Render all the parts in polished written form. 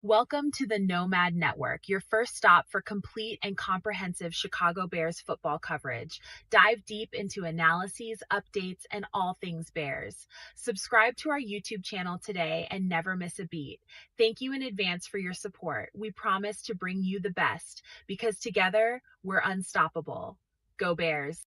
Welcome to the Nomad Network, your first stop for complete and comprehensive Chicago Bears football coverage. Dive deep into analyses, updates, and all things Bears. Subscribe to our YouTube channel today and never miss a beat. Thank you in advance for your support. We promise to bring you the best because together we're unstoppable. Go Bears.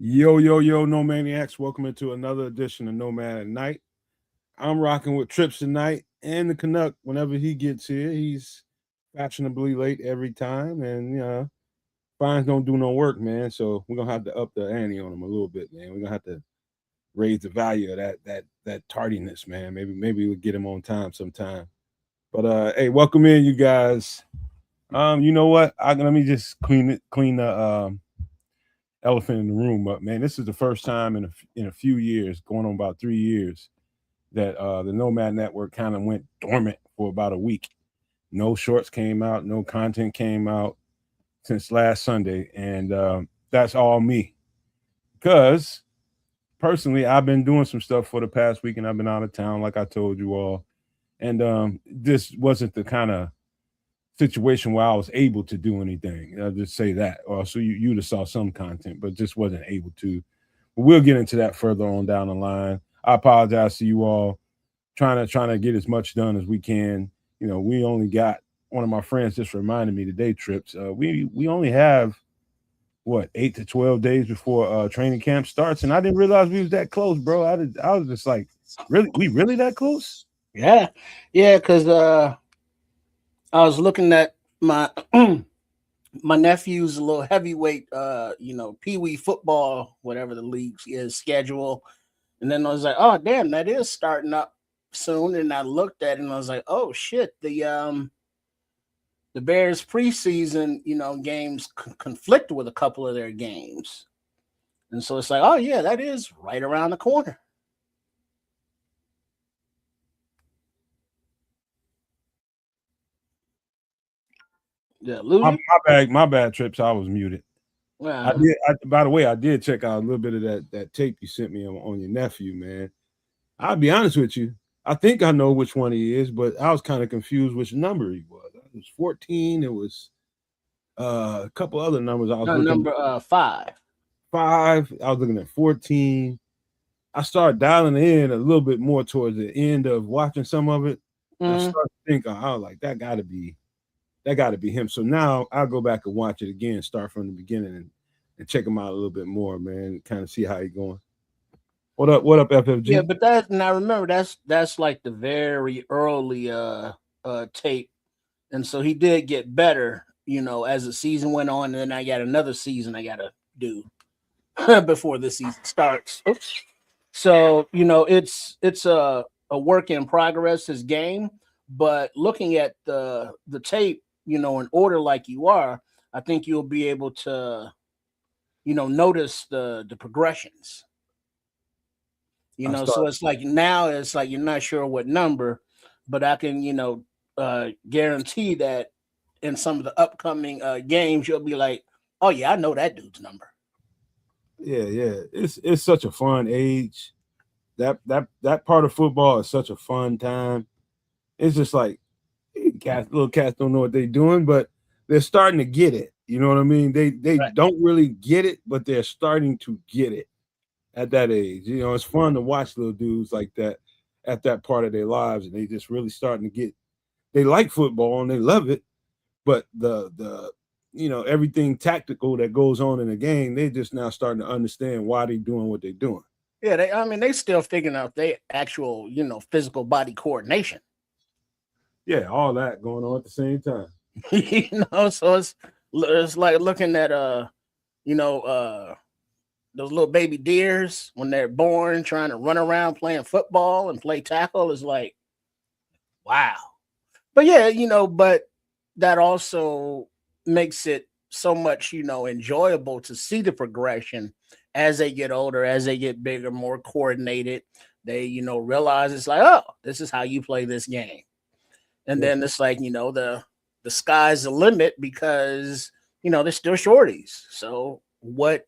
Yo, Nomaniacs. Welcome into another edition of Nomad at Night. I'm rocking with Trips tonight and the Canuck. Whenever he gets here, he's fashionably late every time. And, fines don't do no work, man. So we're going to have to up the ante on him a little bit, man. We're going to have to raise the value of that tardiness, man. Maybe we'll get him on time sometime. But, hey, welcome in, you guys. You know what? Let me just clean the elephant in the room up, man. This is the first time in a few years, going on about 3 years, that the Nomad Network kind of went dormant for about a week. No shorts came out, no content came out since last Sunday, and that's all me. Because personally, I've been doing some stuff for the past week, and I've been out of town, like I told you all, and this wasn't the kind of situation where I was able to do anything. I'll just say that. Or so you'd have saw some content, but just wasn't able to. But we'll get into that further on down the line. I apologize to you all. Trying to get as much done as we can. You know, we only got one of my friends just reminded me today, Trips. We only have 8 to 12 days before training camp starts, and I didn't realize we was that close, bro. I was just like, really that close? Yeah, because I was looking at my my nephew's a little heavyweight, pee-wee football, whatever the league is, schedule. And then I was like, oh, damn, that is starting up soon. And I looked at it and I was like, oh, shit, the Bears preseason, games conflict with a couple of their games. And so it's like, oh, yeah, that is right around the corner. Yeah, my bad, Trips. I was muted. Wow. By the way, I did check out a little bit of that tape you sent me on your nephew, man. I'll be honest with you. I think I know which one he is, but I was kind of confused which number he was. It was 14. It was a couple other numbers. I was looking number 5. 5. I was looking at 14. I started dialing in a little bit more towards the end of watching some of it. I started thinking, I was like, that got to be him. So now I'll go back and watch it again, start from the beginning and check him out a little bit more, man, kind of see how he's going. What up, FFG? Yeah, but that's like the very early tape. And so he did get better, as the season went on, and then I got another season I gotta do before the season starts. Oops. So, it's a work in progress, his game, but looking at the tape, in order like you are, I think you'll be able to, notice the progressions. So it's like now it's like you're not sure what number, but I can, guarantee that in some of the upcoming games, you'll be like, oh yeah, I know that dude's number. Yeah. It's such a fun age. That part of football is such a fun time. It's just like little cats don't know what they're doing, but they're starting to get it. You know what I mean? They right. Don't really get it, but they're starting to get it at that age. It's fun to watch little dudes like that at that part of their lives, and they just really starting to get. They like football and they love it, but the everything tactical that goes on in the game, they're just now starting to understand why they're doing what they're doing. Yeah, they still figuring out their actual, physical body coordination. Yeah, all that going on at the same time. So it's like looking at those little baby deers when they're born, trying to run around playing football and play tackle is like, wow. But yeah, but that also makes it so much, enjoyable to see the progression as they get older, as they get bigger, more coordinated. They, realize it's like, oh, this is how you play this game. And then it's like, the sky's the limit because, they're still shorties. So what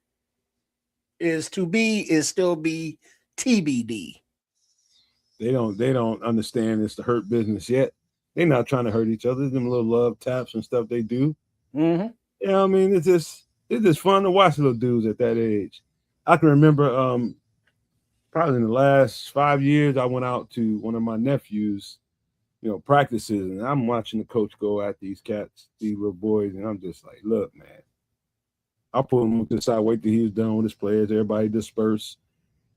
is to be is still be TBD. They don't understand it's the hurt business yet. They're not trying to hurt each other. Them little love taps and stuff they do. Mm-hmm. Yeah, I mean, it's just fun to watch little dudes at that age. I can remember probably in the last 5 years, I went out to one of my nephews, practices, and I'm watching the coach go at these cats, these little boys, and I'm just like, look, man. I pulled him to the side, wait till he was done with his players, everybody dispersed.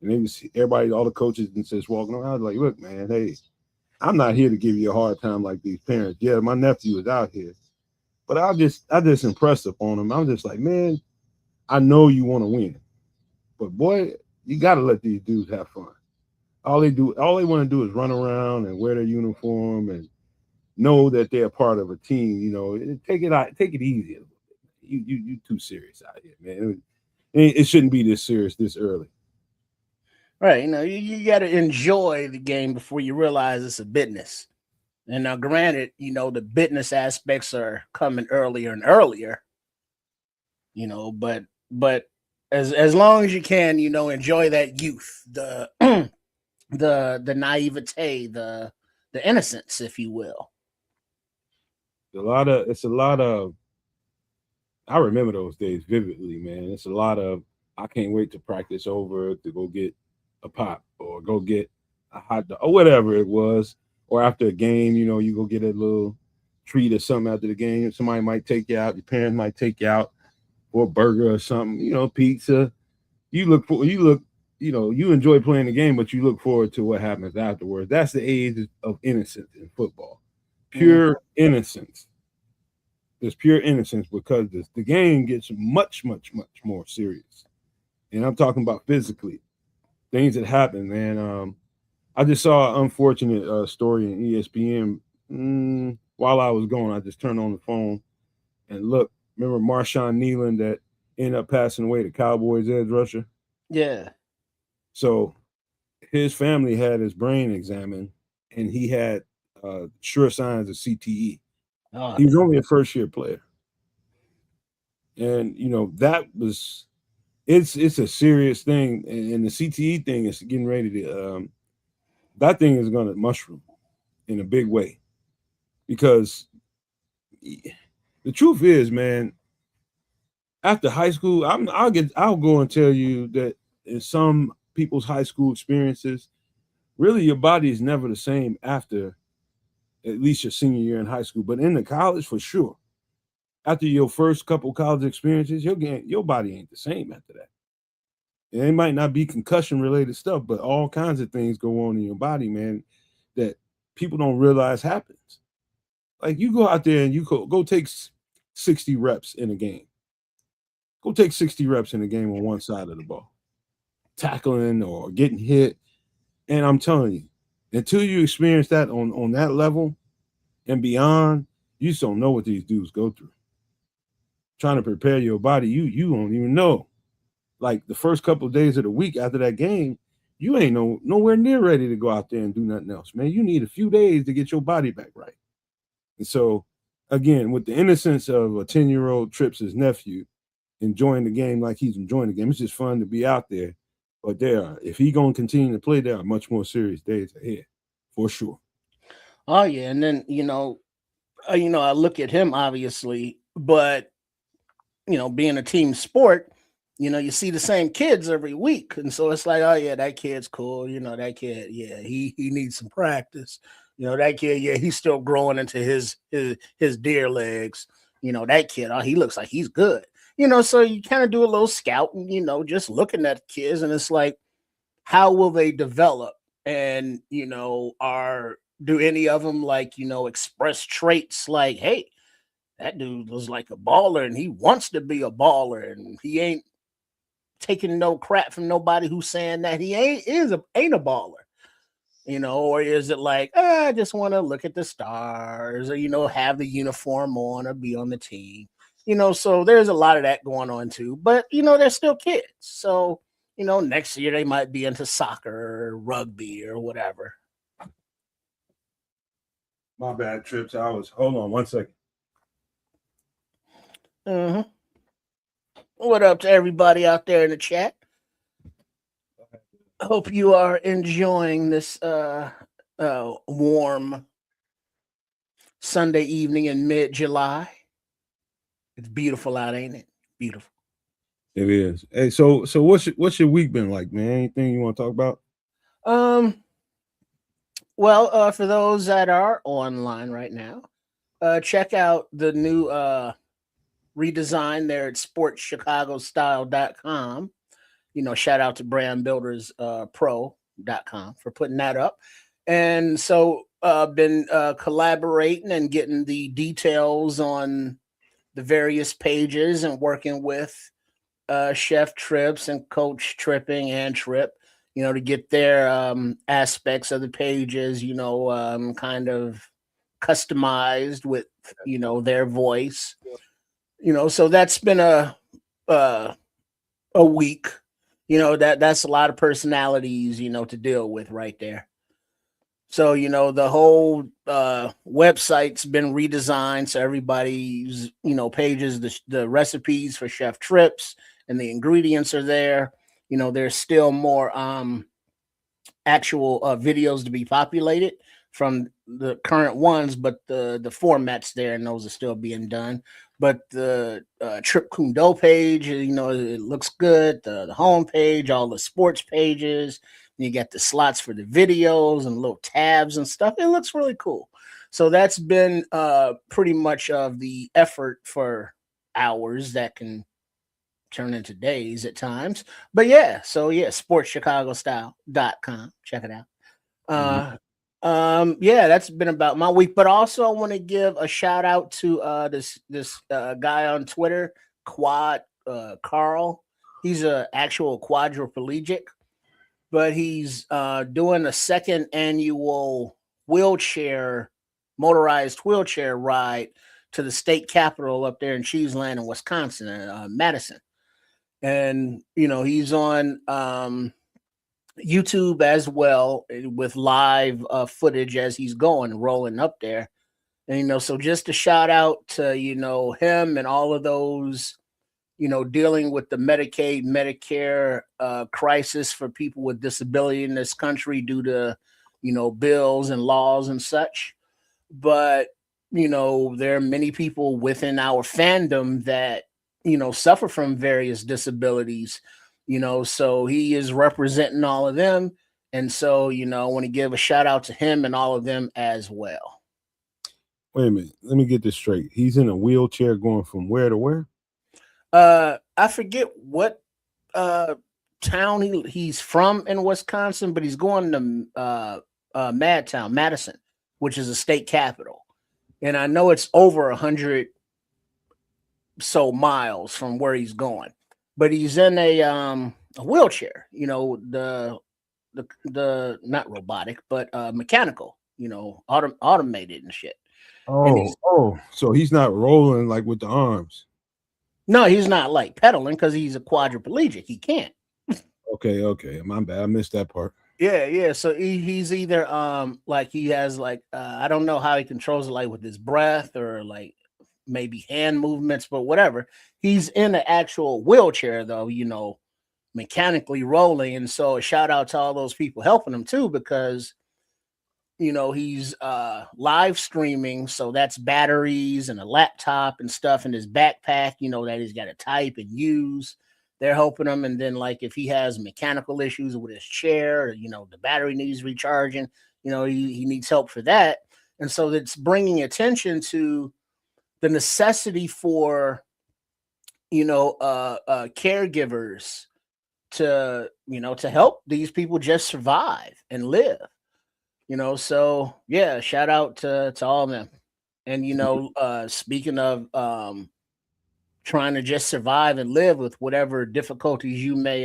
And all the coaches and just walking around. I was like, look, man, hey, I'm not here to give you a hard time like these parents. Yeah, my nephew is out here. But I just impressed upon him. I'm just like, man, I know you want to win. But boy, you gotta let these dudes have fun. All they want to do is run around and wear their uniform and know that they're part of a team. Take it easy. You too serious out here, man. It shouldn't be this serious this early. Right. You got to enjoy the game before you realize it's a business. And now, granted, the business aspects are coming earlier and earlier, but as long as you can, enjoy that youth, the the naivete, the innocence, if you will. It's a lot of I remember those days vividly, man. It's a lot of I can't wait to practice over to go get a pop or go get a hot dog or whatever it was. Or after a game, you go get a little treat or something after the game. Somebody might take you out, your parents might take you out for a burger or something, pizza. You enjoy playing the game, but you look forward to what happens afterwards. That's the age of innocence in football. Pure innocence. There's pure innocence because the game gets much, much, much more serious. And I'm talking about physically. Things that happen, man. I just saw an unfortunate story in ESPN while I was gone. I just turned on the phone and look. Remember Marshawn Nealon that ended up passing away, the Cowboys edge rusher? Yeah. So his family had his brain examined, and he had sure signs of CTE. Oh, he was only a first-year player. And, that was it's a serious thing. And the CTE thing is getting ready to that thing is going to mushroom in a big way. Because the truth is, man, after high school, I'll go and tell you that in some people's high school experiences, really your body is never the same after at least your senior year in high school. But in the college, for sure, after your first couple college experiences, your body ain't the same after that. And it might not be concussion related stuff, but all kinds of things go on in your body, man, that people don't realize happens. Like you go out there and you go take 60 reps in a game. Go take 60 reps in a game on one side of the ball, tackling or getting hit. And I'm telling you, until you experience that on that level and beyond, you just don't know what these dudes go through. Trying to prepare your body, you don't even know. Like the first couple of days of the week after that game, you ain't nowhere near ready to go out there and do nothing else, man. You need a few days to get your body back right. And so, again, with the innocence of a 10-year-old Trips' nephew, enjoying the game like he's enjoying the game, it's just fun to be out there. But if he gonna continue to play, there are much more serious days ahead, for sure. Oh yeah, and then I look at him obviously, but being a team sport, you see the same kids every week, and so it's like, oh yeah, that kid's cool. That kid, yeah, he needs some practice. That kid, yeah, he's still growing into his deer legs. that kid, he looks like he's good. So you kind of do a little scouting, just looking at kids, and it's like, how will they develop? And, do any of them express traits like, hey, that dude was like a baller and he wants to be a baller and he ain't taking no crap from nobody who's saying that he ain't a baller, or is it like, I just want to look at the stars or, have the uniform on or be on the team, so there's a lot of that going on too, but, they're still kids. So, next year they might be into soccer or rugby or whatever. My bad, Trips. Hold on 1 second. What up to everybody out there in the chat? Hope you are enjoying this warm Sunday evening in mid-July. It's beautiful out, ain't it? Beautiful. It is. Hey, so what's your week been like, man? Anything you want to talk about? Well, for those that are online right now, check out the new redesign there at sportschicagostyle.com. Shout out to brandbuilderspro.com for putting that up. And so been collaborating and getting the details on the various pages and working with Chef Trips and Coach Tripping and Trip, to get their aspects of the pages, kind of customized with, their voice, so that's been a week, that's a lot of personalities, to deal with right there. So, the whole website's been redesigned. So everybody's, pages, the recipes for Chef Trips and the ingredients are there. There's still more actual videos to be populated from the current ones, but the format's there and those are still being done. But the Trip Kundo page, it looks good. The home page, all the sports pages, you get the slots for the videos and little tabs and stuff. It looks really cool. So that's been pretty much of the effort for hours that can turn into days at times. But yeah, so yeah, sportschicagostyle.com. Check it out. Yeah, that's been about my week. But also I want to give a shout out to this guy on Twitter, Quad Carl. He's an actual quadriplegic, but he's doing a second annual motorized wheelchair ride to the state capitol up there in Cheeseland in Wisconsin, Madison. And, he's on YouTube as well with live footage as he's rolling up there. And, so just a shout out to, him and all of those, dealing with the Medicaid, Medicare crisis for people with disability in this country due to, bills and laws and such. But, there are many people within our fandom that, suffer from various disabilities, so he is representing all of them. And so, I want to give a shout out to him and all of them as well. Wait a minute. Let me get this straight. He's in a wheelchair going from where to where? I forget what town he's from in Wisconsin, but he's going to Madison, which is a state capital. And I know it's over 100 so miles from where he's going, but he's in a wheelchair, the not robotic, but mechanical, automated and shit. So he's not rolling like with the arms. No, he's not like pedaling because he's a quadriplegic. He can't. Okay. My bad. I missed that part. Yeah. So he's either like he has like I don't know how he controls it, like with his breath or like maybe hand movements, but whatever. He's in an actual wheelchair though, mechanically rolling. And so a shout out to all those people helping him too, because he's live streaming, so that's batteries and a laptop and stuff in his backpack, that he's got to type and use. They're helping him. And then like if he has mechanical issues with his chair, or, the battery needs recharging, he needs help for that. And so it's bringing attention to the necessity for, caregivers to, to help these people just survive and live. So yeah, shout out to all of them. And speaking of trying to just survive and live with whatever difficulties you may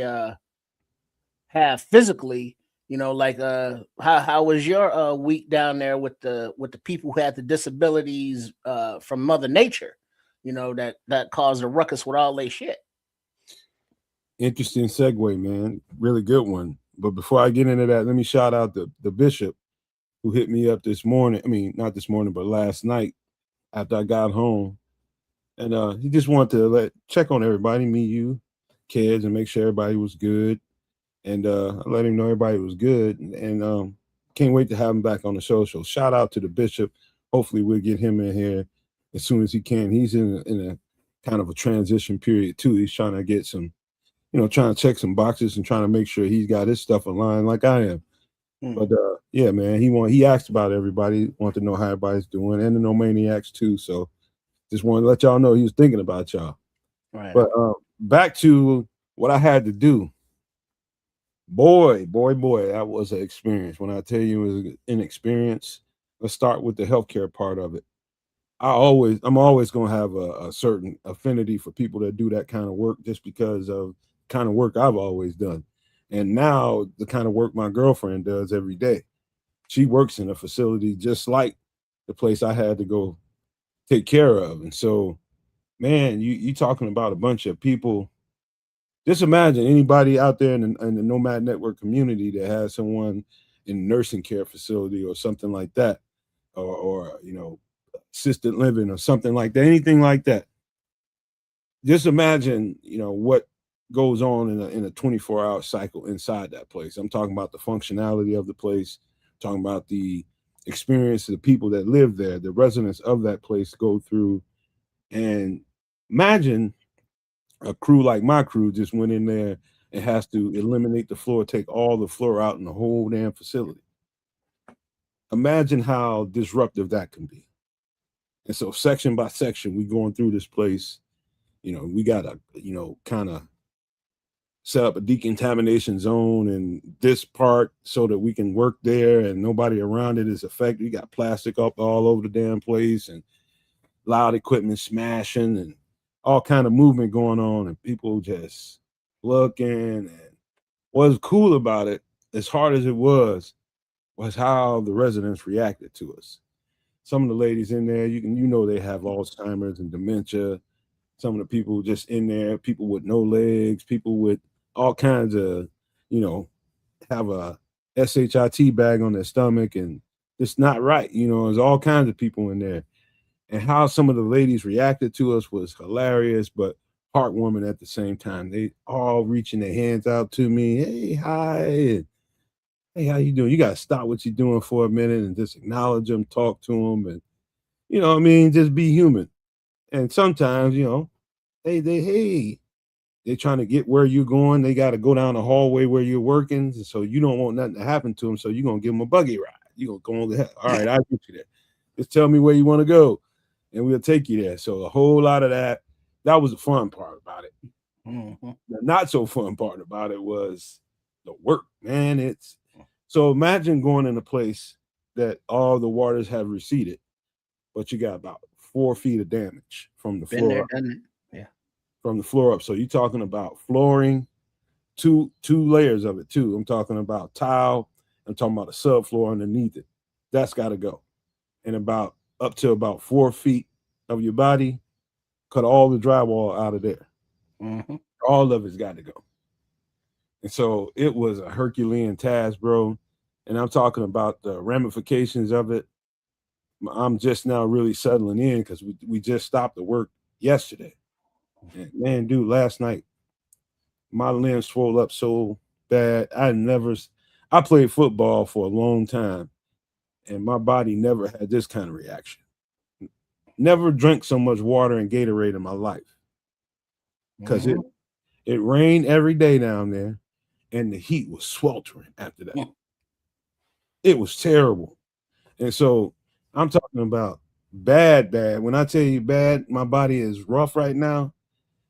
have physically, like how was your week down there with the people who had the disabilities from Mother Nature, that caused a ruckus with all their shit. Interesting segue, man. Really good one. But before I get into that, let me shout out the bishop who hit me up this morning. I mean, not this morning, but last night after I got home. And he just wanted to check on everybody, me, you, kids, and make sure everybody was good. And I let him know everybody was good. And can't wait to have him back on the show. So shout out to the bishop. Hopefully we'll get him in here as soon as he can. He's in a kind of a transition period too. He's trying to get some, trying to check some boxes and trying to make sure he's got his stuff aligned like I am. But yeah, man, he asked about everybody, wanted to know how everybody's doing, and the No Maniacs too. So just wanted to let y'all know he was thinking about y'all. Right. But back to what I had to do. Boy, that was an experience. When I tell you it was an experience, let's start with the healthcare part of it. I'm always going to have a certain affinity for people that do that kind of work just because of the kind of work I've always done. And now the kind of work my girlfriend does every day. She works in a facility just like the place I had to go take care of. And so, man, you talking about a bunch of people. Just imagine anybody out there in the Nomad Network community that has someone in a nursing care facility or something like that, or assisted living or something like that, anything like that. Just imagine, what goes on in a 24-hour cycle inside that place. I'm talking about the functionality of the place, talking about the experience of the people that live there, the residents of that place go through. And imagine a crew like my crew just went in there and has to eliminate the floor, take all the floor out in the whole damn facility. Imagine how disruptive that can be. And so section by section, we going through this place. We got to, kind of set up a decontamination zone in this part so that we can work there and nobody around it is affected. You got plastic up all over the damn place and loud equipment smashing and all kind of movement going on and people just looking. And what's cool about it, as hard as it was how the residents reacted to us. Some of the ladies in there, they have Alzheimer's and dementia. Some of the people just in there, people with no legs, people with all kinds of, have a SHIT bag on their stomach and it's not right. There's all kinds of people in there. And how some of the ladies reacted to us was hilarious, but heartwarming at the same time. They all reaching their hands out to me. Hey, hi. Hey, how you doing? You got to stop what you're doing for a minute and just acknowledge them, talk to them. And, just be human. And sometimes, they're trying to get where you're going. They got to go down the hallway where you're working. So you don't want nothing to happen to them. So you're going to give them a buggy ride. You're going to go, all right, I'll get you there. Just tell me where you want to go and we'll take you there. So a whole lot of that was the fun part about it. Mm-hmm. The not so fun part about it was the work, man. So imagine going in a place that all the waters have receded, but you got about 4 feet of damage from the floor. Been there, done it. Yeah. From the floor up. So you're talking about flooring, two layers of it too. I'm talking about tile. I'm talking about a subfloor underneath it. That's got to go. And up to about 4 feet of your body, cut all the drywall out of there. Mm-hmm. All of it's got to go. And so it was a Herculean task, bro. And I'm talking about the ramifications of it. I'm just now really settling in because we just stopped the work yesterday. And man, dude, last night, my limbs swelled up so bad. I played football for a long time, and my body never had this kind of reaction. Never drank so much water and Gatorade in my life. Because it rained every day down there, and the heat was sweltering after that. It was terrible. And so I'm talking about Bad. When I tell you bad, my body is rough right now.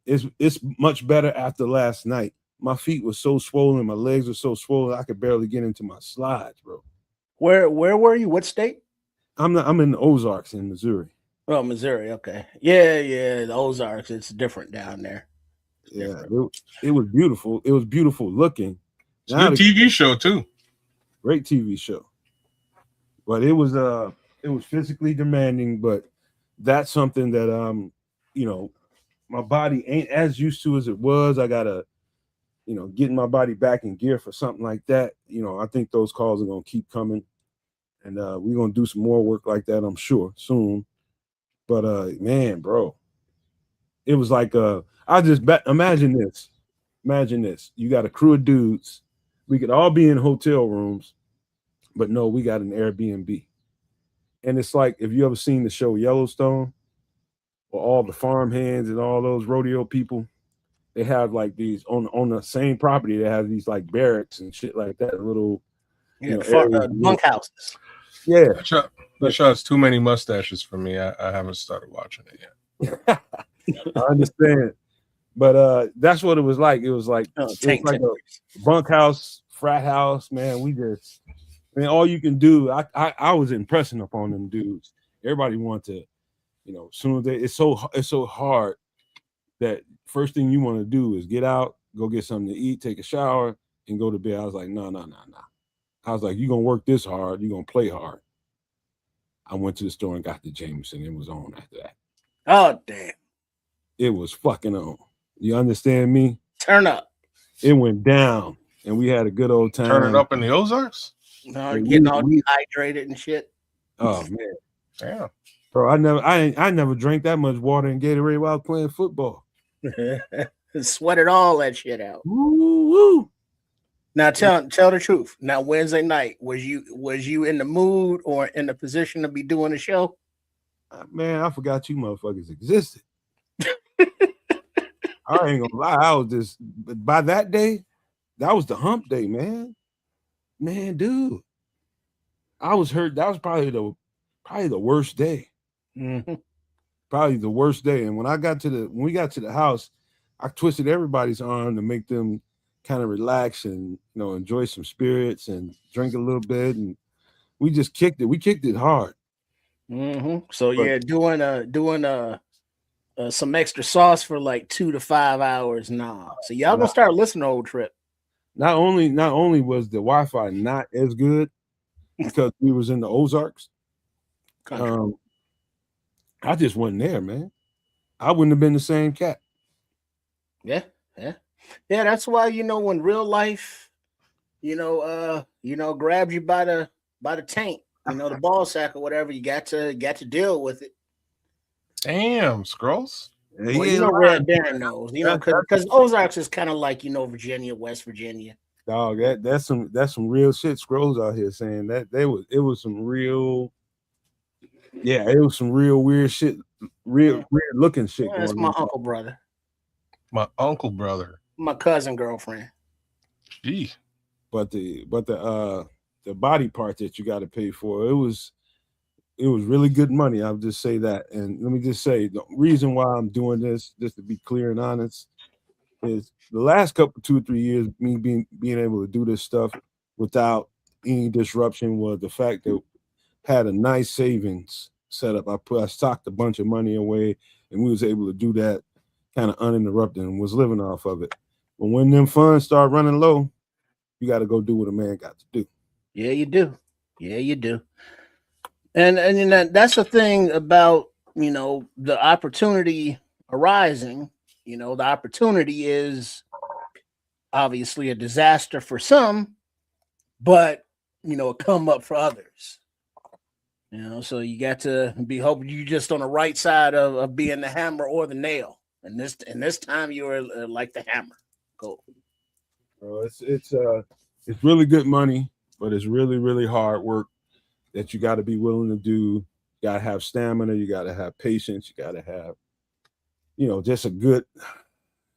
It's much better after last night. My feet were so swollen, my legs were so swollen, I could barely get into my slides, bro. Where were you? What state? I'm in the Ozarks in Missouri. Oh, Missouri. Okay. Yeah. The Ozarks. It's different down there. Yeah, it was beautiful. It was beautiful looking. It's a good TV show too. Great TV show. But it was physically demanding, but that's something that my body ain't as used to as it was. I gotta, getting my body back in gear for something like that. I think those calls are gonna keep coming. And we're gonna do some more work like that, I'm sure, soon. But man, bro, it was like imagine this. Imagine this. You got a crew of dudes. We could all be in hotel rooms, but no, we got an Airbnb. And it's like, if you ever seen the show Yellowstone, or all the farm hands and all those rodeo people, they have like these on the same property. They have these like barracks and shit like that, little bunkhouses. Yeah, that show has too many mustaches for me. I haven't started watching it yet. I understand, but that's what it was like. It was like a bunkhouse, frat house, man. All you can do. I was impressing upon them dudes. Everybody wanted to, soon as it's so hard that first thing you want to do is get out, go get something to eat, take a shower, and go to bed. I was like, no. I was like, you're gonna work this hard, you're gonna play hard. I went to the store and got the Jameson. It was on after that. Oh damn. It was fucking on. You understand me? Turn up. It went down, and we had a good old time. Turn it up in the Ozarks? No, getting all dehydrated and shit. Oh man. Damn. Bro, I never drank that much water and Gatorade while I was playing football. Sweated all that shit out. Woo. Now tell the truth. Now Wednesday night, was you in the mood or in the position to be doing the show? Man, I forgot you motherfuckers existed. I ain't gonna lie. I was just, by that day, that was the hump day, man. Man, dude, I was hurt. That was probably the worst day. Mm-hmm. Probably the worst day. And when we got to the house, I twisted everybody's arm to make them kind of relax and enjoy some spirits and drink a little bit, and we just kicked it. We kicked it hard. Mm-hmm. So doing some extra sauce for like 2 to 5 hours now. So y'all gonna start listening to Old Trip. Not only was the Wi-Fi not as good because we was in the Ozarks, I just wasn't there, man. I wouldn't have been the same cat. Yeah. That's why when real life, grabs you by the taint, the ball sack or whatever, you got to deal with it. Damn, Scrolls. Well, Red Baron knows, because Ozarks is kind of like Virginia, West Virginia. Dog, that's some real shit. Scrolls out here saying that it was some real, it was some real weird shit, weird looking shit. That's my uncle brother. My uncle brother. My cousin girlfriend. Gee. But the body part that you got to pay for, it was really good money. I'll just say that. And let me just say, the reason why I'm doing this, just to be clear and honest, is the last 2 or 3 years, me being able to do this stuff without any disruption was the fact that I had a nice savings set up. I stocked a bunch of money away, and we was able to do that kind of uninterrupted and was living off of it. But when them funds start running low, you got to go do what a man got to do. Yeah, you do. And that's the thing about, the opportunity arising. The opportunity is obviously a disaster for some, but, a come up for others. So you got to be hoping you just on the right side of being the hammer or the nail. And this time you were like the hammer. Cool. It's really good money, but it's really, really hard work that you got to be willing to do. You got to have stamina. You got to have patience. You got to have, just a good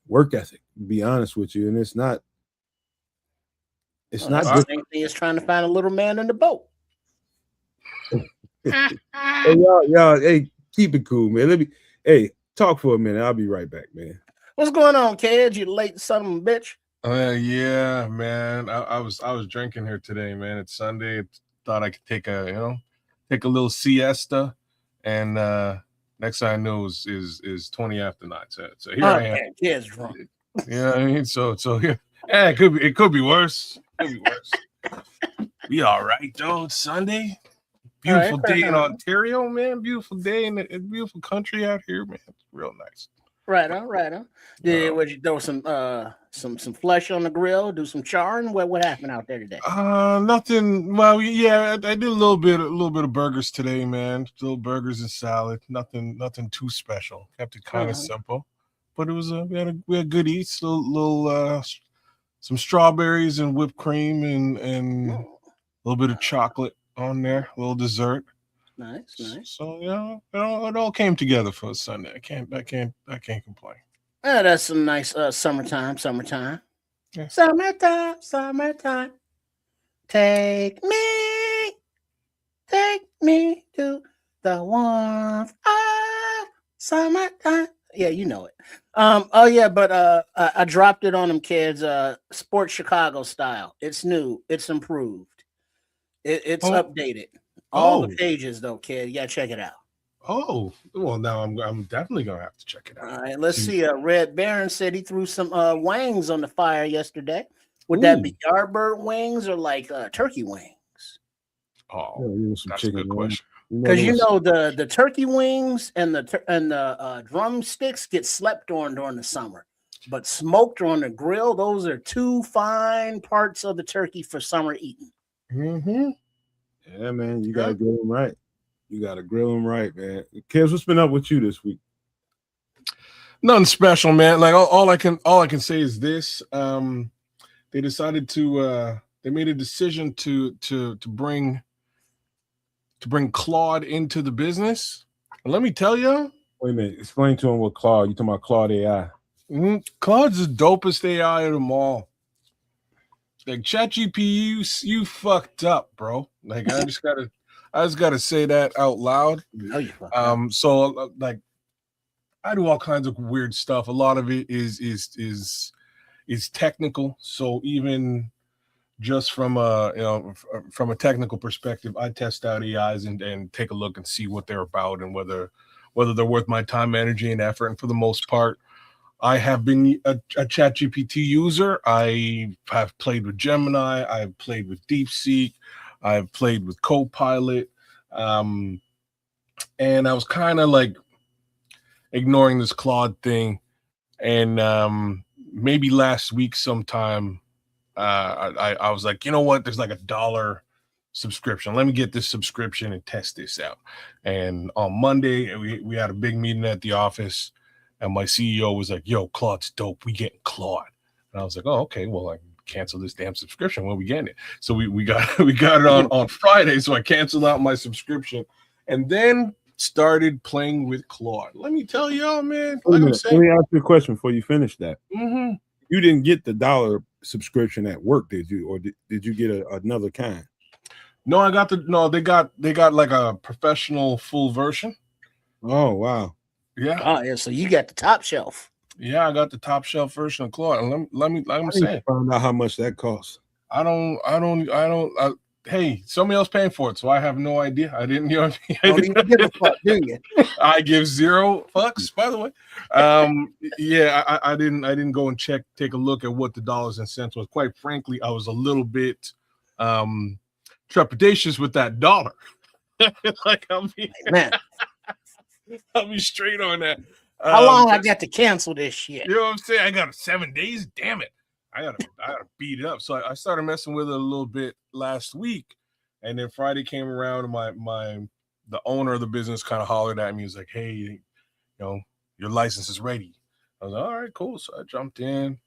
work ethic, to be honest with you. And it's not the same thing as trying to find a little man in the boat. Hey, y'all, hey, keep it cool, man. Hey, talk for a minute. I'll be right back, man. What's going on, kid? You late son of a bitch? Yeah, man. I was drinking here today, man. It's Sunday. Thought I could take a little siesta, and next thing I know is 20 after 9. So here I am. Man, kid's drunk. Yeah, I mean, so here. Yeah, it could be worse. Could be worse. Be all right, though. It's Sunday. Beautiful day in Ontario, man. Beautiful day in a beautiful country out here, man. It's real nice. Right on. Would you throw some flesh on the grill? Do some charring? What happened out there today? Nothing. Well, yeah, I did a little bit of burgers today, man. Little burgers and salad. Nothing too special. Kept it kind of simple, but it was we had good eats. Little some strawberries and whipped cream and a little bit of chocolate on there. A little dessert. Nice. So yeah, it all came together for a Sunday. I can't complain. Yeah, that's some nice summertime. Yeah. Summertime. Take me to the warmth of summertime. Yeah, you know it. But I dropped it on them kids. Sports Chicago style. It's new. It's improved. It's updated. All the pages, though, kid. You gotta check it out. Oh, well, now I'm definitely gonna have to check it out. All right, let's see. Red Baron said he threw some wings on the fire yesterday. Would that be Yardbird wings or like turkey wings? Oh, that's a good question. Because the turkey wings and the drumsticks get slept on during the summer, but smoked on the grill, those are two fine parts of the turkey for summer eating. Mm-hmm. Yeah, man, you gotta grill them right. You gotta grill them right, man. Kids, what's been up with you this week? Nothing special, man. Like all I can say is this: they decided they made a decision to bring Claude into the business. And let me tell you. Wait a minute. Explain to him what Claude. You talking about Claude AI? Claude's the dopest AI of them all. Like ChatGPT, you fucked up, bro. Like I just gotta say that out loud. So like I do all kinds of weird stuff. A lot of it is technical. So even just from a technical perspective, I test out AIs and take a look and see what they're about and whether they're worth my time, energy, and effort. And for the most part, I have been a ChatGPT user. I have played with Gemini. I've played with DeepSeek. I've played with Copilot. And I was kind of like ignoring this Claude thing. And maybe last week sometime, I was like, you know what? There's like $1 subscription. Let me get this subscription and test this out. And on Monday, we had a big meeting at the office. And my CEO was like, yo, Claude's dope. We getting Claude. And I was like, oh, okay. Well, I cancel this damn subscription. When we getting it? So we got it on Friday. So I canceled out my subscription and then started playing with Claude. Let me tell y'all, man. Like I'm saying, let me ask you a question before you finish that. Mm-hmm. You didn't get the $1 subscription at work, did you? Or did you get another kind? No, they got like a professional full version. Oh, wow. Yeah. Oh, yeah. So you got the top shelf. Yeah, I got the top shelf version of Claude. And let me like I'm saying, find out how much that costs. Hey, somebody else paying for it, so I have no idea. I didn't, Don't even give a fuck, do you? I give 0 fucks, by the way. Yeah, I didn't go and take a look at what the dollars and cents was. Quite frankly, I was a little bit trepidatious with that $1. Like I'll be straight on that. How long I got to cancel this shit? You know what I'm saying? I got 7 days. Damn it. I gotta beat it up. So I started messing with it a little bit last week. And then Friday came around and the owner of the business kind of hollered at me. He was like, hey, your license is ready. I was like, all right, cool. So I jumped in.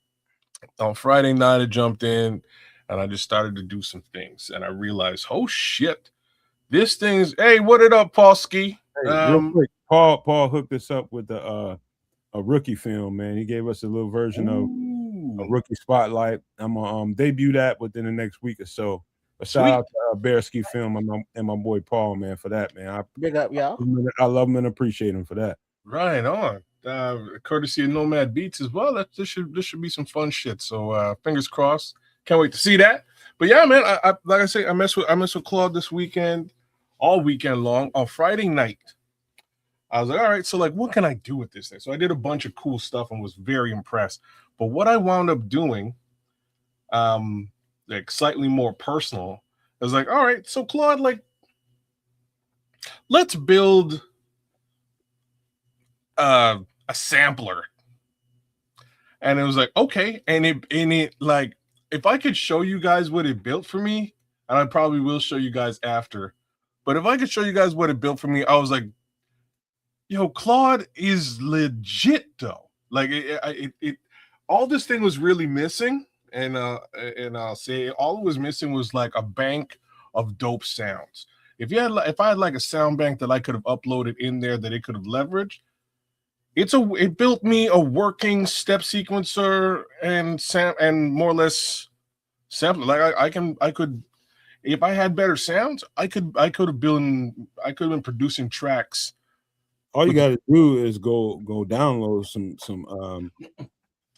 On Friday night, I jumped in and I just started to do some things. And I realized, oh shit, this thing's, hey, what it up, Paul Ski? Hey, real quick, Paul hooked us up with a rookie film, man. He gave us a little version of a rookie spotlight. I'm gonna debut that within the next week or so. A shout out to Bearski Film and my boy Paul, man, for that, man. Big up, y'all. I love him and appreciate him for that. Right on. Courtesy of Nomad Beats as well. This should be some fun shit. So fingers crossed. Can't wait to see that. But yeah, man, I like I say, I mess with Claude this weekend, all weekend long. On Friday night, I was like, all right, so like, what can I do with this thing? So I did a bunch of cool stuff and was very impressed. But what I wound up doing, like slightly more personal, I was like, all right, so Claude, like, let's build a sampler. And it was like, okay, and it like, if I could show you guys what it built for me, and I probably will show you guys after, but if I could show you guys what it built for me, I was like, yo, Claude is legit though. Like it all this thing was really missing, and I'll say all it was missing was like a bank of dope sounds. If I had like a sound bank that I could have uploaded in there that it could have leveraged, it built me a working step sequencer and more or less sampler. Like I could if I had better sounds, I could have been producing tracks. All you got to do is go download some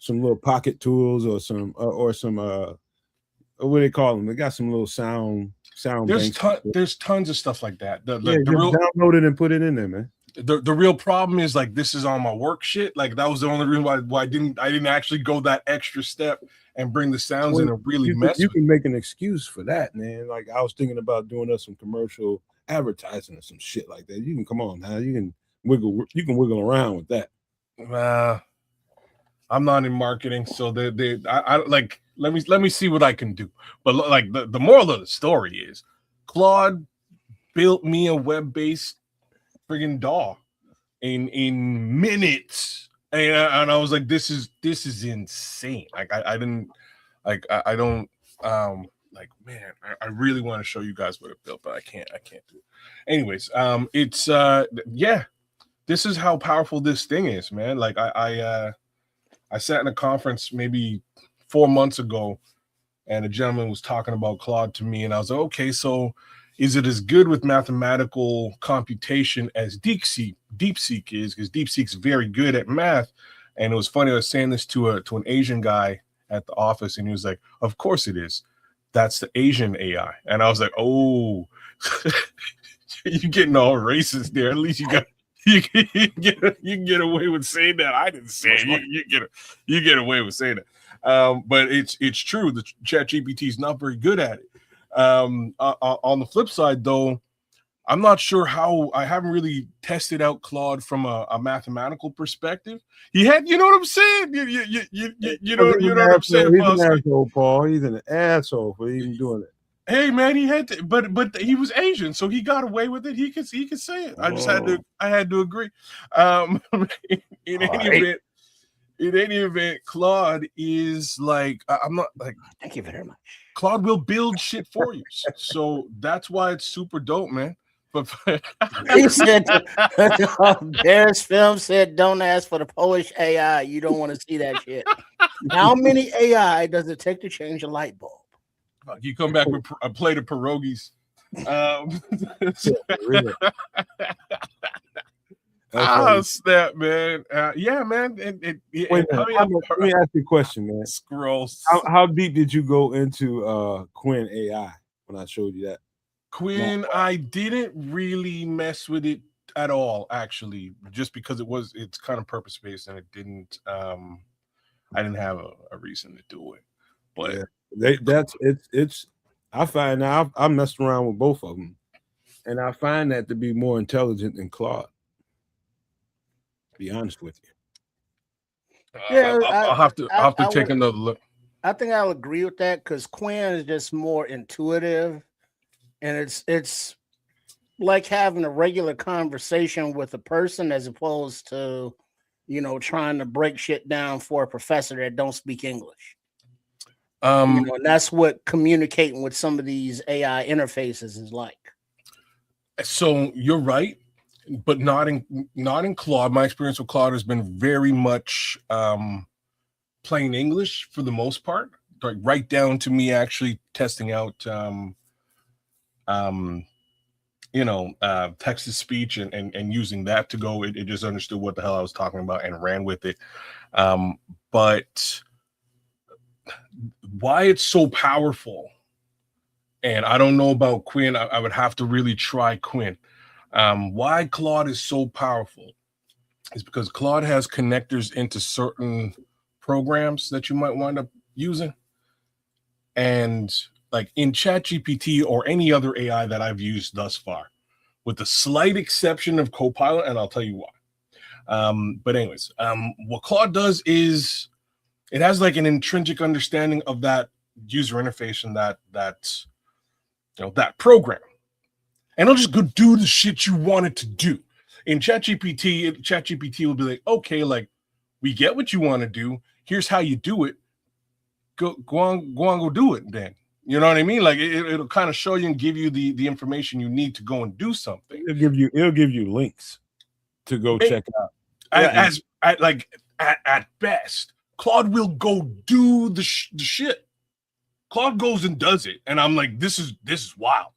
little pocket tools or some what do they call them? They got some little sound. There's tons of stuff like that. Download it and put it in there, man. The real problem is like this is on my work shit. Like that was the only reason why I didn't actually go that extra step and bring the sounds in and really mess. You can make an excuse for that, man. Like I was thinking about doing us some commercial advertising or some shit like that. You can come on now. You can wiggle around with that. I'm not in marketing, so I like let me see what I can do. But like the moral of the story is Claude built me a web-based friggin' DAW in minutes, and I was like, this is insane. Like I don't like, man, I really want to show you guys what it built, but I can't do it. Anyways, it's yeah, this is how powerful this thing is, man. Like I sat in a conference maybe 4 months ago, and a gentleman was talking about Claude to me, and I was like, okay, so is it as good with mathematical computation as DeepSeek is? Because DeepSeek's very good at math. And it was funny, I was saying this to an Asian guy at the office, and he was like, of course it is. That's the Asian AI. And I was like, oh, you're getting all racist there. At least you can get away with saying that. I didn't say it. You get away with saying that. But it's true. The ChatGPT is not very good at it. On the flip side, though, I'm not sure how. I haven't really tested out Claude from a mathematical perspective. He had, you know what I'm saying? You know what I'm saying? He's an asshole, Paul. He's an asshole for even doing it. Hey man, he had to, but he was Asian, so he got away with it. He could say it. I had to agree. In any event, Claude is like, I'm not like. Thank you very much. Claude will build shit for you, so that's why it's super dope, man. But he said, Bears Film said, "Don't ask for the Polish AI. You don't want to see that shit." How many AI does it take to change a light bulb? You come back with a plate of pierogies. Snap, man. Yeah, man. Wait, let me ask you a question, man. Scrolls. How deep did you go into Quinn AI when I showed you that? Quinn, I didn't really mess with it at all, actually, just because it's kind of purpose-based, and it didn't I didn't have a reason to do it. But yeah, I find now I messed around with both of them, and I find that to be more intelligent than Claude. To be honest with you. Yeah, I'll have to take another look. I think I'll agree with that because Quinn is just more intuitive, and it's like having a regular conversation with a person as opposed to, trying to break shit down for a professor that don't speak English. And that's what communicating with some of these AI interfaces is like. So you're right, but not in Claude. My experience with Claude has been very much plain English for the most part, like right down to me actually testing out text to speech and using that to go. It just understood what the hell I was talking about and ran with it. But why it's so powerful, and I don't know about Quinn. I would have to really try Quinn. Why Claude is so powerful is because Claude has connectors into certain programs that you might wind up using. And like in ChatGPT or any other AI that I've used thus far, with the slight exception of Copilot, and I'll tell you why. But anyways, what Claude does is it has like an intrinsic understanding of that user interface and that program. And it'll just go do the shit you want it to do. In ChatGPT will be like, okay, like we get what you want to do. Here's how you do it. Go do it then. You know what I mean? Like it'll kind of show you and give you the information you need to go and do something. It'll give you links to go check out. At best, Claude will go do the shit. Claude goes and does it, and I'm like, this is wild.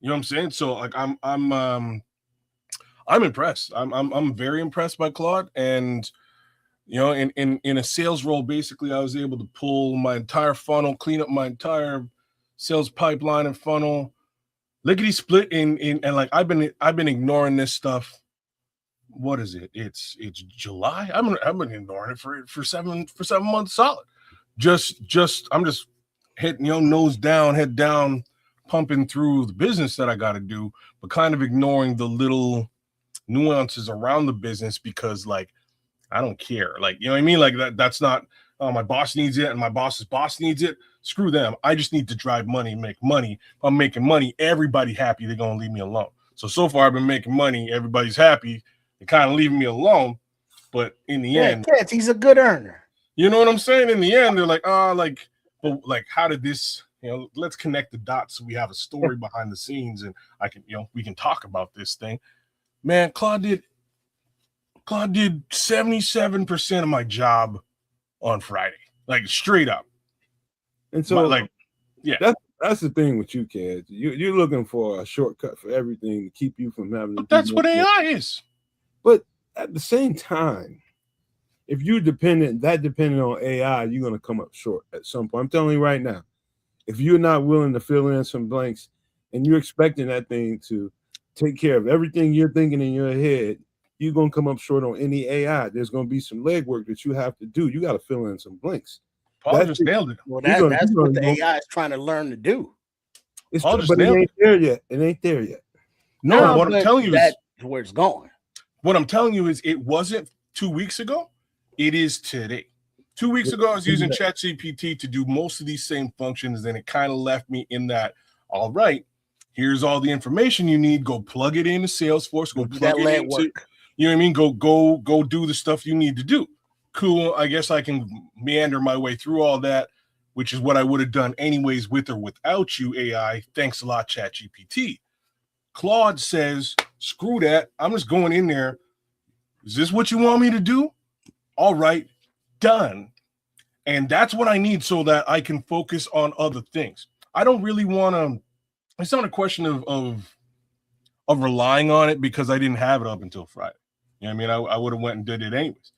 You know what I'm saying? So like I'm impressed. I'm very impressed by Claude, and in a sales role, basically, I was able to pull my entire funnel, clean up my entire sales pipeline and funnel, lickety split and like I've been ignoring this stuff. What is it? It's July. I've been ignoring it for 7 months solid. I'm just hitting nose down, head down, pumping through the business that I got to do, but kind of ignoring the little nuances around the business because like I don't care. Like, you know what I mean? Like that's not, oh, my boss needs it and my boss's boss needs it. Screw them. I just need to drive money, make money. If I'm making money, everybody happy. They're going to leave me alone. So far I've been making money. Everybody's happy. They're kind of leaving me alone. But in the end, he's a good earner. You know what I'm saying? In the end, they're like, but like, how did this, let's connect the dots so we have a story behind the scenes and I can, we can talk about this thing. Man, Claude did 77% of my job on Friday, like straight up. And so, that's the thing with you, kids. You're looking for a shortcut for everything to keep you from having to. But that's what AI is. But at the same time, if you're dependent on AI, you're going to come up short at some point. I'm telling you right now, if you're not willing to fill in some blanks and you're expecting that thing to take care of everything you're thinking in your head, you're going to come up short on any AI. There's going to be some legwork that you have to do. You got to fill in some blanks. Paul just nailed it. Well, that's what the AI is trying to learn to do. It ain't there yet. It ain't there yet. No, what I'm telling you is where it's going. What I'm telling you is it wasn't 2 weeks ago. It is today. 2 weeks ago, I was using ChatGPT to do most of these same functions, and it kind of left me in that, all right, here's all the information you need. Go plug it into Salesforce. Go plug it into, you know what I mean? Go do the stuff you need to do. Cool. I guess I can meander my way through all that, which is what I would have done anyways with or without you, AI. Thanks a lot, ChatGPT. Claude says, screw that. I'm just going in there. Is this what you want me to do? All right, done. And that's what I need so that I can focus on other things. I don't really want to, it's not a question of relying on it because I didn't have it up until Friday. You know what I mean? I would have went and did it anyways.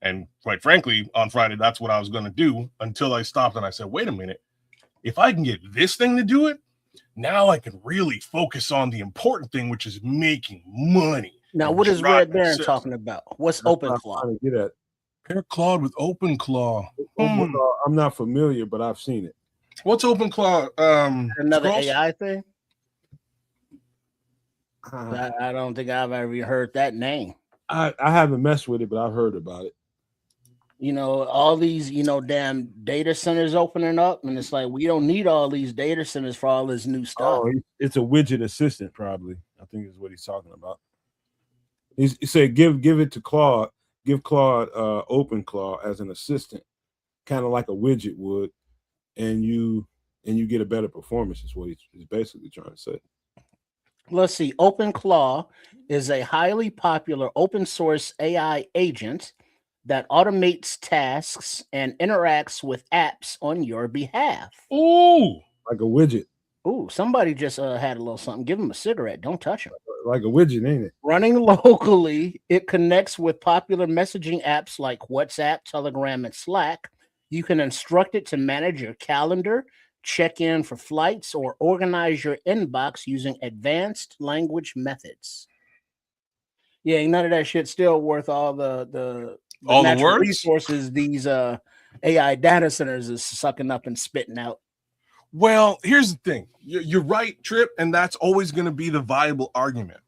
And quite frankly, on Friday, that's what I was going to do until I stopped and I said, wait a minute, if I can get this thing to do it, now I can really focus on the important thing, which is making money. Now, what is Red Baron talking about? What's OpenClaw? Pair Claude with OpenClaw. I'm not familiar, but I've seen it. What's OpenClaw? Another AI thing? I don't think I've ever heard that name. I haven't messed with it, but I've heard about it. All these, damn data centers opening up, and it's like we don't need all these data centers for all this new stuff. Oh, it's a widget assistant, probably. I think is what he's talking about. He said, give it to Claude. Give Claude OpenClaw as an assistant, kind of like a widget would, and you get a better performance. Is what he's basically trying to say. Let's see. OpenClaw is a highly popular open source AI agent that automates tasks and interacts with apps on your behalf. Ooh, like a widget. Ooh, somebody just had a little something. Give him a cigarette. Don't touch him. Like a widget, ain't it? Running locally, it connects with popular messaging apps like WhatsApp, Telegram, and Slack. You can instruct it to manage your calendar, check in for flights, or organize your inbox using advanced language methods. Yeah, ain't none of that shit still worth all the All the natural words? resources these AI data centers is sucking up and spitting out. Well, here's the thing. You're right, Trip, and that's always going to be the viable argument.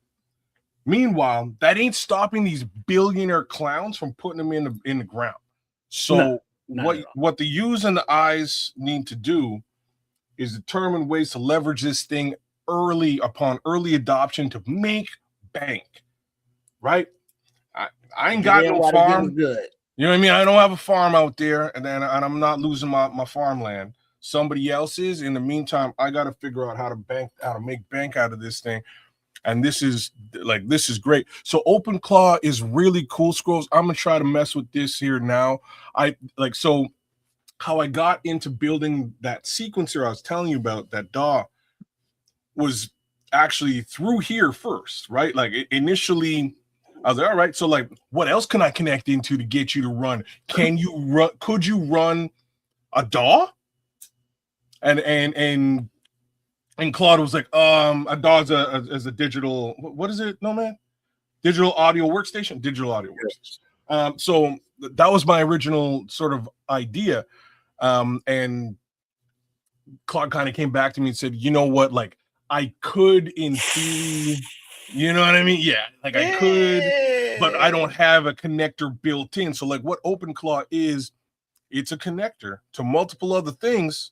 Meanwhile, that ain't stopping these billionaire clowns from putting them in the ground. So what the U's and the I's need to do is determine ways to leverage this thing early adoption to make bank. Right? I ain't got no farm. Good. You know what I mean? I don't have a farm out there, and I'm not losing my farmland. Somebody else is. In the meantime, I got to figure out how to make bank out of this thing. And this is great. So OpenClaw is really cool, Scrolls. I'm gonna try to mess with this here now. So how I got into building that sequencer I was telling you about, that DAW, was actually through here first, right? Like initially, I was like, all right, so like what else can I connect into to get you to run? Could you run a DAW? And Claude was like, a DAW is a digital, what is it? No, man? Digital audio workstation. So that was my original sort of idea. And Claude kind of came back to me and said, you know what? Like, I could in theory, you know what I mean? Yeah, like I could, but I don't have a connector built in. So like what OpenClaw is, it's a connector to multiple other things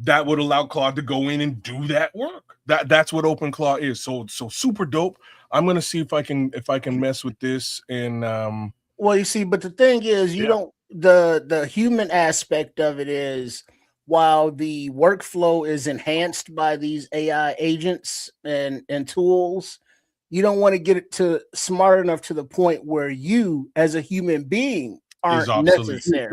that would allow Claude to go in and do that work. That's what OpenClaw is. So super dope. I'm gonna see if I can mess with this. And well, you see, but the thing is, you don't the human aspect of it is, while the workflow is enhanced by these AI agents and tools, you don't want to get it to smart enough to the point where you, as a human being, aren't necessary.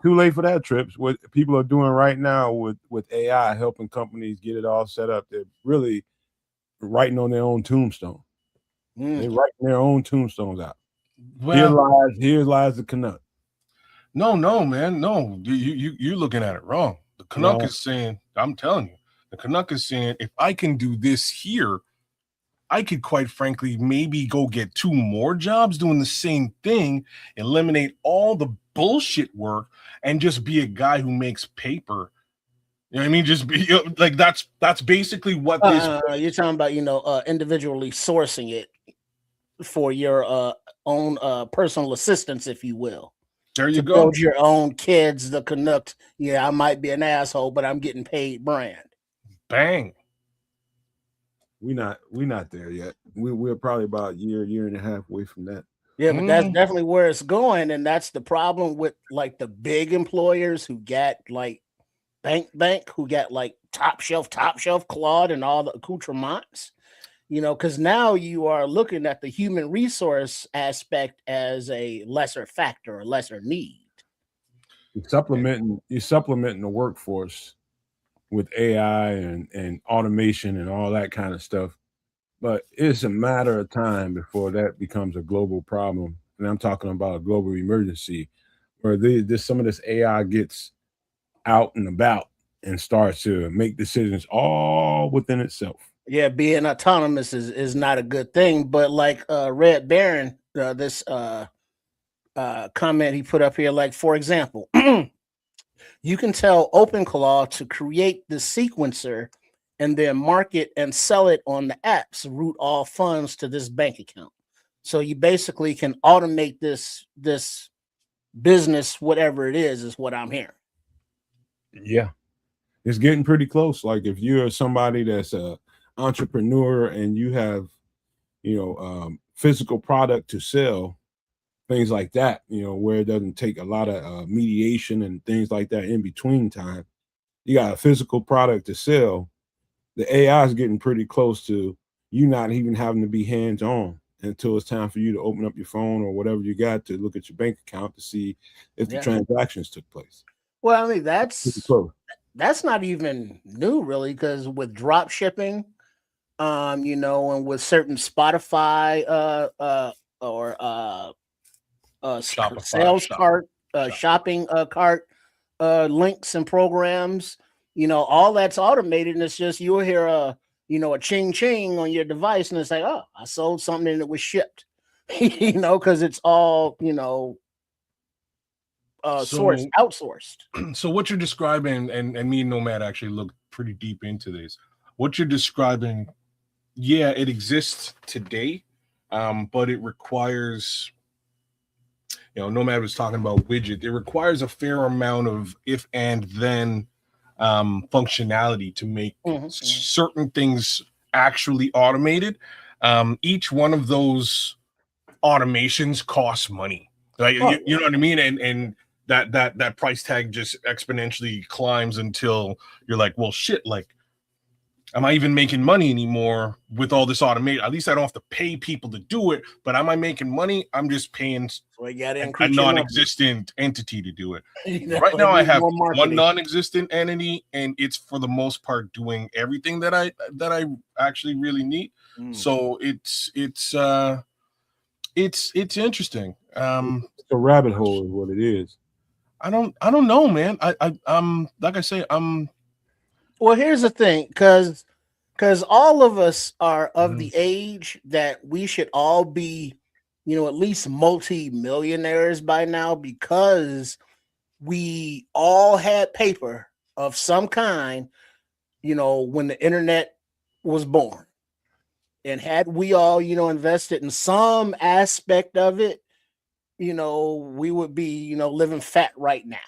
Too late for that, Trips. What people are doing right now with AI, helping companies get it all set up, they're really writing on their own tombstone. They're writing their own tombstones out. Well, here lies the Canuck. No, man, no. You're looking at it wrong. The Canuck is saying, I'm telling you, the Canuck is saying, if I can do this here, I could quite frankly maybe go get 2 more jobs doing the same thing, eliminate all the bullshit work, and just be a guy who makes paper. You know what I mean? Just be like that's basically what this. You're talking about, individually sourcing it for your own personal assistance, if you will. There you go. Build your own kids, the Canuck. Yeah, I might be an asshole, but I'm getting paid brand. Bang. We're not there yet. We're probably about a year and a half away from that. Yeah, but that's definitely where it's going, and that's the problem with like the big employers who get like bank, who get like top shelf Claude and all the accoutrements. Because now you are looking at the human resource aspect as a lesser factor, a lesser need. You're supplementing the workforce with AI and automation and all that kind of stuff. But it's a matter of time before that becomes a global problem. And I'm talking about a global emergency where some of this AI gets out and about and starts to make decisions all within itself. Yeah, being autonomous is not a good thing. But like Red Baron, this comment he put up here, like, for example, you can tell OpenClaw to create the sequencer and then market and sell it on the apps, route all funds to this bank account. So you basically can automate this business, whatever it is what I'm hearing. Yeah, it's getting pretty close. Like if you're somebody that's a entrepreneur and you have, physical product to sell, things like that, where it doesn't take a lot of mediation and things like that in between time. You got a physical product to sell. The AI is getting pretty close to you not even having to be hands-on until it's time for you to open up your phone or whatever you got to look at your bank account to see if the transactions took place. Well, I mean, that's that's not even new, really, because with drop shipping, and with certain Spotify or Shopify, sales cart, shopping cart links and programs, all that's automated, and it's just you'll hear a ching ching on your device, and it's like, oh, I sold something and it was shipped, because it's all So, outsourced. so what you're describing, and me and Nomad actually looked pretty deep into this. What you're describing, yeah, it exists today, but it requires, Nomad was talking about widget. It requires a fair amount of if and then functionality to make certain things actually automated. Each one of those automations costs money. Like you know what I mean? And that price tag just exponentially climbs until you're like, well, shit, like, am I even making money anymore with all this automation? At least I don't have to pay people to do it, but am I making money? I'm just paying a non-existent entity to do it. Right now I have one non-existent entity, and it's for the most part doing everything that I actually really need. So it's interesting. It's a rabbit hole is what it is. I don't know, man. I'm like I say, well, here's the thing, because all of us are of the age that we should all be, at least multi-millionaires by now, because we all had paper of some kind, when the internet was born. And had we all, invested in some aspect of it, we would be, living fat right now.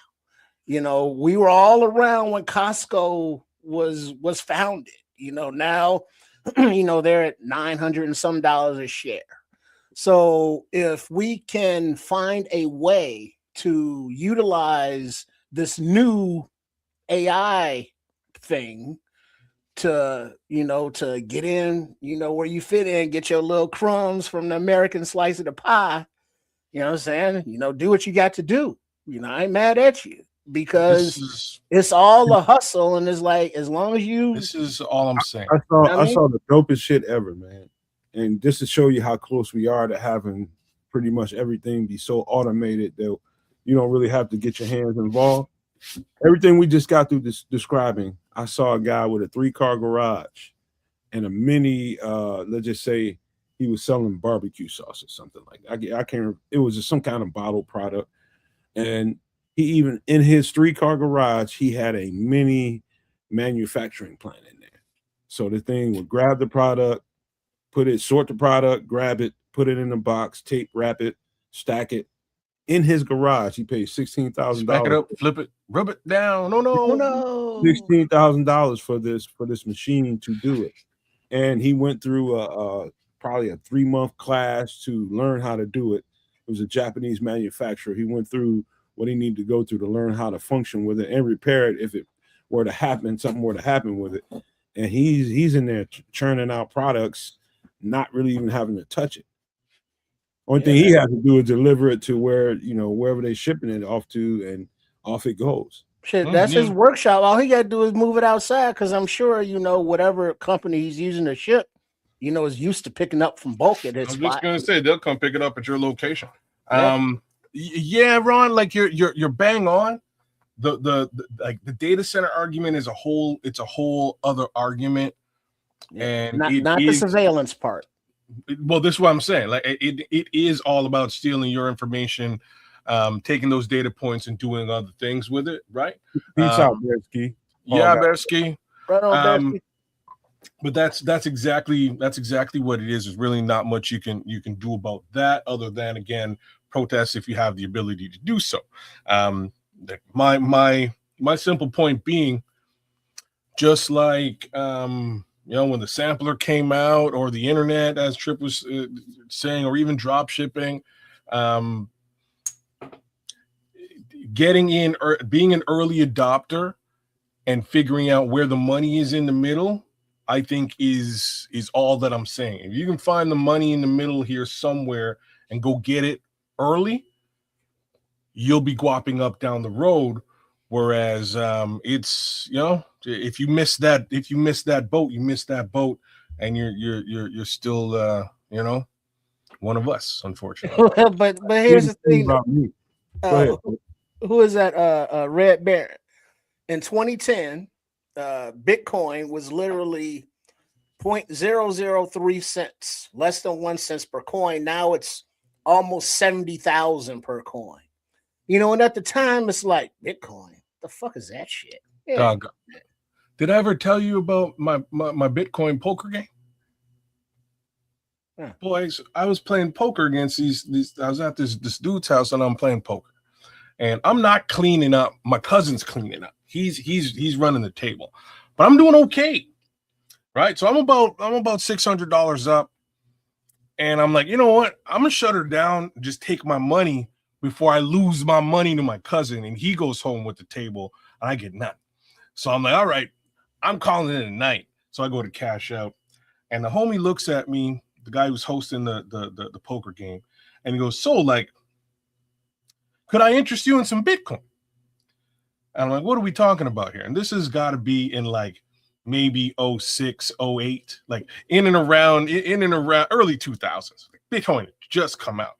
We were all around when Costco was founded. Now, they're at $900 and some a share. So if we can find a way to utilize this new AI thing to get in, where you fit in, get your little crumbs from the American slice of the pie, you know what I'm saying? Do what you got to do. I ain't mad at you, because it's all a hustle, and it's like, as long as you. This is all I'm saying. I saw the dopest shit ever, man. And just to show you how close we are to having pretty much everything be so automated that you don't really have to get your hands involved. Everything we just got through describing, I saw a guy with a 3-car garage and a mini, let's just say he was selling barbecue sauce or something like that. I can't remember. It was just some kind of bottled product. And he even, in his 3-car garage, he had a mini manufacturing plant in there. So the thing would grab the product, sort the product, grab it, put it in a box, tape, wrap it, stack it. In his garage, he paid $16,000. Back it up, flip it, rub it down. No. $16,000 for this machine to do it. And he went through probably a 3-month class to learn how to do it. It was a Japanese manufacturer. He went through what he needed to go through to learn how to function with it and repair it if it were to happen, something were to happen with it. And he's in there churning out products, not really even having to touch it. Only thing he has to do is deliver it to where, wherever they're shipping it off to, and off it goes. Shit, that's his workshop. All he got to do is move it outside, because I'm sure, whatever company he's using to ship, is used to picking up from bulk at his spot. I was just going to say, they'll come pick it up at your location. Yeah, Ron, like you're bang on. The like the data center argument is a whole other argument. And not the surveillance part. Well, this is what I'm saying. Like it is all about stealing your information, taking those data points and doing other things with it, right? Peace out, Bearsky. Yeah, Bearsky. Right on, Bearsky. But that's exactly what it is. There's really not much you can do about that, other than, again, protest if you have the ability to do so. My simple point being, just like when the sampler came out, or the internet, as Trip was saying, or even drop shipping, getting in or being an early adopter and figuring out where the money is in the middle, I think is all that I'm saying. If you can find the money in the middle here somewhere and go get it early, you'll be guapping up down the road. Whereas it's, you know, if you miss that boat, you miss that boat, and you're still you know, one of us, unfortunately. but here's the thing. About me. Go ahead. Who is that? Red Baron. In 2010, Bitcoin was literally 0.003 cents, less than 1 cent per coin. Now it's almost 70,000 per coin. You know, and at the time it's like, Bitcoin, the fuck is that shit? Yeah. Dog, did I ever tell you about my Bitcoin poker game? Yeah. Boys, I was playing poker against these. I was at this dude's house and I'm playing poker, and I'm not cleaning up. My cousin's cleaning up. He's running the table, but I'm doing okay, right? So I'm about $600 up, and I'm like, you know what? I'm gonna shut her down. Just take my money before I lose my money to my cousin, and he goes home with the table, and I get nothing. So I'm like, all right, I'm calling it a night. So I go to cash out, and the homie looks at me, the guy who's hosting the poker game, and he goes, so, like, could I interest you in some Bitcoin? And I'm like, what are we talking about here? And this has got to be in like maybe 06, 08, like in and around early 2000s. Like Bitcoin had just come out.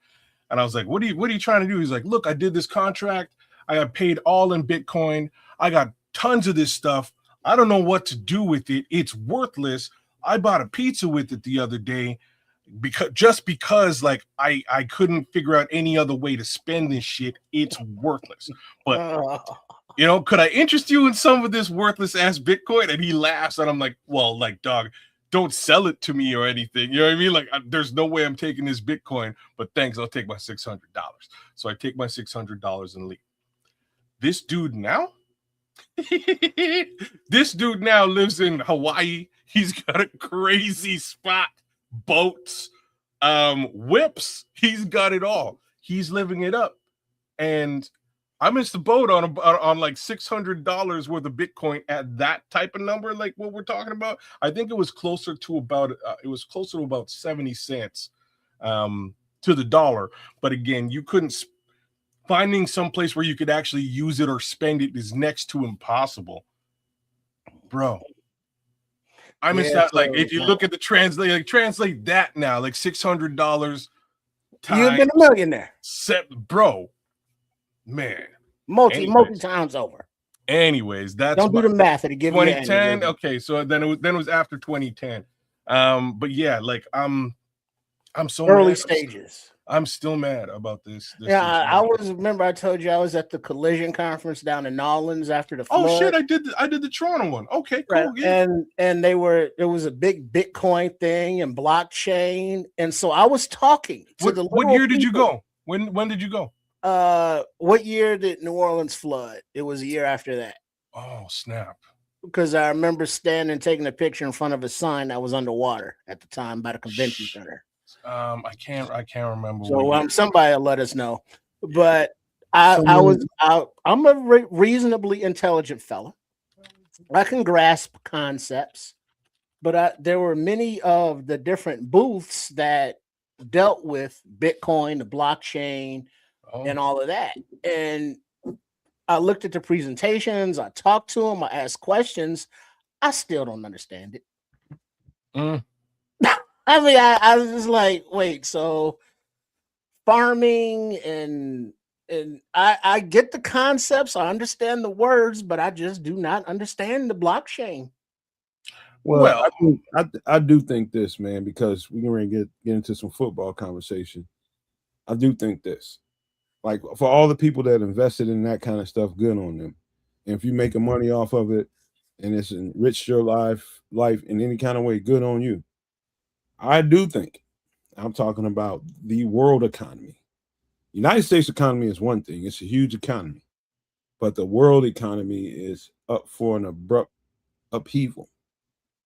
And I was like, what are you trying to do? He's like, look, I did this contract. I got paid all in Bitcoin. I got tons of this stuff. I don't know what to do with it. It's worthless. I bought a pizza with it the other day because like I couldn't figure out any other way to spend this shit. It's worthless. But you know, could I interest you in some of this worthless ass Bitcoin? And he laughs, and I'm like, well, like, dog, don't sell it to me or anything. You know what I mean? Like, there's no way I'm taking this Bitcoin, but thanks, I'll take my $600. So I take my $600 and leave. This dude now lives in Hawaii. He's got a crazy spot, boats, whips. He's got it all. He's living it up. And I missed the boat on like $600 worth of Bitcoin at that type of number, like what we're talking about. I think it was closer to about 70 cents to the dollar. But again, you couldn't finding some place where you could actually use it or spend it is next to impossible, bro. I missed that. Like, if you look at the translate that now, like $600. You've been a millionaire, bro. Man, multi times over. Anyways, that's don't do the math. It'll give 2010. Okay, so then it was after 2010. But yeah, like I'm so early mad. stages. I'm still mad about this. Yeah, I remember I told you I was at the collision conference down in New Orleans after the flood. Oh shit, I did the Toronto one. Okay, cool. Right. Yeah. And there was a big Bitcoin thing and blockchain, and so I was talking to what year did you go? When did you go? What year did New Orleans flood? It was a year after that. Oh snap! Because I remember standing taking a picture in front of a sign that was underwater at the time by the convention center. I can't remember. So somebody will let us know. But I'm a reasonably intelligent fella. I can grasp concepts, but there were many of the different booths that dealt with Bitcoin, the blockchain, and all of that. And I looked at the presentations, I talked to them, I asked questions. I still don't understand it. I mean, I was just like, wait, so farming and I get the concepts, I understand the words, but I just do not understand the blockchain. Well, I do think this, man, because we're going to get into some football conversation. I do think this. Like, for all the people that invested in that kind of stuff, good on them. And if you're making money off of it and it's enriched your life in any kind of way, good on you. I do think, I'm talking about the world economy. United States economy is one thing. It's a huge economy. But the world economy is up for an abrupt upheaval.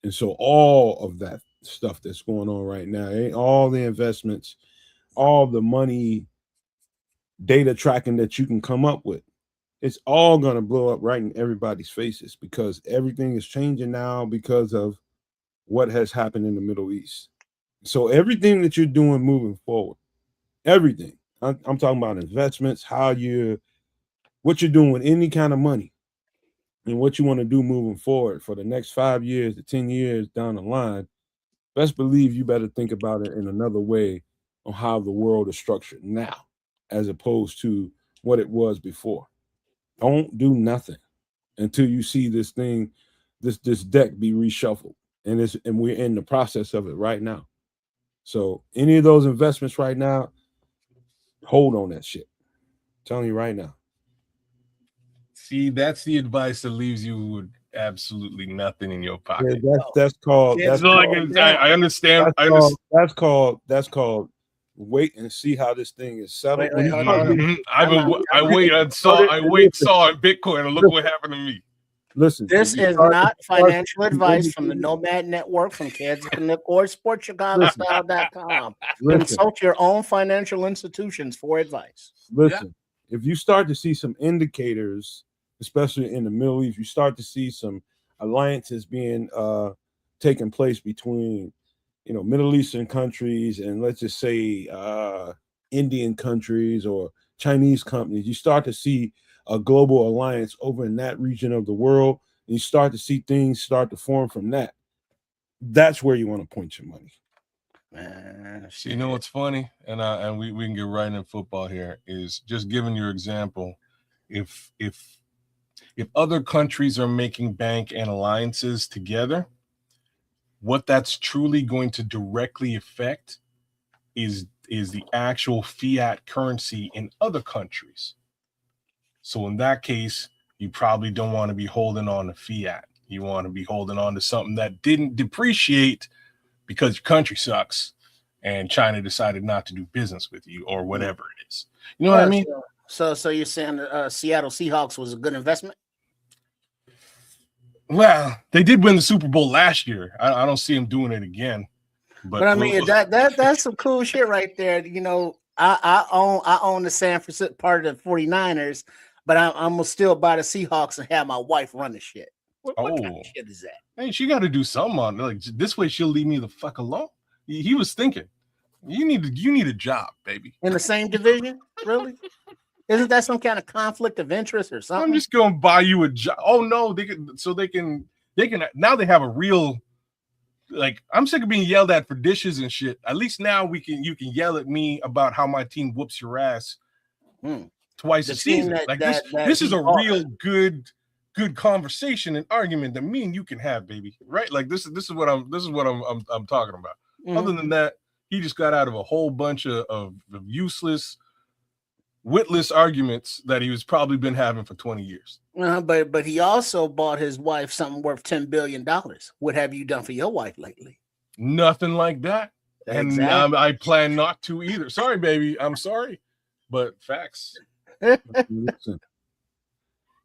And so all of that stuff that's going on right now, all the investments, all the money, data tracking that you can come up with, it's all going to blow up right in everybody's faces because everything is changing now because of what has happened in the Middle East. So everything that you're doing moving forward, everything, I'm talking about investments, what you're doing with any kind of money, and what you want to do moving forward for the next 5 years to 10 years down the line, best believe you better think about it in another way on how the world is structured now, as opposed to what it was before. Don't do nothing until you see this thing, this deck be reshuffled, and we're in the process of it right now. So any of those investments right now, hold on that shit. I'm telling you right now. See, that's the advice that leaves you with absolutely nothing in your Yeah, pocket. that's called Yeah, that's So like, called I understand. that's called wait and see how this thing is settled. Wait, hold on. I wait and saw Bitcoin, and look what happened to me. Listen, This is not financial advice from the Nomad Network, from Kansas Canuck or SportsChicagoStyle.com. Consult your own financial institutions for advice. Listen, if you start to see some indicators, especially in the Middle East, you start to see some alliances being taking place between, Middle Eastern countries and, let's just say, Indian countries or Chinese companies. You start to see a global alliance over in that region of the world, and you start to see things start to form from that. That's where you want to point your money. Man, So you know what's funny, and we can get right in football here, is just giving your example. If other countries are making bank and alliances together, what that's truly going to directly affect is the actual fiat currency in other countries. So in that case, you probably don't want to be holding on to fiat. You want to be holding on to something that didn't depreciate because your country sucks and China decided not to do business with you or whatever it is. You know what I mean? So you're saying Seattle Seahawks was a good investment? Well, they did win the Super Bowl last year. I don't see them doing it again. But I mean, that's some cool shit right there. I own the San Francisco part of the 49ers, but I'm gonna still buy the Seahawks and have my wife run the shit. What kind of shit is that? Hey, she got to do something on it. Like, this way she'll leave me the fuck alone. He was thinking, you need a job, baby. In the same division? Really? Isn't that some kind of conflict of interest or something? I'm just gonna buy you a job. Oh no, they can now they have a real, like, I'm sick of being yelled at for dishes and shit. At least now you can yell at me about how my team whoops your ass twice a season. This is a real good conversation and argument that me and you can have, baby. Right? Like this is what I'm talking about. Mm-hmm. Other than that, he just got out of a whole bunch of useless, witless arguments that he was probably been having for 20 years. But he also bought his wife something worth $10 billion. What have you done for your wife lately? Nothing like that. Exactly. And I plan not to either. Sorry, baby. I'm sorry. But facts. Listen.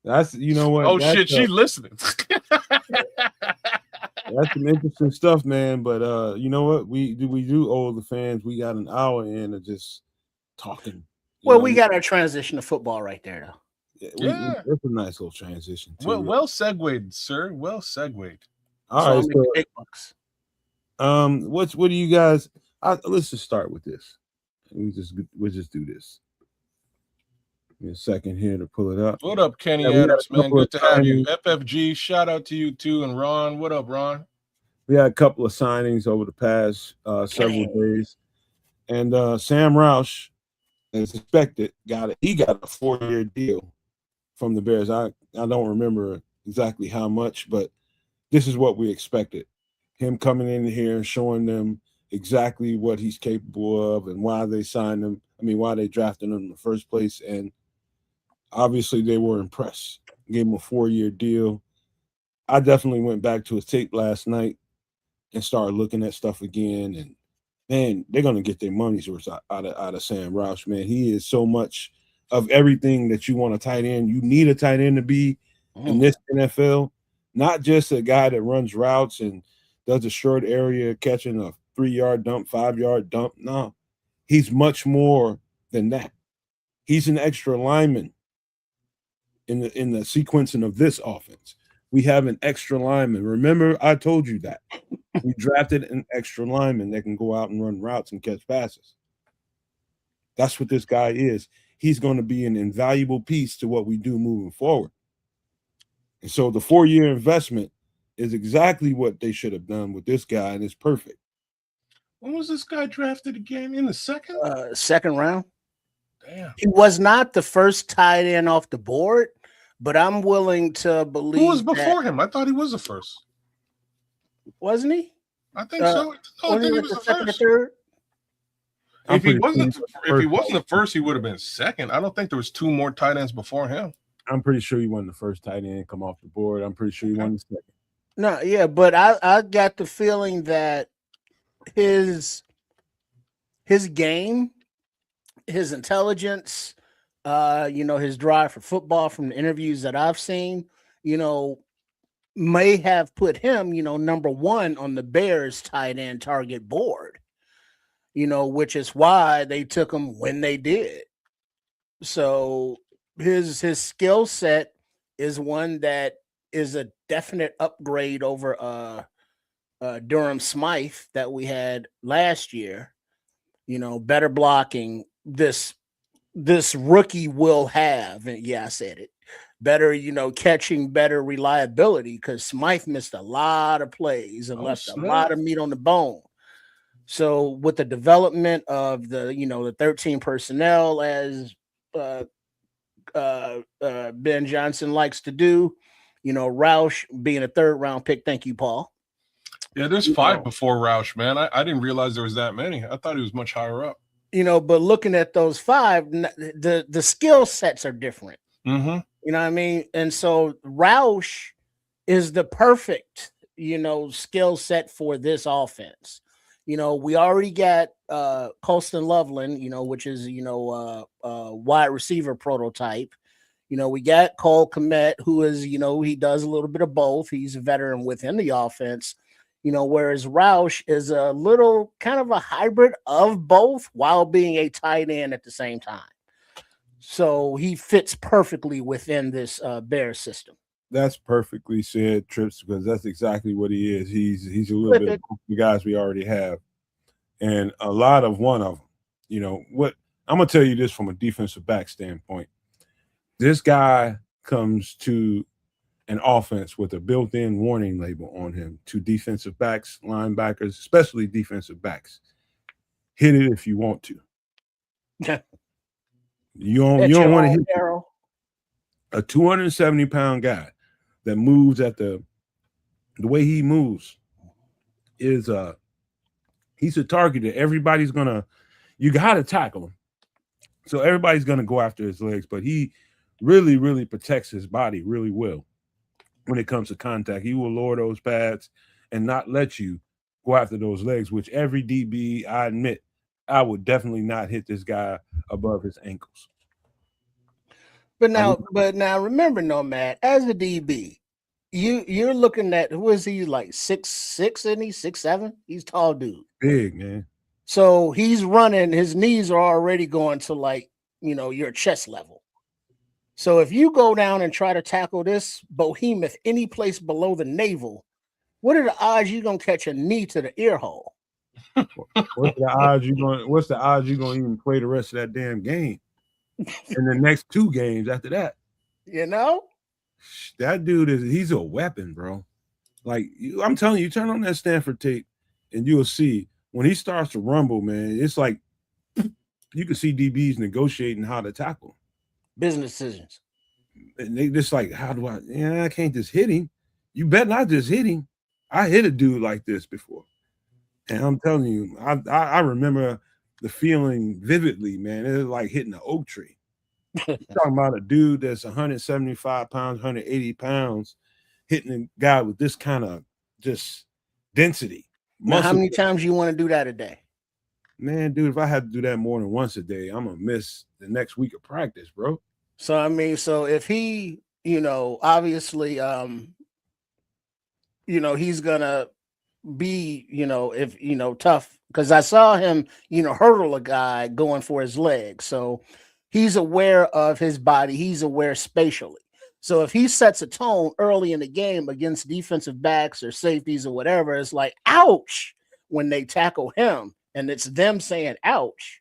That's, you know what? Oh, shit. She's listening. That's some interesting stuff, man. But you know what? We do owe the fans. We got an hour in of just talking. Well, we got our transition to football right there, though. Yeah, that's a nice little transition. Well segued, sir. Well segued. All right, so what do you guys? Let's just start with this. We'll just do this. Give me a second here to pull it up. What up, Kenny Adams, man? Good to have you. FFG, shout out to you too, and Ron. What up, Ron? We had a couple of signings over the past several days, and Sam Roush, as expected, got a 4-year deal from the Bears. I don't remember exactly how much, but this is what we expected. Him coming in here and showing them exactly what he's capable of and why they signed him. I mean, why they drafted him in the first place. And obviously they were impressed. Gave him a 4-year deal. I definitely went back to his tape last night and started looking at stuff again, and man, they're gonna get their money's worth out of Sam Roush, man. He is so much of everything that you want a tight end. You need a tight end to be in this NFL, not just a guy that runs routes and does a short area catching a 3-yard dump, 5-yard dump. No, he's much more than that. He's an extra lineman in the sequencing of this offense. We have an extra lineman. Remember, I told you that. We drafted an extra lineman that can go out and run routes and catch passes. That's what this guy is. He's going to be an invaluable piece to what we do moving forward. And so the 4-year investment is exactly what they should have done with this guy, and it's perfect. When was this guy drafted again? In the second? Second round. Damn. He was not the first tight end off the board, but I'm willing to believe. Who was before him? I thought he was the first. Wasn't he? I think so. I think he was the second or first. third. If he wasn't the first, he would have been second. I don't think there was 2 more tight ends before him. I'm pretty sure he wasn't the first tight end come off the board. I'm pretty sure he won the second. No, yeah, but I got the feeling that his game, his intelligence, his drive for football from the interviews that I've seen, may have put him, number 1 on the Bears tight end target board, which is why they took him when they did. So his skill set is one that is a definite upgrade over Durham Smythe that we had last year. Better blocking. This rookie will have, and yeah, I said it. Better, catching, better reliability, because Smythe missed a lot of plays and left a lot of meat on the bone. So with the development of the 13 personnel, as Ben Johnson likes to do, Roush being a 3rd round pick. Thank you, Paul. Yeah, there's 5 before Roush, man. I didn't realize there was that many. I thought he was much higher up. But looking at those 5, the skill sets are different. Mm-hmm. You know what I mean? And so Roush is the perfect, skill set for this offense. We already got Colston Loveland, which is, wide receiver prototype. We got Cole Kmet, who is, he does a little bit of both. He's a veteran within the offense, whereas Roush is a little kind of a hybrid of both while being a tight end at the same time. So he fits perfectly within this Bears system. That's perfectly said, Trips, because that's exactly what he is. He's a little bit of the guys we already have, and a lot of one of them. What I'm gonna tell you this from a defensive back standpoint. This guy comes to an offense with a built-in warning label on him to defensive backs, linebackers, especially defensive backs. Hit it if you want to. You don't want to hit a 270-pound guy that moves at the way he moves is he's a target that everybody's you gotta tackle him. So everybody's gonna go after his legs, but he really, really protects his body really well when it comes to contact. He will lower those pads and not let you go after those legs, which every DB, I admit, I would definitely not hit this guy above his ankles. But now remember, Nomad, as a DB, you're looking at, who is he, like 6'6", isn't he? 6'7"? He's tall dude. Big, man. So he's running, his knees are already going to your chest level. So if you go down and try to tackle this behemoth any place below the navel, what are the odds you're gonna catch a knee to the ear hole? What's the odds you're gonna even play the rest of that damn game? In the next 2 games after that. That dude he's a weapon, bro. Like I'm telling you, turn on that Stanford tape and you'll see when he starts to rumble, man, it's like you can see DBs negotiating how to tackle. Business decisions. And they just like, I can't just hit him. You better not just hit him. I hit a dude like this before. And I'm telling you, I remember the feeling vividly, man. It was like hitting an oak tree. You're talking about a dude that's 175 pounds, 180 pounds, hitting a guy with this kind of just density. Now, how many times you want to do that a day? Man, dude, if I had to do that more than once a day, I'm going to miss the next week of practice, bro. So if he, obviously, he's going to be, tough, because I saw him, hurdle a guy going for his leg. So he's aware of his body. He's aware spatially. So if he sets a tone early in the game against defensive backs or safeties or whatever, it's like, ouch, when they tackle him. And it's them saying, ouch,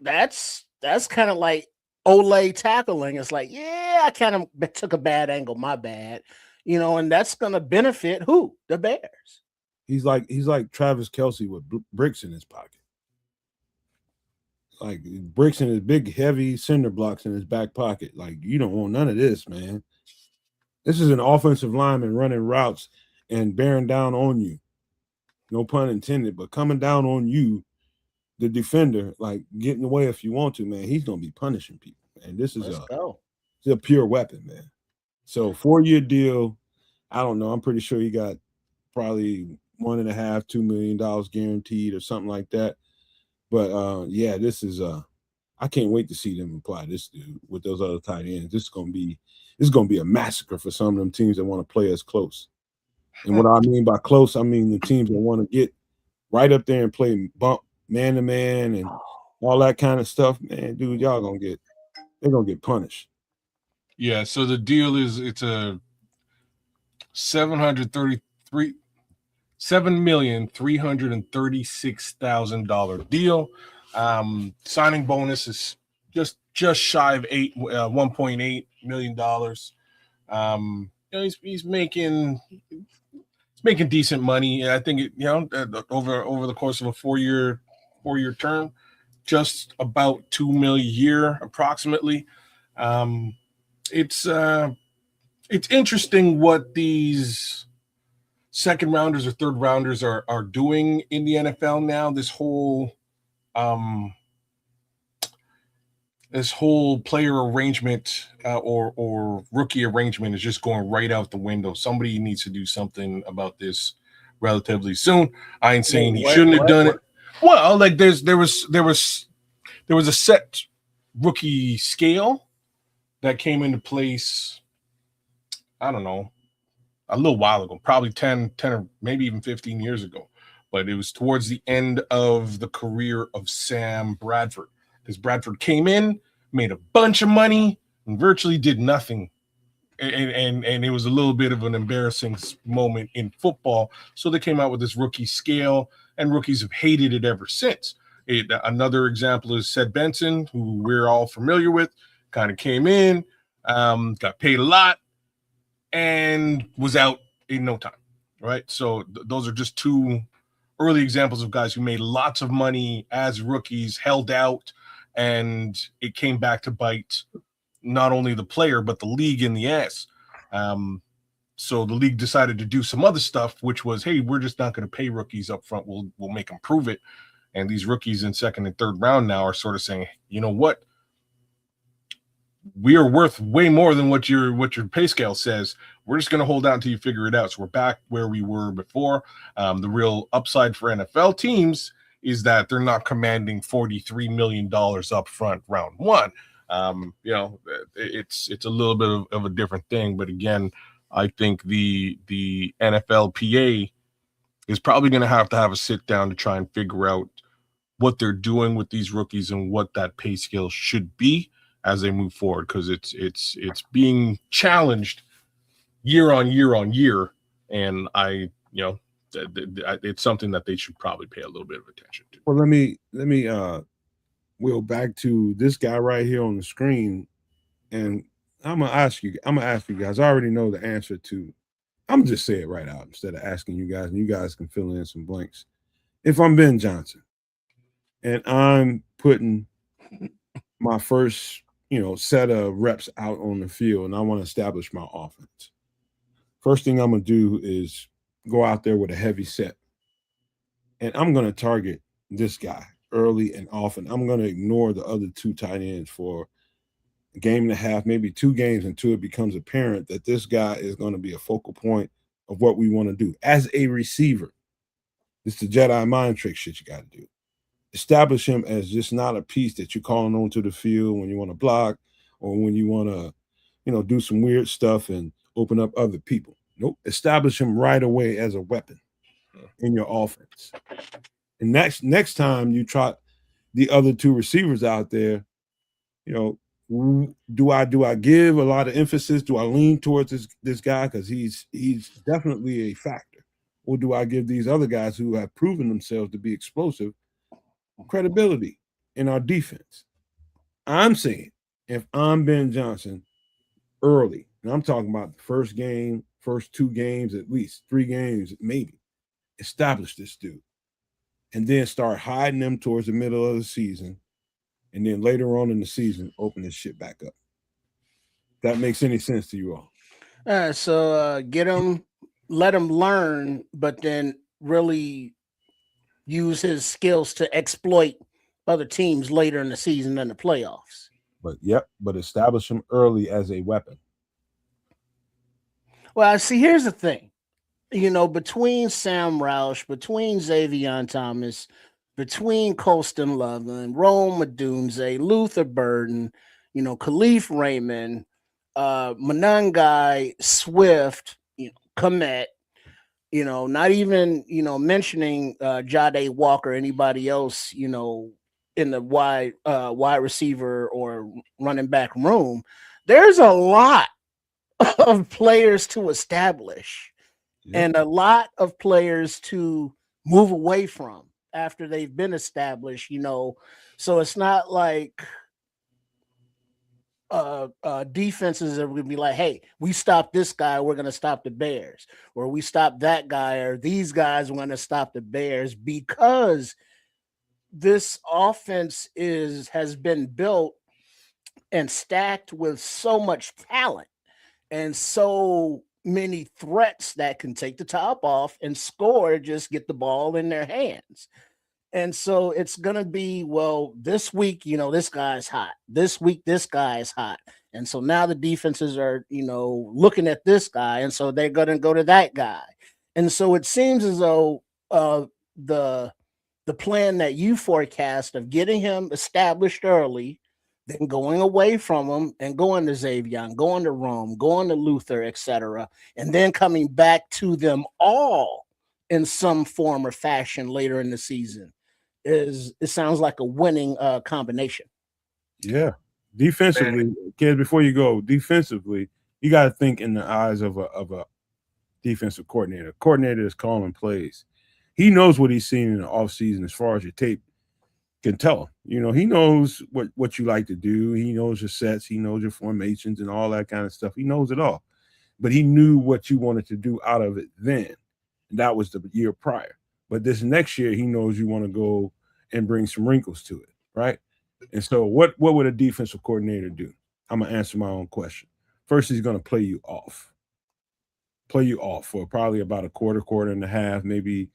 that's kind of like Olay tackling. It's like, yeah, I kind of took a bad angle, my bad. And that's going to benefit who? The Bears. He's like Travis Kelce with bricks in his pocket. Like bricks in his big, heavy cinder blocks in his back pocket. Like, you don't want none of this, man. This is an offensive lineman running routes and bearing down on you. No pun intended, but coming down on you, the defender, like getting away if you want to, man. He's going to be punishing people. And this is a pure weapon, man. So 4-year deal. I don't know. I'm pretty sure he got probably $1.5, $2 million guaranteed or something like that. But yeah, this is I can't wait to see them apply this dude with those other tight ends. This is gonna be a massacre for some of them teams that want to play us close. And what I mean by close, I mean the teams that want to get right up there and play bump man to man and all that kind of stuff. Man, dude, they're gonna get punished. Yeah, so the deal is it's a $7,336,000 deal. Signing bonus is just shy of $1.8 million. He's making decent money. I think over the course of a four-year term, just about $2 million a year approximately. It's interesting what these second rounders or third rounders are doing in the NFL now. This whole player arrangement or rookie arrangement is just going right out the window. Somebody needs to do something about this relatively soon. I ain't saying he shouldn't have done it. Well, like there was a set rookie scale that came into place, I don't know, a little while ago, probably 10 or maybe even 15 years ago. But it was towards the end of the career of Sam Bradford. Because Bradford came in, made a bunch of money, and virtually did nothing. And it was a little bit of an embarrassing moment in football. So they came out with this rookie scale, and rookies have hated it ever since. Another example is Sed Benson, who we're all familiar with, kind of came in, got paid a lot, and was out in no time, right? So those are just two early examples of guys who made lots of money as rookies, held out, and it came back to bite not only the player, but the league in the ass. So the league decided to do some other stuff, which was, hey, we're just not going to pay rookies up front. We'll make them prove it. And these rookies in second and third round now are sort of saying, you know what? We are worth way more than what your pay scale says. We're just going to hold out until you figure it out. So we're back where we were before. The real upside for NFL teams is that they're not commanding $43 million up front round one. It's a little bit of a different thing. But again, I think the NFLPA is probably going to have a sit down to try and figure out what they're doing with these rookies and what that pay scale should be as they move forward, because it's being challenged year on year, and it's something that they should probably pay a little bit of attention to. Well, let me wheel back to this guy right here on the screen, and I'm gonna ask you guys. I already know the answer to. I'm just say it right out instead of asking you guys, and you guys can fill in some blanks. If I'm Ben Johnson, and I'm putting my first set of reps out on the field, and I want to establish my offense. First thing I'm going to do is go out there with a heavy set. And I'm going to target this guy early and often. I'm going to ignore the other two tight ends for a game and a half, maybe 2 games, until it becomes apparent that this guy is going to be a focal point of what we want to do. As a receiver, it's the Jedi mind trick shit you got to do. Establish him as just not a piece that you're calling onto the field when you want to block or when you want to, do some weird stuff and open up other people. Nope. Establish him right away as a weapon in your offense. And next time you trot the other 2 receivers out there, do I give a lot of emphasis? Do I lean towards this guy because he's definitely a factor? Or do I give these other guys who have proven themselves to be explosive credibility in our defense? I'm saying, if I'm Ben Johnson early, and I'm talking about the first game, first 2 games, at least 3 games, maybe, establish this dude. And then start hiding them towards the middle of the season. And then later on in the season, open this shit back up. That makes any sense to you all? So get him, let him learn, but then really use his skills to exploit other teams later in the season and the playoffs. But establish him early as a weapon. Well, see, here's the thing. Between Sam Roush, between Xavier Thomas, between Colston Loveland, Rome Odunze, Luther Burden, Khalif Raymond, Manungai, Swift, Komet, not even, mentioning Jade Walker, anybody else, in the wide receiver or running back room. There's a lot of players to establish and a lot of players to move away from after they've been established, so it's not like defenses are going to be like, hey, we stopped this guy, we're going to stop the Bears, or we stopped that guy, or these guys want to stop the Bears, because this offense has been built and stacked with so much talent and so many threats that can take the top off and score, just get the ball in their hands. And so it's going to be, well, this week, this guy's hot. This week, this guy is hot. And so now the defenses are, looking at this guy. And so they're going to go to that guy. And so it seems as though the plan that you forecast of getting him established early, then going away from him and going to Xavier, going to Rome, going to Luther, etc., and then coming back to them all in some form or fashion later in the season, it sounds like a winning combination. Yeah. Defensively, kids, before you go, defensively, you got to think in the eyes of a defensive coordinator. Coordinator is calling plays. He knows what he's seen in the offseason as far as your tape can tell him. He knows what you like to do. He knows your sets. He knows your formations and all that kind of stuff. He knows it all. But he knew what you wanted to do out of it then. And that was the year prior. But this next year, he knows you want to go and bring some wrinkles to it, right? And so what would a defensive coordinator do? I'm going to answer my own question. First, he's going to play you off for probably about a quarter and a half, maybe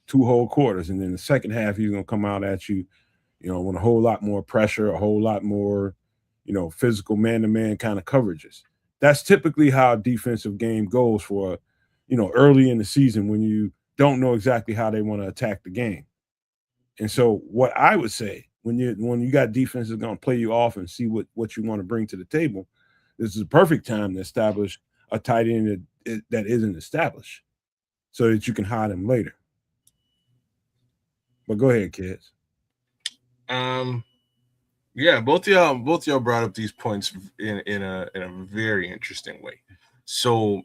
2 whole quarters. And then the second half, he's going to come out at you, with a whole lot more pressure, a whole lot more, physical man-to-man kind of coverages. That's typically how a defensive game goes for, early in the season when you don't know exactly how they want to attack the game. And so what I would say, when you got defenses going to play you off and see what you want to bring to the table, this is a perfect time to establish a tight end that isn't established so that you can hide him later. But go ahead, kids. Yeah, both y'all brought up these points in a very interesting way. So,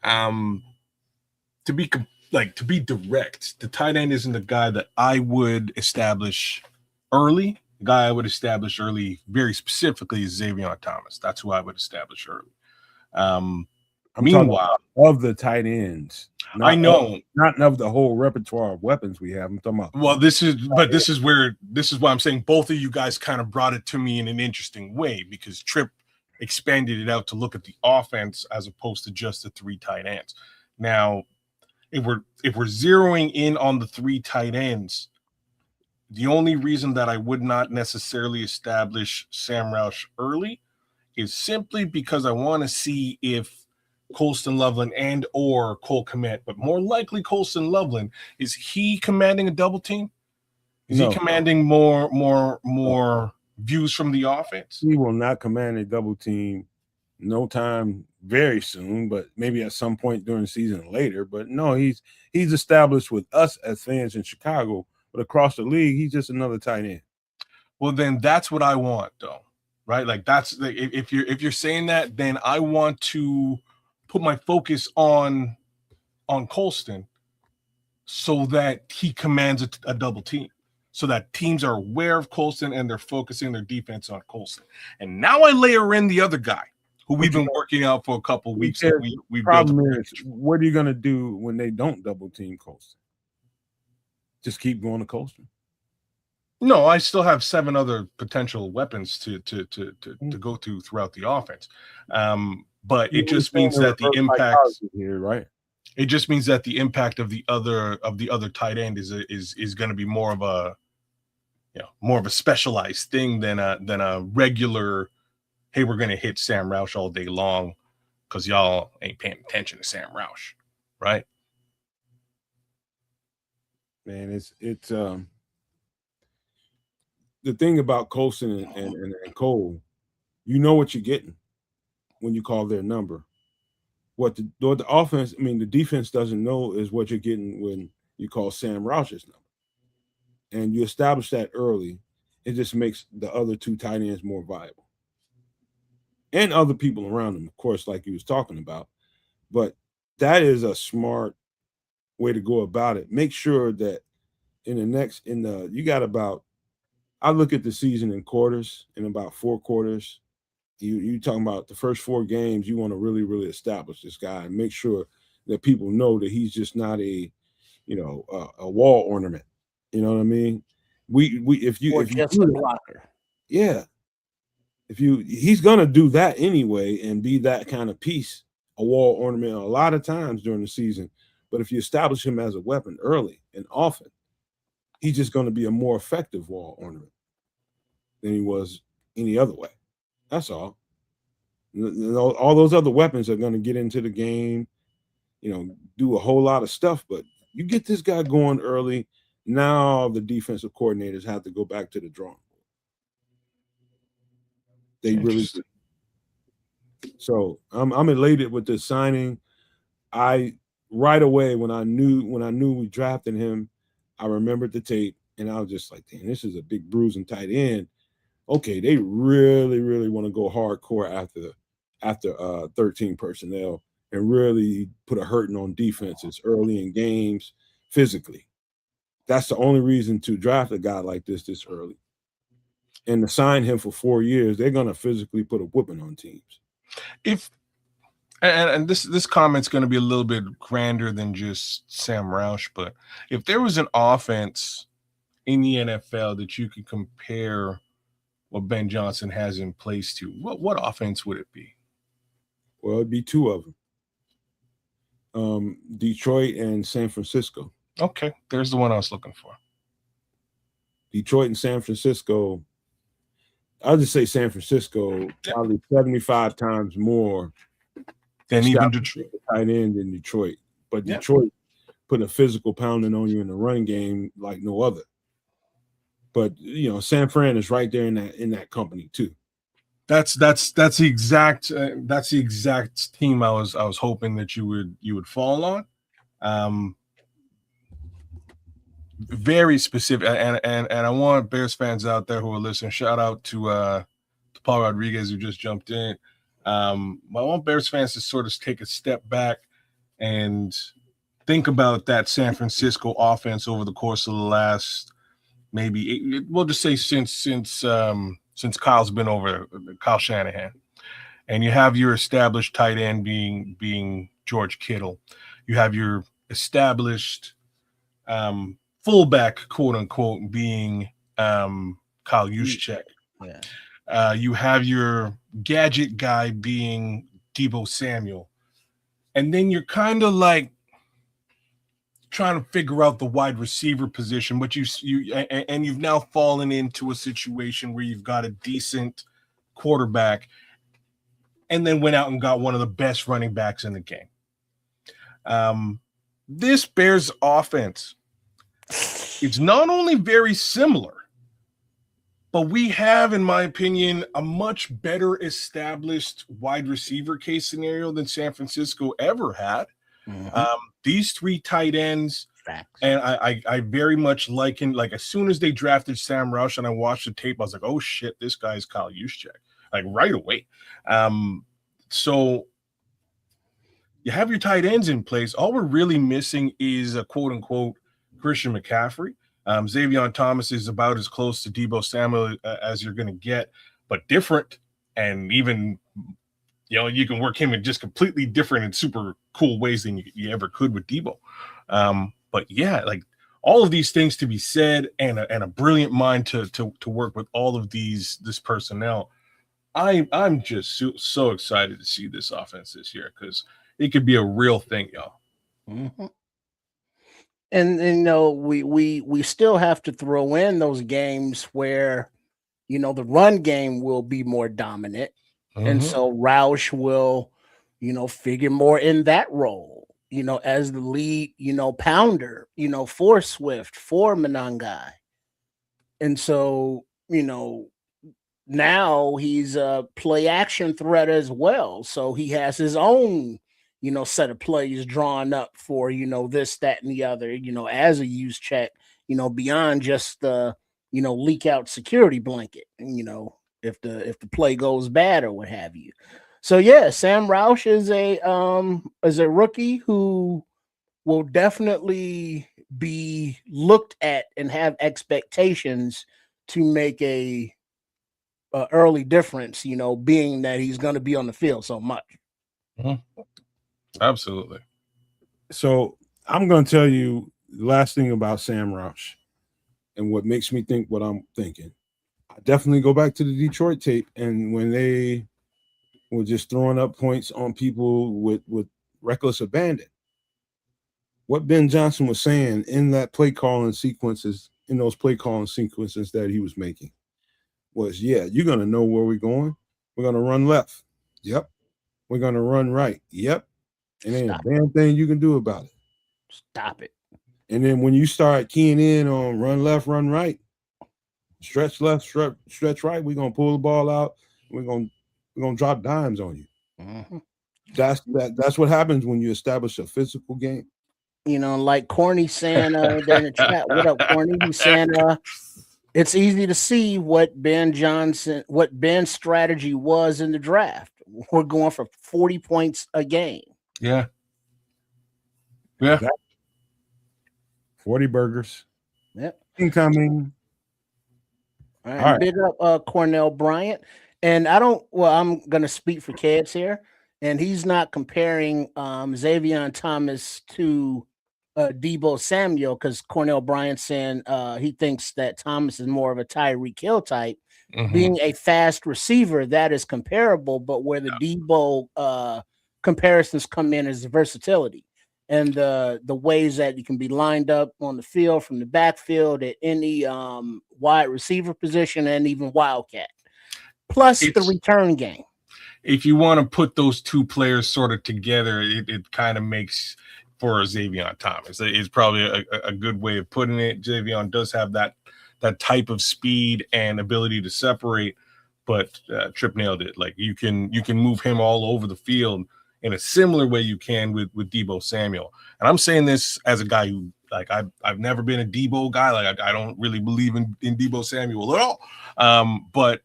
to be direct, the tight end isn't the guy that I would establish early. The guy I would establish early, very specifically, is Xavier Thomas. That's who I would establish early. Meanwhile, of the tight ends, I know not of the whole repertoire of weapons we have. I'm talking about. Well, this is why I'm saying both of you guys kind of brought it to me in an interesting way, because Tripp expanded it out to look at the offense as opposed to just the 3 tight ends. Now, if we're zeroing in on the 3 tight ends, the only reason that I would not necessarily establish Sam Roush early is simply because I want to see if Colston Loveland and or Cole Kmet, but more likely Colston Loveland, is he commanding a double team? Is he commanding more views from the offense? He will not command a double team no time very soon, but maybe at some point during the season later. But no, he's established with us as fans in Chicago, but across the league, he's just another tight end. Well, then that's what I want, though, right? Like that's if you're saying that, then I want to put my focus on Colston so that he commands a double team. so that teams are aware of Colston and they're focusing their defense on Colston. And now I layer in the other guy who we've been working out for a couple of weeks. We problem is, what are you going to do when they don't double team Colston? Just keep going to Colston. No, I still have 7 other potential weapons to go to throughout the offense. But it just means that the impact here, right? It just means that the impact of the other tight end is going to be more of a specialized thing than a regular. Hey, we're going to hit Sam Roush all day long because y'all ain't paying attention to Sam Roush, right? Man, it's the thing about Colson and Cole, you know what you're getting when you call their number. What the offense, the defense doesn't know is what you're getting when you call Sam Roush's number. And you establish that early, it just makes the other 2 tight ends more viable. And other people around them, of course, like he was talking about. But that is a smart way to go about it. Make sure that you got about, I look at the season in quarters, in about 4 quarters. You talking about the first 4 games, you want to really, really establish this guy and make sure that people know that he's just not a wall ornament. You know what I mean? If you just a blocker. Yeah. He's gonna do that anyway and be that kind of piece, a wall ornament a lot of times during the season. But if you establish him as a weapon early and often, he's just going to be a more effective wall ornament than he was any other way. That's all. All those other weapons are going to get into the game, do a whole lot of stuff. But you get this guy going early, now the defensive coordinators have to go back to the drawing board. They really do. So I'm elated with this signing. Right away when I knew we drafted him, I remembered the tape and I was just like, damn, this is a big bruising tight end. Okay, they really, really want to go hardcore after 13 personnel and really put a hurting on defenses early in games physically. That's the only reason to draft a guy like this early. And to sign him for 4 years, they're going to physically put a whooping on teams. And this comment's going to be a little bit grander than just Sam Roush, but if there was an offense in the NFL that you could compare what Ben Johnson has in place to, what offense would it be? Well, it'd be 2 of them. Detroit and San Francisco. Okay, there's the one I was looking for. Detroit and San Francisco. I'll just say San Francisco probably 75 times more than even Detroit tight end in Detroit. But Detroit put a physical pounding on you in the run game like no other. But San Fran is right there in that company too. That's the exact team I was hoping that you would fall on. Very specific, and I want Bears fans out there who are listening. Shout out to Paul Rodriguez who just jumped in. I want Bears fans to sort of take a step back and think about that San Francisco offense over the course of the last we'll just say since Kyle's been over, Kyle Shanahan, and you have your established tight end being George Kittle. You have your established fullback, quote unquote, being Kyle Juszczyk. Yeah. You have your gadget guy being Deebo Samuel. And then you're kind of like trying to figure out the wide receiver position, but you've now fallen into a situation where you've got a decent quarterback and then went out and got one of the best running backs in the game. This Bears offense, it's not only very similar, but we have, in my opinion, a much better established wide receiver case scenario than San Francisco ever had. Mm-hmm. These 3 tight ends, and I very much liken, as soon as they drafted Sam Roush and I watched the tape, I was like, oh shit, this guy's Kyle Juszczyk, right away. So you have your tight ends in place. All we're really missing is a quote unquote Christian McCaffrey. Xavier Thomas is about as close to Deebo Samuel as you're going to get, but different. And even, you can work him in just completely different and super cool ways than you ever could with Deebo. But yeah, like all of these things to be said, and a brilliant mind to work with all of this personnel. I'm just so excited to see this offense this year, because it could be a real thing, y'all. Mm-hmm. And we still have to throw in those games where the run game will be more dominant, and so Roush will figure more in that role, as the lead pounder, for Swift, for Monangai. And so now he's a play action threat as well, so he has his own set of plays drawn up for this, that, and the other, as a use check, beyond just the leak out security blanket, if the play goes bad or what have you. So yeah, Sam Roush is a rookie who will definitely be looked at and have expectations to make a early difference, being that he's going to be on the field so much. Mm-hmm. Absolutely. So I'm going to tell you the last thing about Sam Roush and what makes me think what I'm thinking. I definitely go back to the Detroit tape, and when they were just throwing up points on people with reckless abandon. What Ben Johnson was saying in that play calling sequences, in those play calling sequences that he was making, was, yeah, you're going to know where we're going. We're going to run left. Yep. We're going to run right. Yep. And ain't a damn thing you can do about it. Stop it. And then when you start keying in on run left, run right, stretch left, stretch right, we're going to pull the ball out. We're going to drop dimes on you. Mm-hmm. That's what happens when you establish a physical game. Like Corny saying there in the chat, what up, Corny? He's saying it's easy to see what Ben's strategy was in the draft. We're going for 40 points a game. Yeah. 40 burgers. Yep. Incoming. All right. Big up Cornell Bryant. And I'm going to speak for Keds here. And he's not comparing Xavier Thomas to Deebo Samuel, because Cornell Bryant saying he thinks that Thomas is more of a Tyreek Hill type. Mm-hmm. Being a fast receiver, that is comparable, but where the Deebo comparisons come in is the versatility and the ways that you can be lined up on the field from the backfield at any wide receiver position and even wildcat. Plus the return game. If you want to put those two players sort of together, it kind of makes for Xavier Thomas. It's probably a good way of putting it. Xavier does have that type of speed and ability to separate, but Trip nailed it. Like you can move him all over the field in a similar way you can with Deebo Samuel. And I'm saying this as a guy who, like, I've never been a Deebo guy. Like I don't really believe in Deebo Samuel at all. But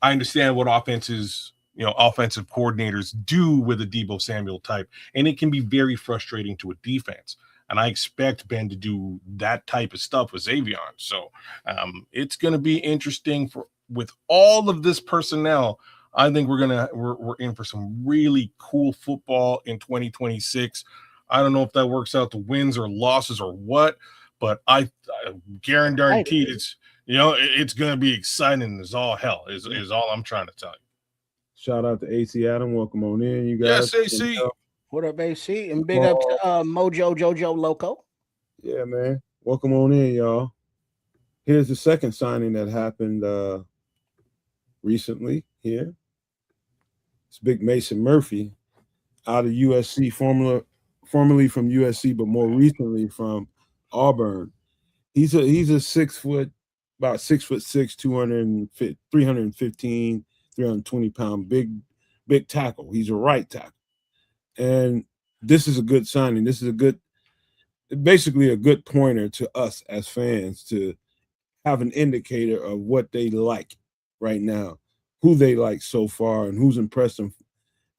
I understand what offensive coordinators do with a Deebo Samuel type, and it can be very frustrating to a defense. And I expect Ben to do that type of stuff with Xavier. So it's going to be interesting with all of this personnel. I think we're in for some really cool football in 2026. I don't know if that works out to wins or losses or what, but I guaranteed it's going to be exciting as all hell is all I'm trying to tell you. Shout out to AC Adam. Welcome on in, you guys. Yes, AC. What up, AC? And big up to Mojo Jojo Loco. Yeah, man. Welcome on in, y'all. Here's the second signing that happened recently here. It's Big Mason Murphy out of USC, formerly from USC, but more recently from Auburn. He's a about 6'6", 315, 320-pound, big tackle. He's a right tackle. And this is a good signing. This is basically a good pointer to us as fans to have an indicator of what they like right now, who they like so far, and who's impressed them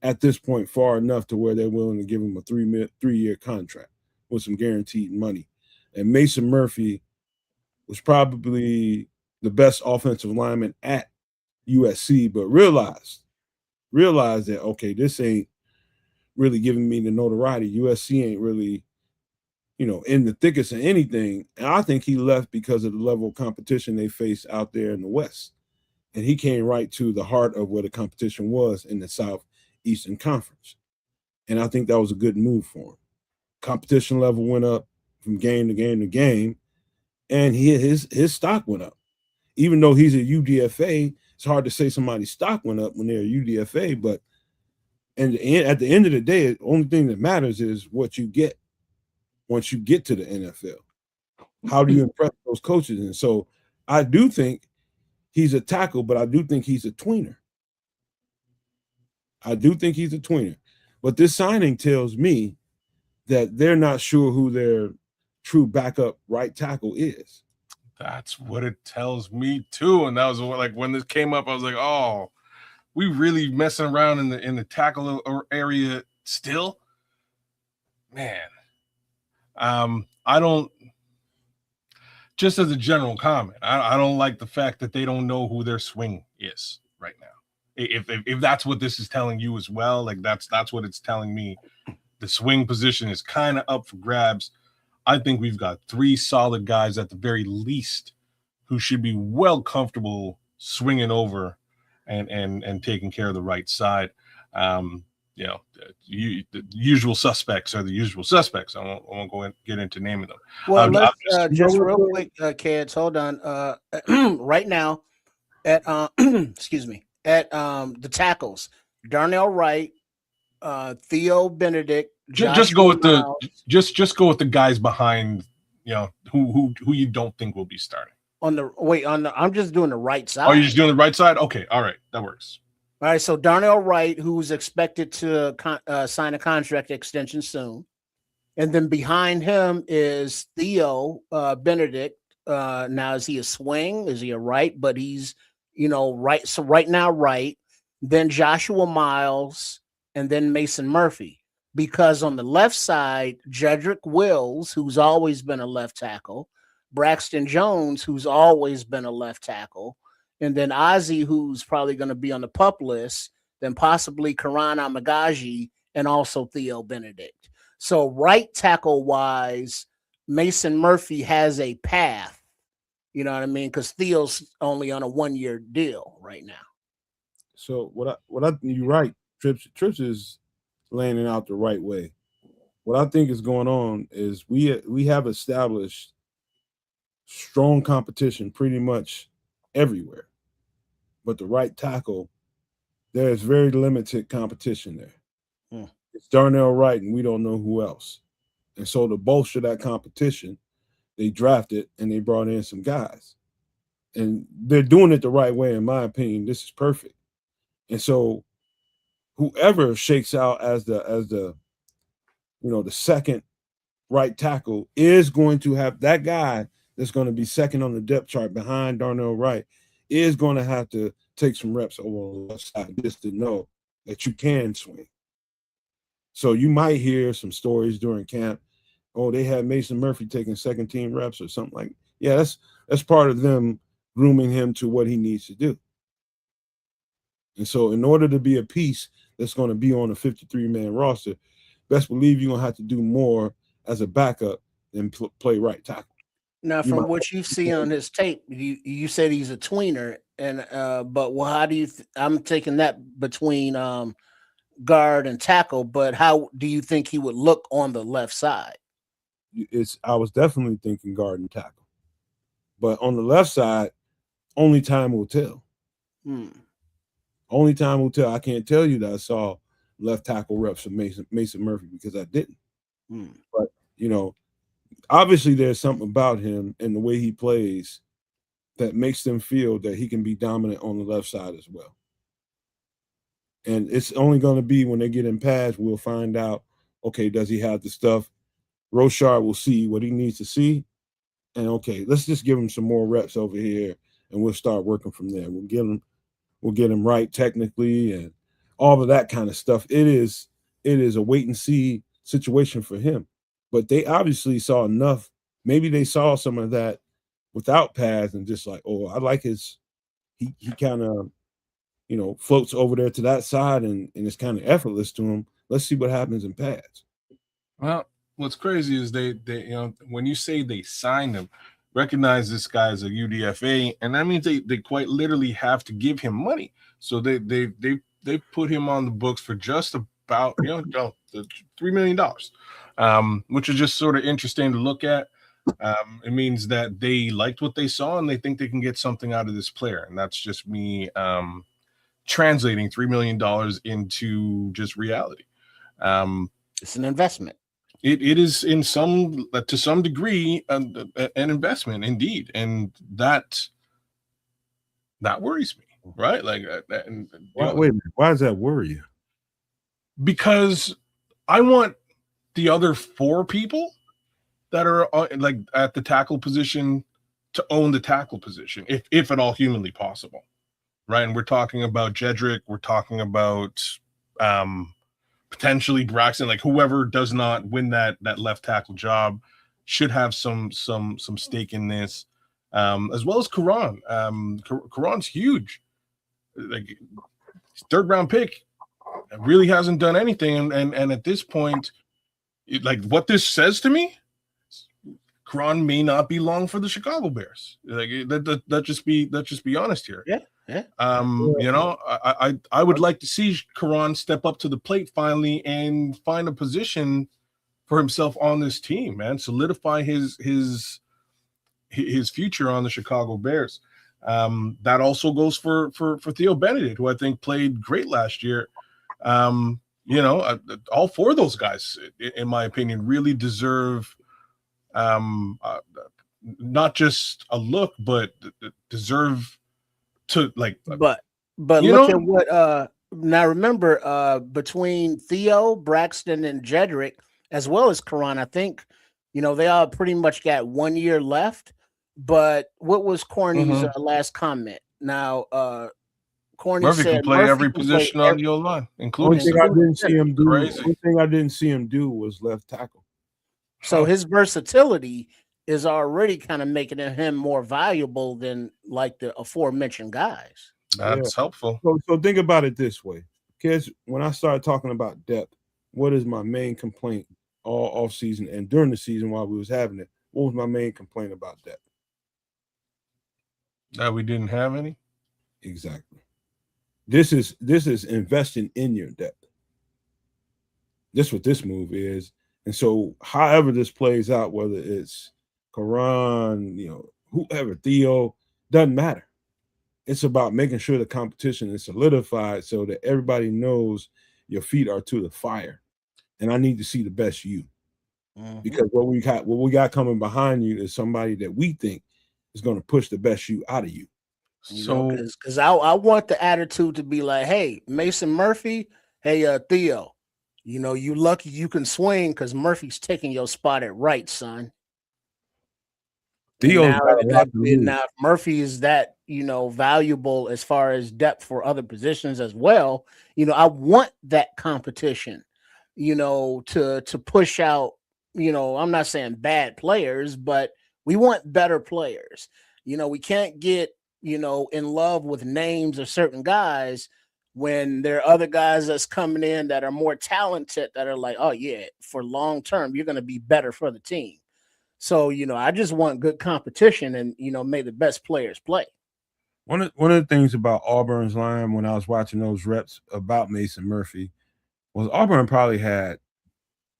at this point far enough to where they're willing to give him a 3-year contract with some guaranteed money. And Mason Murphy was probably the best offensive lineman at USC, but realized that, okay, this ain't really giving me the notoriety. USC ain't really, in the thickest of anything. And I think he left because of the level of competition they face out there in the West. And he came right to the heart of where the competition was in the Southeastern Conference. And I think that was a good move for him. Competition level went up from game to game to game, and his stock went up. Even though he's a UDFA, it's hard to say somebody's stock went up when they're a UDFA, but at the end of the day, the only thing that matters is what you get once you get to the NFL. How do you impress those coaches? And so I do think he's a tackle, but I do think he's a tweener. But this signing tells me that they're not sure who their true backup right tackle is. That's what it tells me too. And that was like when this came up, I was like, oh, we really messing around in the tackle area still, man. I don't. Just as a general comment, I don't like the fact that they don't know who their swing is right now. If that's what this is telling you as well, like that's what it's telling me. The swing position is kind of up for grabs. I think we've got 3 solid guys at the very least who should be well comfortable swinging over and taking care of the right side. The usual suspects are the usual suspects. I won't go and get into naming them. Well, let's just real quick, kids, hold on. Right now, at excuse me, at the tackles, Darnell Wright, Theo Benedict. Just go with the guys behind, who you don't think will be starting. I'm just doing the right side. Oh, you're just doing the right side? Okay, all right, that works. All right, so Darnell Wright, who's expected to sign a contract extension soon. And then behind him is Theo Benedict. Now, is he a swing? Is he a right? But he's, right. So right now, right. Then Joshua Miles, and then Mason Murphy. Because on the left side, Jedrick Wills, who's always been a left tackle, Braxton Jones, who's always been a left tackle, and then Ozzie, who's probably going to be on the PUP list, then possibly Karan Amagaji, and also Theo Benedict. So right tackle wise, Mason Murphy has a path. You know what I mean? Because Theo's only on a 1-year deal right now. So you're right. Trips is laying it out the right way. What I think is going on is we have established strong competition pretty much everywhere. But the right tackle, there is very limited competition there. It's Darnell Wright, and we don't know who else. And so to bolster that competition, they drafted and they brought in some guys. And they're doing it the right way, in my opinion. This is perfect. And so whoever shakes out as the second right tackle is going to have that guy that's going to be second on the depth chart behind Darnell Wright is going to have to take some reps over on the left side just to know that you can swing. So you might hear some stories during camp. Oh, they had Mason Murphy taking second team reps or something like that. Yeah, that's part of them grooming him to what he needs to do. And so in order to be a piece that's going to be on a 53-man roster, best believe you're going to have to do more as a backup than play right tackle. Now, from what you see on his tape, you said he's a tweener, and but how do you? I'm taking that between guard and tackle, but how do you think he would look on the left side? I was definitely thinking guard and tackle, but on the left side, only time will tell. Only time will tell. I can't tell you that I saw left tackle reps from Mason Murphy because I didn't. But obviously there's something about him and the way he plays that makes them feel that he can be dominant on the left side as well. And it's only going to be when they get in pads, we'll find out, okay, does he have the stuff? Rochard will see what he needs to see. And okay, let's just give him some more reps over here and we'll start working from there. We'll get him right technically and all of that kind of stuff. It is a wait and see situation for him. But they obviously saw enough. Maybe they saw some of that without pads and just like, oh, I like his. He kind of, floats over there to that side and it's kind of effortless to him. Let's see what happens in pads. Well, what's crazy is they when you say they signed him, recognize this guy as a UDFA, and that means they quite literally have to give him money. So they put him on the books for just about $3 million, which is just sort of interesting to look at. It means that they liked what they saw and they think they can get something out of this player, and that's just me translating $3 million into just reality. It's an investment. It is to some degree an investment indeed, and that worries me, right? Like, wait a minute, why does that worry you? Because I want the other 4 people that are like at the tackle position to own the tackle position, if at all humanly possible, right? And we're talking about Jedrick, we're talking about potentially Braxton, like whoever does not win that left tackle job should have some stake in this, as well as Karan. Karan's huge, like 3rd round pick, really hasn't done anything, and at this point, like what this says to me, Karan may not be long for the Chicago Bears. Like let's just be honest here. Yeah. I would like to see Karan step up to the plate finally and find a position for himself on this team, man. Solidify his future on the Chicago Bears. That also goes for Theo Benedict, who I think played great last year. All 4 of those guys, in my opinion, really deserve not just a look, but deserve to like. But look at what now. Remember, between Theo, Braxton, and Jedrick, as well as Karan, I think they all pretty much got 1 year left. But what was Corny's last comment? Now, Corny Murphy said can play every position on the O-line, including. One thing I didn't see him do was left tackle. So his versatility is already kind of making him more valuable than like the aforementioned guys. That's helpful. So think about it this way, kids. When I started talking about depth, what is my main complaint all off season and during the season while we was having it? What was my main complaint about depth? That we didn't have any. Exactly. This is investing in your depth. This is what this move is. And so however this plays out, whether it's Karan, whoever, Theo, doesn't matter. It's about making sure the competition is solidified so that everybody knows your feet are to the fire. And I need to see the best you. Because what we got coming behind you is somebody that we think is going to push the best you out of you. So because I want the attitude to be like, hey, Mason Murphy, hey, Theo, you lucky you can swing because Murphy's taking your spot at right, son. Now if Murphy is that, valuable as far as depth for other positions as well, I want that competition, to push out, I'm not saying bad players, but we want better players. We can't get, in love with names of certain guys when there are other guys that's coming in that are more talented that are like, oh yeah, for long term, you're going to be better for the team. So, I just want good competition and, may the best players play. One of the things about Auburn's line when I was watching those reps about Mason Murphy was Auburn probably had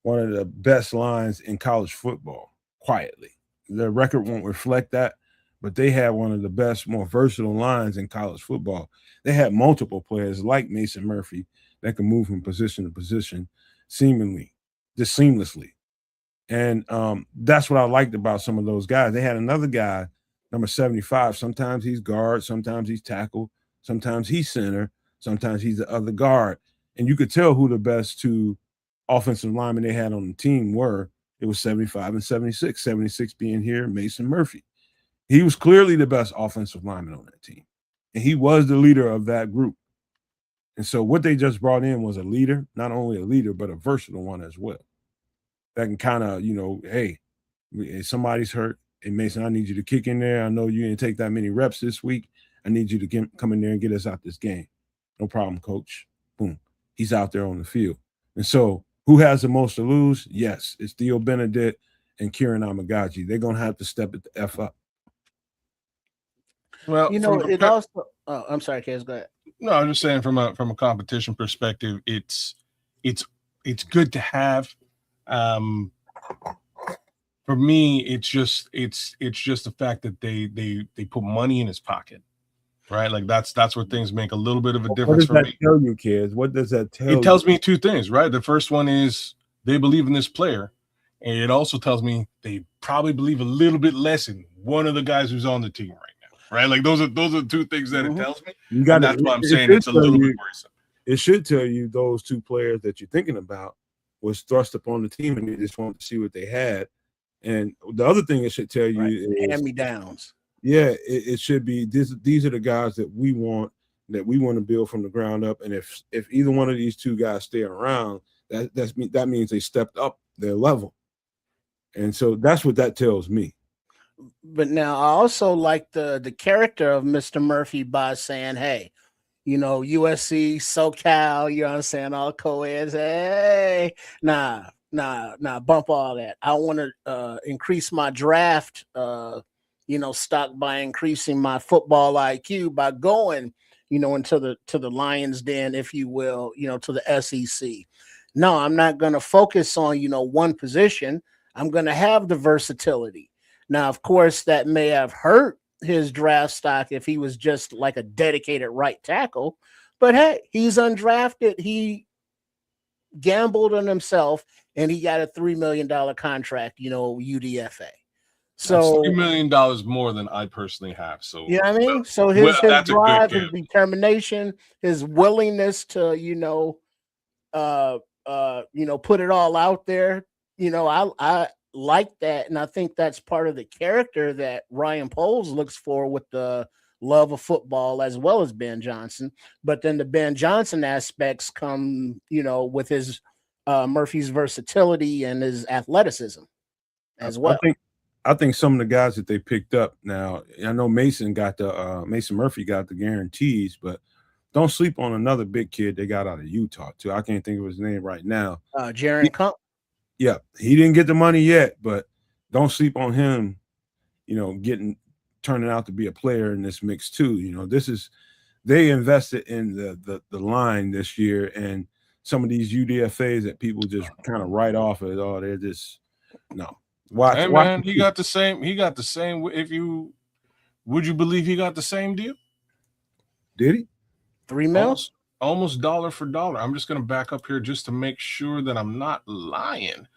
one of the best lines in college football, quietly. Their record won't reflect that, but they had one of the best, more versatile lines in college football. They had multiple players like Mason Murphy that could move from position to position seemingly, just seamlessly. And that's what I liked about some of those guys. They had another guy, number 75. Sometimes he's guard, sometimes he's tackle, sometimes he's center, sometimes he's the other guard. And you could tell who the best 2 offensive linemen they had on the team were. It was 75 and 76. 76 being here, Mason Murphy. He was clearly the best offensive lineman on that team. And he was the leader of that group. And so what they just brought in was a leader, not only a leader, but a versatile one as well. That can kind of, hey, if somebody's hurt, hey, Mason, I need you to kick in there. I know you didn't take that many reps this week. I need you to come in there and get us out this game. No problem, coach. Boom. He's out there on the field. And so who has the most to lose? Yes, it's Theo Benedict and Kieran Amagaji. They're going to have to step it the F up. Well, it also. Oh, I'm sorry, Kez. Go ahead. No, I'm just saying from a competition perspective, it's good to have. For me, it's just the fact that they put money in his pocket, right? Like that's where things make a little bit of a difference for me. What does that tell you, kids? What does that tell you? It tells me two things, right? The first one is they believe in this player, and it also tells me they probably believe a little bit less in one of the guys who's on the team right now, right? Like those are two things that it tells me. And that's why I'm saying it's a little bit worrisome. It should tell you those two players that you're thinking about was thrust upon the team, and they just wanted to see what they had. And the other thing it should tell you is hand-me-downs. Yeah, it should be these are the guys that we want to build from the ground up. And if either one of these two guys stay around, that means they stepped up their level. And so that's what that tells me. But now I also like the character of Mr. Murphy by saying, hey, USC, SoCal, you know what I'm saying, all co-eds, hey, nah, bump all that. I want to increase my draft stock by increasing my football IQ by going, into the lion's den, if you will, to the SEC. No, I'm not going to focus on, one position. I'm going to have the versatility. Now, of course, that may have hurt his draft stock if he was just like a dedicated right tackle, but hey, he's undrafted. He gambled on himself and he got a $3 million contract, UDFA. So that's $3 million more than I personally have. So you know what I mean? So his drive, his determination, his willingness to, put it all out there, I like that. And I think that's part of the character that Ryan Poles looks for with the love of football as well as Ben Johnson. But then the Ben Johnson aspects come, with his Murphy's versatility and his athleticism as well. I think some of the guys that they picked up now, I know Mason Murphy got the guarantees, but don't sleep on another big kid they got out of Utah too. I can't think of his name right now. Jaron Kump. Yeah, he didn't get the money yet, but don't sleep on him, turning out to be a player in this mix too. They invested in the line this year, and some of these UDFAs that people just kind of write off as, they're just no. Hey man, he got the same. Would you believe he got the same deal? Did he? $3 million? Almost dollar for dollar. I'm just gonna back up here just to make sure that I'm not lying.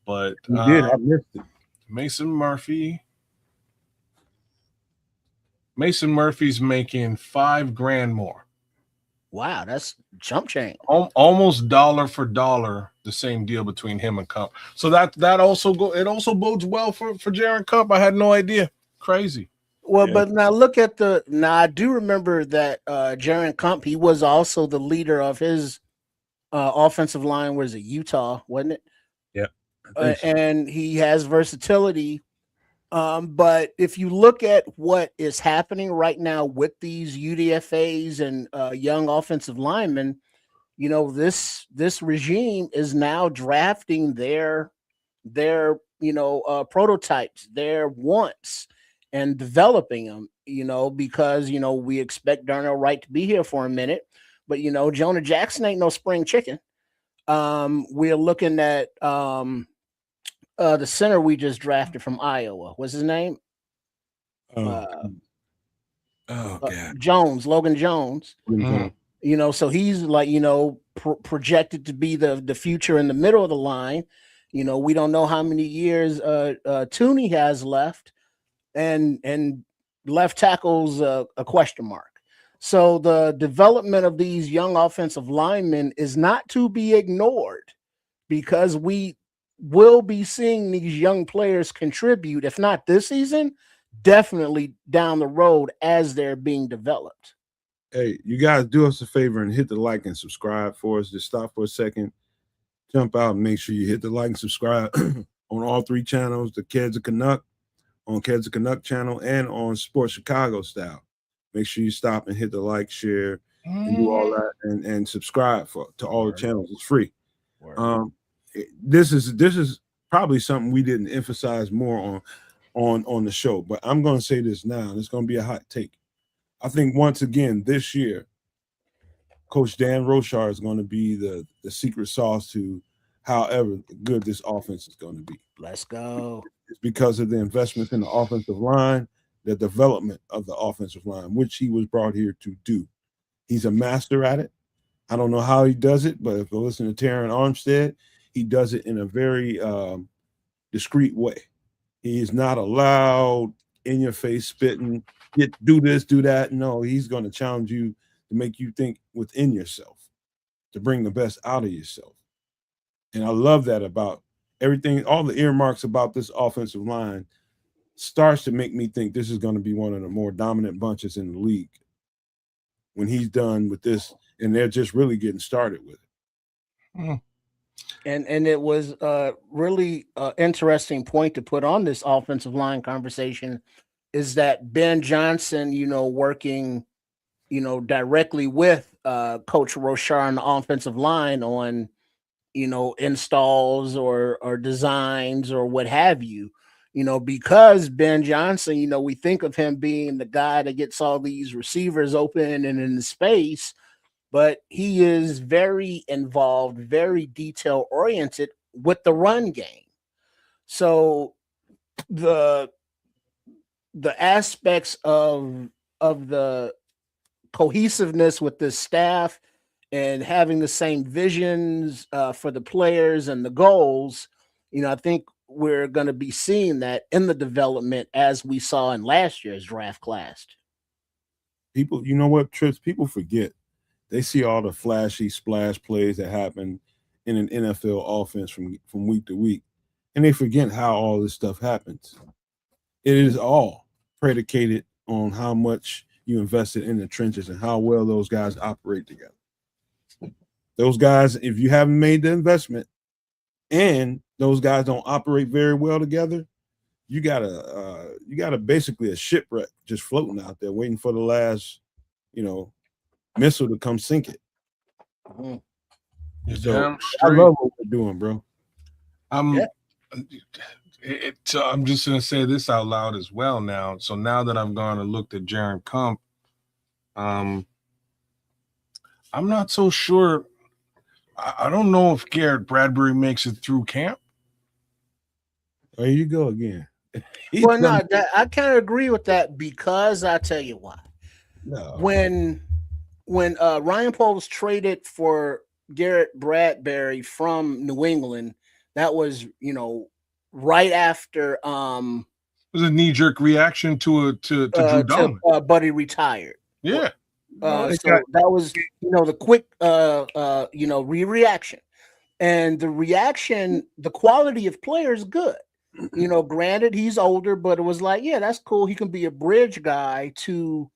But he did. I missed it. Mason Murphy's making $5,000 more. Wow, that's chump change. Almost dollar for dollar, the same deal between him and Kump. So that also bodes well for Jaron Kump. I had no idea. Crazy. Well, yeah. But now look at I do remember that Jaron Kump, he was also the leader of his offensive line, was it Utah, wasn't it? Yeah. And he has versatility. But if you look at what is happening right now with these UDFAs and young offensive linemen, this regime is now drafting their prototypes, their wants, and developing them, because, we expect Darnell Wright to be here for a minute, but, Jonah Jackson ain't no spring chicken. We're looking at the center we just drafted from Iowa. What's his name? God. Jones, Logan Jones. Mm-hmm. So he's like, projected to be the future in the middle of the line. We don't know how many years Tooney has left, and left tackle's a question mark. So the development of these young offensive linemen is not to be ignored, because we will be seeing these young players contribute, if not this season, definitely down the road as they're being developed. Hey, you guys do us a favor and hit the like and subscribe for us. Just stop for a second, jump out, and make sure you hit the like and subscribe on all 3 channels, the Kids of Canuck, on Keds Canuck channel and on Sports Chicago Style. Make sure you stop and hit the like, share, and do all that, and subscribe to all the channels. It's free. This is probably something we didn't emphasize more on the show, but I'm going to say this now, and it's going to be a hot take. I think once again this year, Coach Dan Rochar is going to be the secret sauce to however good this offense is going to be. Let's go. It's because of the investment in the offensive line, the development of the offensive line, which he was brought here to do. He's a master at it. I don't know how he does it, but if you listen to Terran Armstead, he does it in a very discreet way. He is not allowed in your face spitting, do this, do that. No, he's going to challenge you to make you think within yourself, to bring the best out of yourself. And I love that about everything. All the earmarks about this offensive line starts to make me think this is going to be one of the more dominant bunches in the league when he's done with this, and they're just really getting started with it. And it was a really interesting point to put on this offensive line conversation is that Ben Johnson, working, directly with Coach Rochar on the offensive line on, installs or designs or what have you, because Ben Johnson, we think of him being the guy that gets all these receivers open and in the space, but he is very involved, very detail oriented with the run game. So the aspects of the cohesiveness with the staff and having the same visions for the players and the goals, I think we're going to be seeing that in the development as we saw in last year's draft class. People, you know what, Trips? People forget. They see all the flashy splash plays that happen in an NFL offense from week to week, and they forget how all this stuff happens. It is all predicated on how much you invested in the trenches and how well those guys operate together. Those guys, if you haven't made the investment and those guys don't operate very well together, you got a basically a shipwreck just floating out there waiting for the last, missile to come sink it. So I love what we're doing, bro. I'm just gonna say this out loud as well now. So now that I've gone and looked at Jaron Kump, I'm not so sure. I don't know if Garrett Bradbury makes it through camp. There you go again. Well, no, I kind of agree with that because I tell you why. No. When Ryan Poles traded for Garrett Bradbury from New England, that was, right after it was a knee-jerk reaction to Drew Doman. Buddy retired. Yeah. So that was, the quick, reaction. And the reaction, the quality of player is good. Granted, he's older, but it was like, yeah, that's cool. He can be a bridge guy to,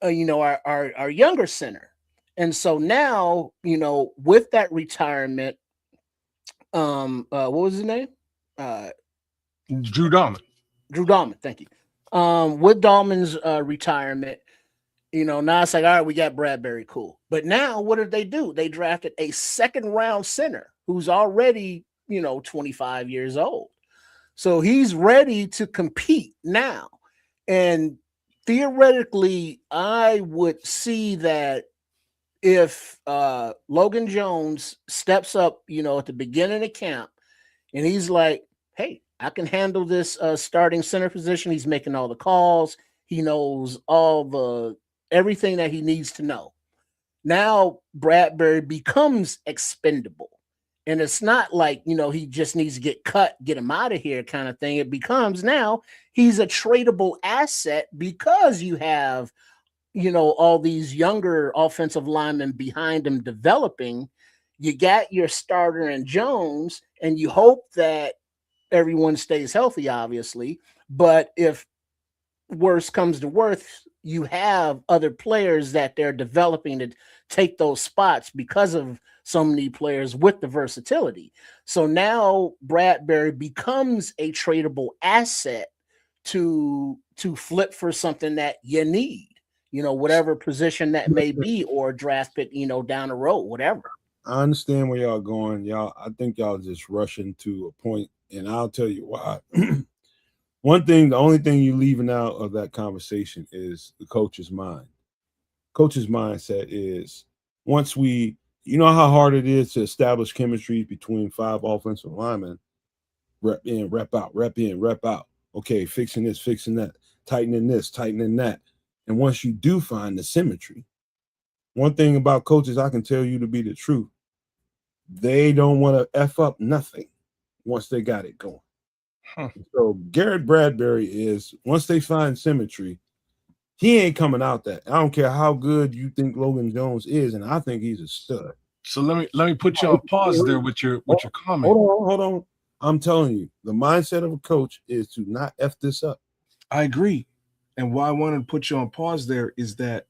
our younger center. And so now, with that retirement, what was his name? Drew Doman. Drew Doman, thank you. With Dahlman's retirement, now it's like, all right, we got Bradbury, cool. But now what did they do? They drafted a second-round center who's already, 25 years old. So he's ready to compete now. And theoretically, I would see that if Logan Jones steps up, at the beginning of camp, and he's like, hey, I can handle this starting center position. He's making all the calls. He knows everything that he needs to know. Now Bradbury becomes expendable. And it's not like, he just needs to get cut, get him out of here kind of thing. It becomes now he's a tradable asset because you have, all these younger offensive linemen behind him developing. You got your starter in Jones, and you hope that everyone stays healthy, obviously. But if worse comes to worse, you have other players that they're developing to take those spots because of so many players with the versatility. So now Bradbury becomes a tradable asset to flip for something that you need, whatever position that may be, or a draft pick, down the road, whatever. I understand where y'all going. I think y'all just rushing to a point, and I'll tell you why. The only thing you're leaving out of that conversation is the coach's mind. Coach's mindset is you know how hard it is to establish chemistry between 5 offensive linemen. Rep in, rep out, rep in, rep out. Okay, fixing this, fixing that, tightening this, tightening that. And once you do find the symmetry, one thing about coaches I can tell you to be the truth, they don't want to F up nothing once they got it going. So Garrett Bradbury is, once they find symmetry, he ain't coming out that. I don't care how good you think Logan Jones is, and I think he's a stud. So let me put you on pause there with your comment. Hold on. I'm telling you, the mindset of a coach is to not F this up. I agree. And why I wanted to put you on pause there is that,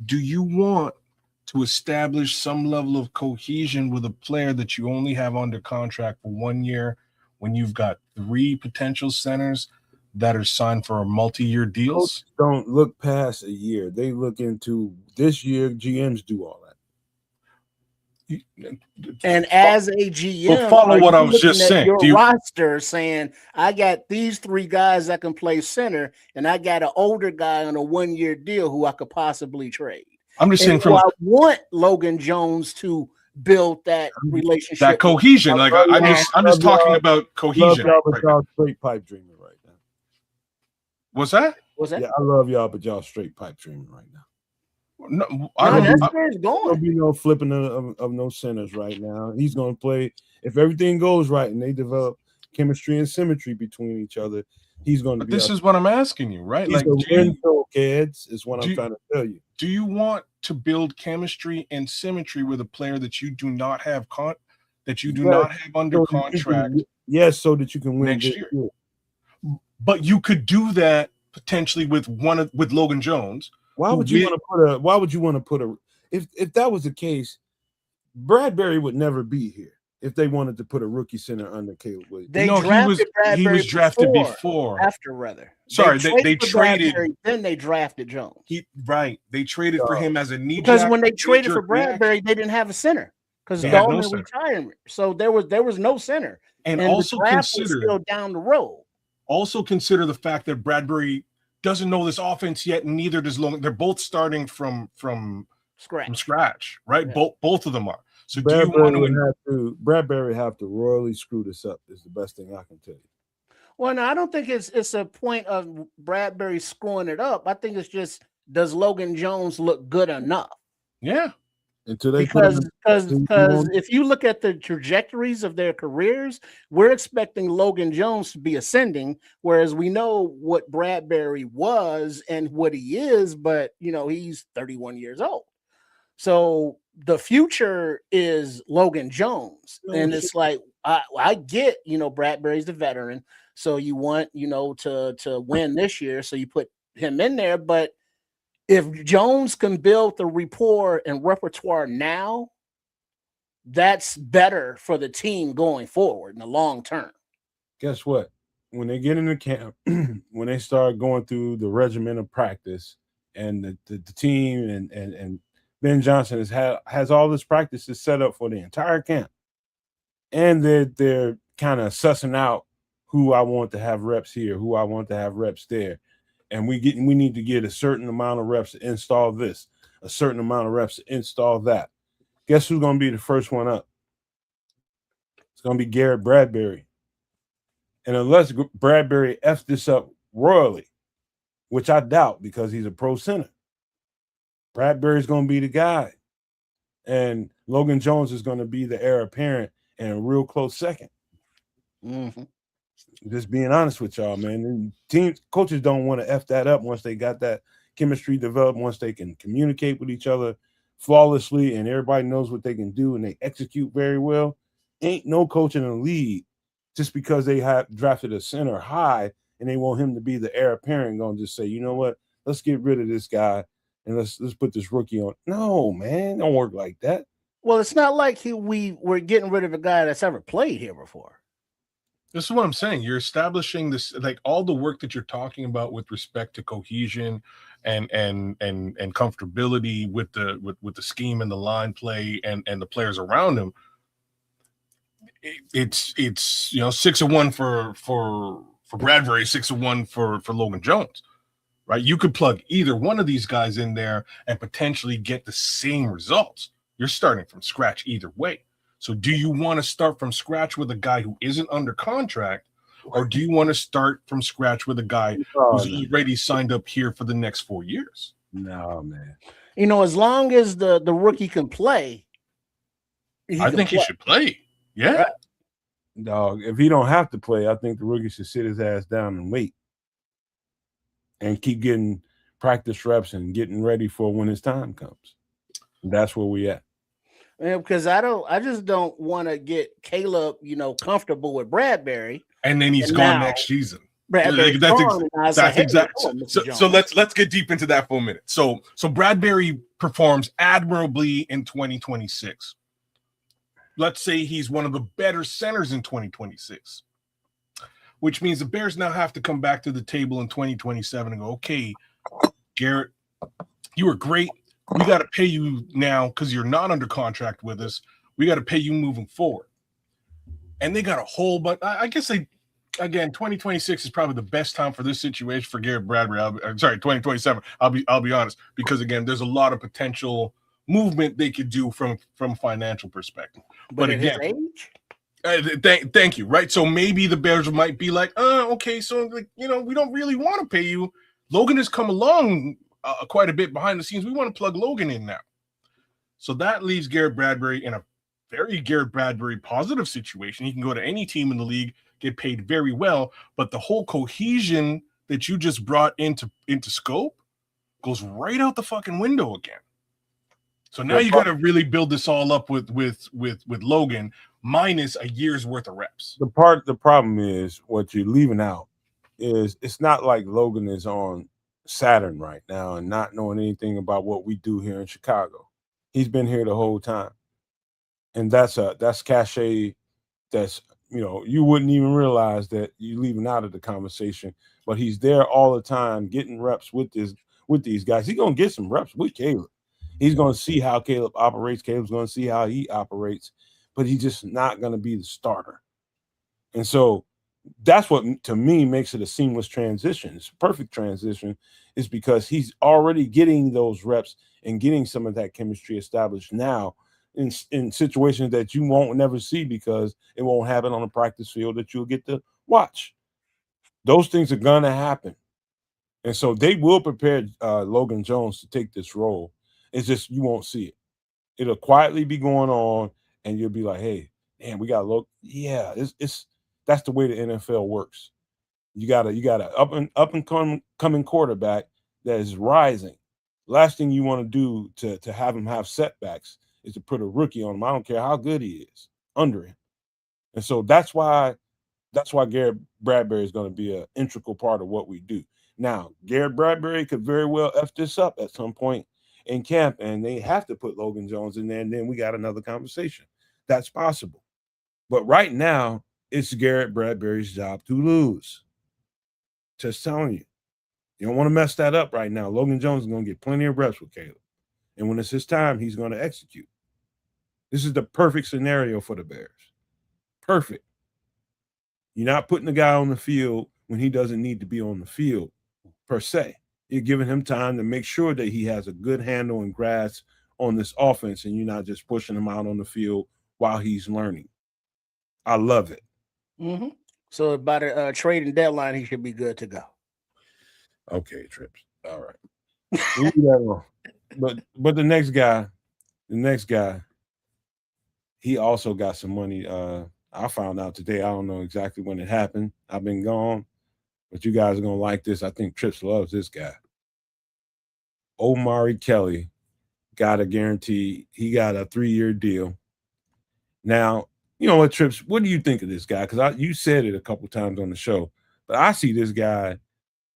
do you want to establish some level of cohesion with a player that you only have under contract for 1 year when you've got 3 potential centers that are signed for multi-year deals? Coaches don't look past a year. They look into this year. GMs do all that. And as a GM, but follow what I was just saying. Your roster saying, I got these 3 guys that can play center, and I got an older guy on a 1-year deal who I could possibly trade. I'm just saying, I want Logan Jones to build that relationship, that cohesion. Like I'm just talking about cohesion. Y'all straight pipe dreaming right now. What's that? Yeah, I love y'all, but y'all straight pipe dreaming right now. No, that's where it's going. There'll be no flipping of no centers right now. He's going to play. If everything goes right and they develop chemistry and symmetry between each other, he's going to be. This is what I'm asking you, right? He's kids is what I'm trying to tell you. Do you want to build chemistry and symmetry with a player that you do not have not have under contract? Yes, so that you can win next year. But you could do that potentially with Logan Jones. Why would you want to put a if that was the case, Bradbury would never be here if they wanted to put a rookie center under Caleb Williams. He was drafted before. Sorry, they traded Bradbury, then they drafted Jones. They traded for him as a knee because when they traded for Bradbury, they didn't have a center because Dahlman retired. So there was no center. And also the draft was still down the road. Also consider the fact that Bradbury doesn't know this offense yet, and neither does Logan. They're both starting from scratch, right? Yeah. Both of them are. So Bradbury have to royally screw this up is the best thing I can tell you. Well, no, I don't think it's a point of Bradbury screwing it up. I think it's just, does Logan Jones look good enough? Yeah. Because if you look at the trajectories of their careers, we're expecting Logan Jones to be ascending, whereas we know what Bradbury was and what he is, but he's 31 years old. So the future is Logan Jones. And it's like, I get, Bradbury's the veteran. So you want, to win this year. So you put him in there, but if Jones can build the rapport and repertoire now, that's better for the team going forward in the long term. Guess what? When they get into camp, when they start going through the regimen of practice, and the team and Ben Johnson has all this practices set up for the entire camp, and they're kind of sussing out who I want to have reps here, who I want to have reps there. And we need to get a certain amount of reps to install this, a certain amount of reps to install that. Guess who's going to be the first one up? It's going to be Garrett Bradbury. And unless Bradbury F'd this up royally, which I doubt because he's a pro center, Bradbury's going to be the guy. And Logan Jones is going to be the heir apparent and a real close second. Mm-hmm. Just being honest with y'all, man. Coaches don't want to F that up once they got that chemistry developed, once they can communicate with each other flawlessly and everybody knows what they can do and they execute very well. Ain't no coach in the league just because they have drafted a center high and they want him to be the heir apparent going to just say, you know what, let's get rid of this guy and let's put this rookie on. No, man, don't work like that. Well, it's not like we're getting rid of a guy that's ever played here before. This is what I'm saying. You're establishing this, like all the work that you're talking about with respect to cohesion and comfortability with the scheme and the line play and the players around him. It's 6-1 for Bradbury, 6-1 for Logan Jones, right? You could plug either one of these guys in there and potentially get the same results. You're starting from scratch either way. So do you want to start from scratch with a guy who isn't under contract, or do you want to start from scratch with a guy who's already signed up here for the next 4 years? No, man. As long as the rookie can play, I think he should play. Yeah. Right. Dog, if he don't have to play, I think the rookie should sit his ass down and wait and keep getting practice reps and getting ready for when his time comes. That's where we at. Because I just don't want to get Caleb, comfortable with Bradbury, and then he's gone next season. Bradbury, that's exactly. So let's get deep into that for a minute. So Bradbury performs admirably in 2026. Let's say he's one of the better centers in 2026, which means the Bears now have to come back to the table in 2027 and go, okay, Garrett, you were great. We got to pay you now because you're not under contract with us. We got to pay you moving forward. And they got a whole bunch. I guess 2026 is probably the best time for this situation for Garrett Bradbury. 2027. I'll be honest, because again, there's a lot of potential movement they could do from a financial perspective. But again, thank you. Right. So maybe the Bears might be like, okay, so we don't really want to pay you. Logan has come along quite a bit behind the scenes. We want to plug Logan in now. So that leaves Garrett Bradbury in a very Garrett Bradbury positive situation. He can go to any team in the league, get paid very well, but the whole cohesion that you just brought into scope goes right out the fucking window again. So now you got to really build this all up with Logan minus a year's worth of reps. The problem is what you're leaving out is it's not like Logan is on Saturn right now and not knowing anything about what we do here in Chicago. He's been here the whole time. And that's cachet that's, you wouldn't even realize that you're leaving out of the conversation, but he's there all the time getting reps with these guys. He's going to get some reps with Caleb. He's going to see how Caleb operates. Caleb's going to see how he operates, but he's just not going to be the starter. And so that's what, to me, makes it a seamless transition. It's a perfect transition is because he's already getting those reps and getting some of that chemistry established now in situations that you won't never see because it won't happen on a practice field that you'll get to watch. Those things are going to happen. And so they will prepare Logan Jones to take this role. It's just you won't see it. It'll quietly be going on, and you'll be like, hey, damn, we got to look. Yeah, that's the way the NFL works. You got a up and coming quarterback that is rising. Last thing you want to do to have him have setbacks is to put a rookie on him. I don't care how good he is under him. And so that's why Garrett Bradbury is going to be an integral part of what we do. Now, Garrett Bradbury could very well F this up at some point in camp, and they have to put Logan Jones in there, and then we got another conversation. That's possible. But right now, it's Garrett Bradbury's job to lose. Just telling you. You don't want to mess that up right now. Logan Jones is going to get plenty of reps with Caleb. And when it's his time, he's going to execute. This is the perfect scenario for the Bears. Perfect. You're not putting the guy on the field when he doesn't need to be on the field, per se. You're giving him time to make sure that he has a good handle and grasp on this offense, and you're not just pushing him out on the field while he's learning. I love it. Mm-hmm. So by the trading deadline, he should be good to go. Okay, Trips. All right. Leave that alone. But the next guy, he also got some money. I found out today. I don't know exactly when it happened. I've been gone, but you guys are gonna like this. I think Trips loves this guy. Omari Kelly got a guarantee. He got a 3-year deal. Now, you know what, Trips? What do you think of this guy? Because you said it a couple times on the show, but I see this guy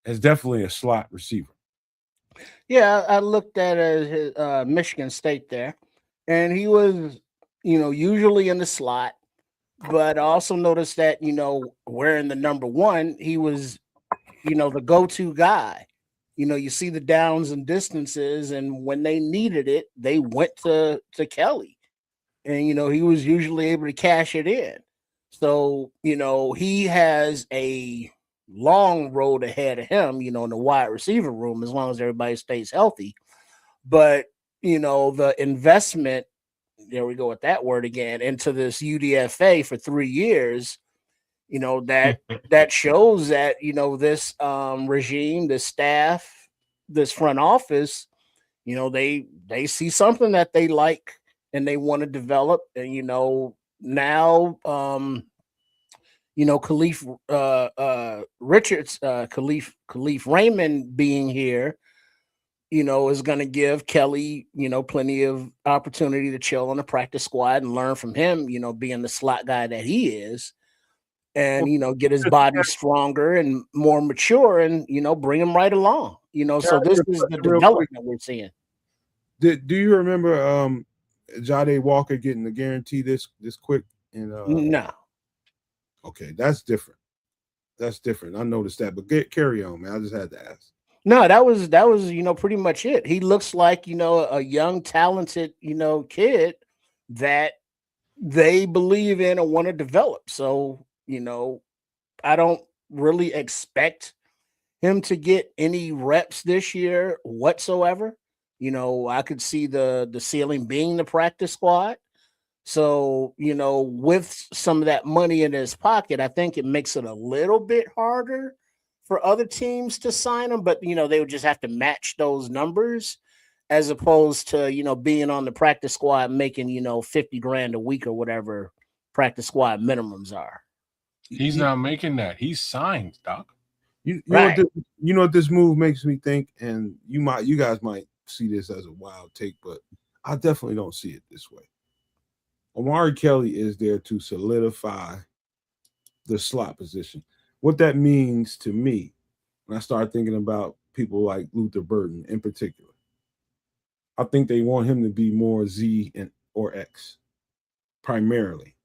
as definitely a slot receiver. Yeah, I looked at his Michigan State there, and he was, usually in the slot. But I also noticed that, wearing the number 1, he was, the go-to guy. You see the downs and distances, and when they needed it, they went to Kelly. And he was usually able to cash it in. So, he has a long road ahead of him, in the wide receiver room, as long as everybody stays healthy. But, the investment, there we go with that word again, into this UDFA for 3 years, that shows that, this regime, this staff, this front office, they see something that they like and they want to develop. And, now, Khalif Richards, Khalif Raymond being here, is going to give Kelly, plenty of opportunity to chill on the practice squad and learn from him, being the slot guy that he is, and, get his body stronger and more mature and, bring him right along, so this is the development we're seeing. Do you remember Jade Walker getting the guarantee this quick? No. Okay, that's different. That's different. I noticed that, but carry on, man. I just had to ask. No, that was pretty much it. He looks like, a young, talented, kid that they believe in and want to develop. So, I don't really expect him to get any reps this year whatsoever. I could see the ceiling being the practice squad. So, with some of that money in his pocket, I think it makes it a little bit harder for other teams to sign him, but, they would just have to match those numbers as opposed to, being on the practice squad making, $50,000 a week or whatever practice squad minimums are. He's not making that. He's signed, Doc. You Right. know what this move makes me think, and you guys might see this as a wild take, but I definitely don't see it this way. Omari Kelly is there to solidify the slot position. What that means to me, when I start thinking about people like Luther Burden in particular, I think they want him to be more Z or X primarily,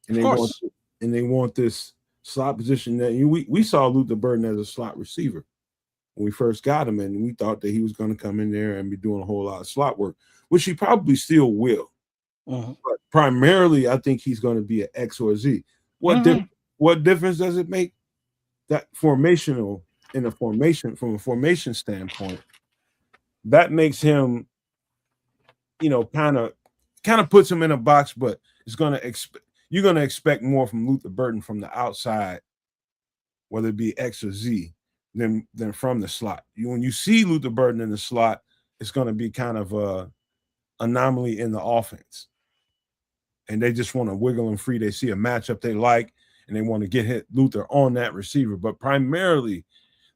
and they want this slot position that we saw Luther Burden as a slot receiver when we first got him, and we thought that he was going to come in there and be doing a whole lot of slot work, which he probably still will. But primarily, I think he's going to be an X or a Z. What difference does it make? That from a formation standpoint, that makes him, kind of puts him in a box, but you're going to expect more from Luther Burden from the outside, whether it be X or Z, than from the slot. When you see Luther Burden in the slot, it's going to be kind of a anomaly in the offense. And they just want to wiggle him free. They see a matchup they like, and they want to get Luther on that receiver. But primarily,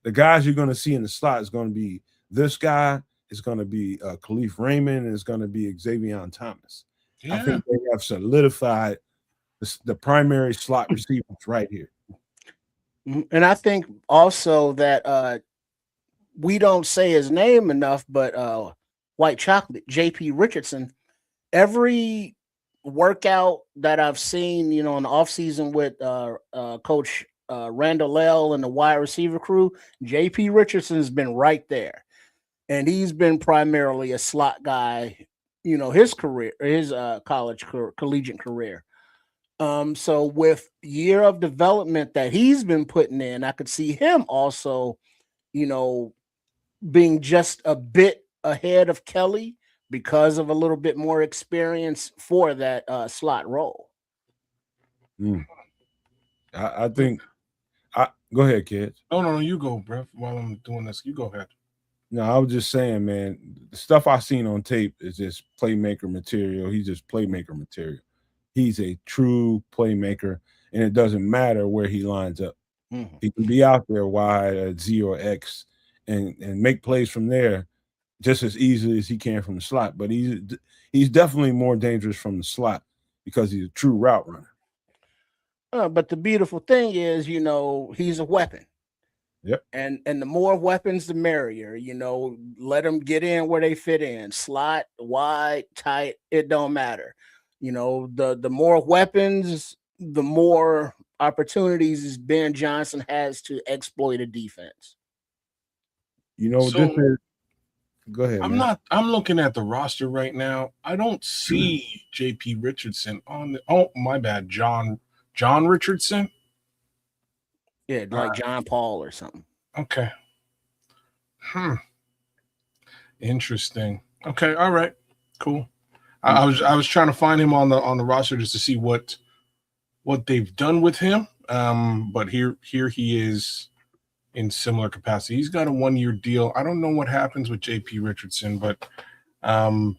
the guys you're going to see in the slot is going to be this guy, it's going to be Khalif Raymond, and it's going to be Xavier Thomas. Yeah. I think they have solidified the primary slot receivers right here. And I think also that we don't say his name enough, but White Chocolate, JP Richardson, every workout that I've seen, in the offseason with Coach Randall L and the wide receiver crew, JP Richardson's been right there. And he's been primarily a slot guy, his career, his collegiate career. So with year of development that he's been putting in, I could see him also, being just a bit ahead of Kelly because of a little bit more experience for that slot role. I think. Go ahead, kids. No, you go, bro. While I'm doing this, you go ahead. No, I was just saying, man, the stuff I've seen on tape is just playmaker material. He's just playmaker material. He's a true playmaker, and it doesn't matter where he lines up. He can be out there wide at Z or X and make plays from there just as easily as he can from the slot. But he's definitely more dangerous from the slot because he's a true route runner. But the beautiful thing is, he's a weapon. Yep. And the more weapons, the merrier. Let them get in where they fit in. Slot, wide, tight, it don't matter. The more weapons, the more opportunities Ben Johnson has to exploit a defense. You know, So- this is. Go ahead, man. I'm looking at the roster right now. I don't see JP Richardson on the. Oh, my bad. John Richardson. Yeah, like John Paul or something. Okay. Interesting. Okay. All right. Cool. I was trying to find him on the roster just to see what they've done with him. But here he is in similar capacity. He's got a 1-year deal. I don't know what happens with JP Richardson, but I'm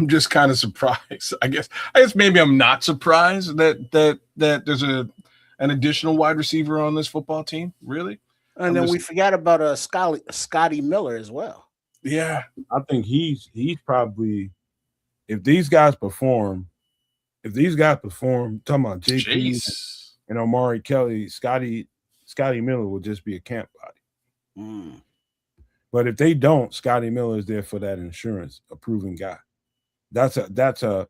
just kind of surprised. I guess maybe I'm not surprised that there's an additional wide receiver on this football team. Really? And then we forgot about Scotty Miller as well. Yeah. I think he's probably, if these guys perform, talking about JP Jace. and Omari Kelly, Scotty Miller will just be a camp body. But if they don't, Scotty Miller is there for that insurance, a proven guy. That's a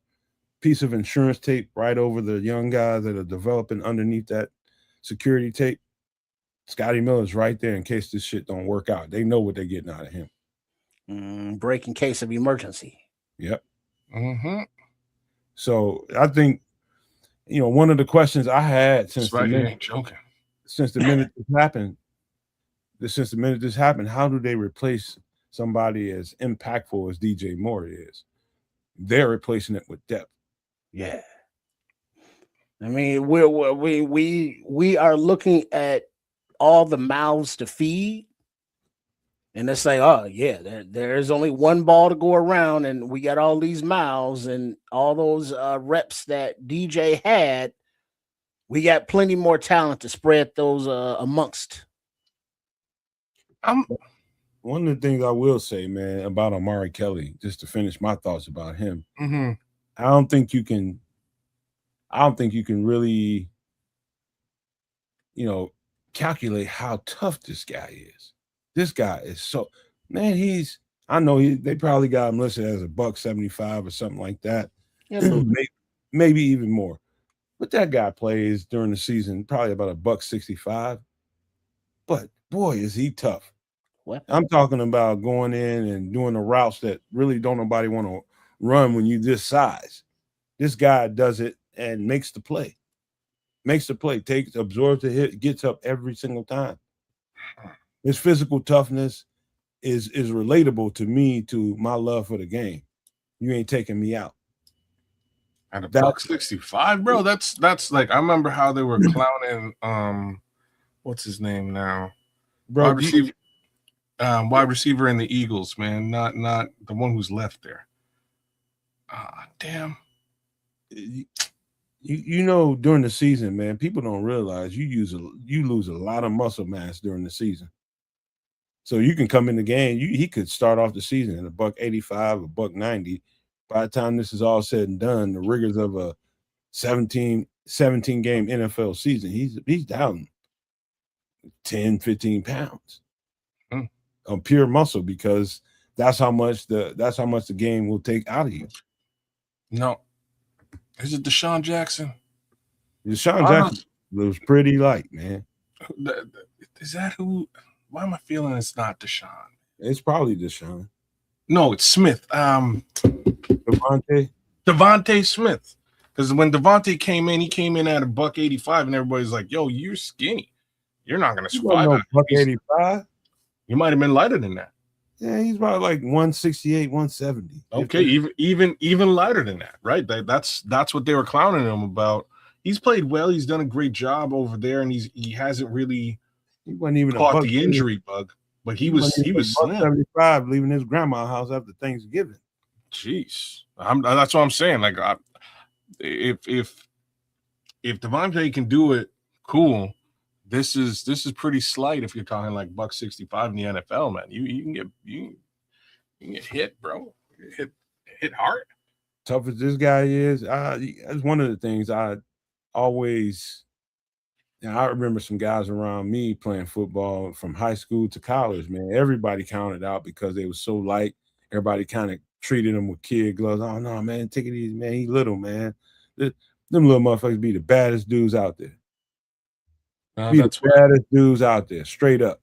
piece of insurance tape right over the young guys that are developing underneath that security tape. Scotty Miller's right there in case this shit don't work out. They know what they're getting out of him. Break in case of emergency. Yep. Mm-hmm. So I think, one of the questions I had since the minute this happened, how do they replace somebody as impactful as DJ Moore is? They're replacing it with depth. Yeah. I mean, we are looking at all the mouths to feed, and it's like, oh yeah, there's only one ball to go around, and we got all these mouths and all those reps that DJ had. We got plenty more talent to spread those amongst. One of the things I will say, man, about Omari Kelly, just to finish my thoughts about him, I don't think you can really, calculate how tough this guy is. This guy is so, man, they probably got him listed as $175 or something like that. Yeah, maybe even more. But that guy plays during the season probably about $165. But boy, is he tough. What? I'm talking about going in and doing the routes that really don't nobody want to run when you this size. This guy does it and makes the play. Absorbs the hit, gets up every single time. His physical toughness is relatable to me, to my love for the game. You ain't taking me out. At $165, bro. That's like, I remember how they were clowning what's his name now? Bro, wide receiver in the Eagles, man. Not the one who's left there. Damn. During the season, man, people don't realize you lose a lot of muscle mass during the season. So you can come in the game. He could start off the season at $185, $190. By the time this is all said and done, the rigors of a 17 game NFL season, he's down 10, 15 pounds of pure muscle, because that's how much the game will take out of you. No. Is it Deshaun Jackson? Deshaun Jackson was pretty light, man. Is that who? Why am I feeling it's not Deshaun? It's probably Deshaun. No, it's Smith. Devontae Smith. Because when Devontae came in, he came in at $185, and everybody's like, "Yo, you're skinny. You're not going to survive." $185. You might have been lighter than that. Yeah, he's about like 168, 170. Okay, even lighter than that, right? That's what they were clowning him about. He's played well. He's done a great job over there, and he hasn't really wasn't even caught the injury bug. But he was slim. 75, leaving his grandma's house after Thanksgiving. Jeez, that's what I'm saying. Like, if Devontae can do it, cool. This is pretty slight if you're talking like $165 in the NFL, man. You can get hit, bro. Hit hard. Tough as this guy is, that's one of the things I always. I remember some guys around me playing football from high school to college. Man, everybody counted out because they were so light. Everybody kind of treated him with kid gloves. Oh no, man, take it easy, man. He little, man. Them little motherfuckers be the baddest dudes out there. That's the baddest dudes out there, straight up.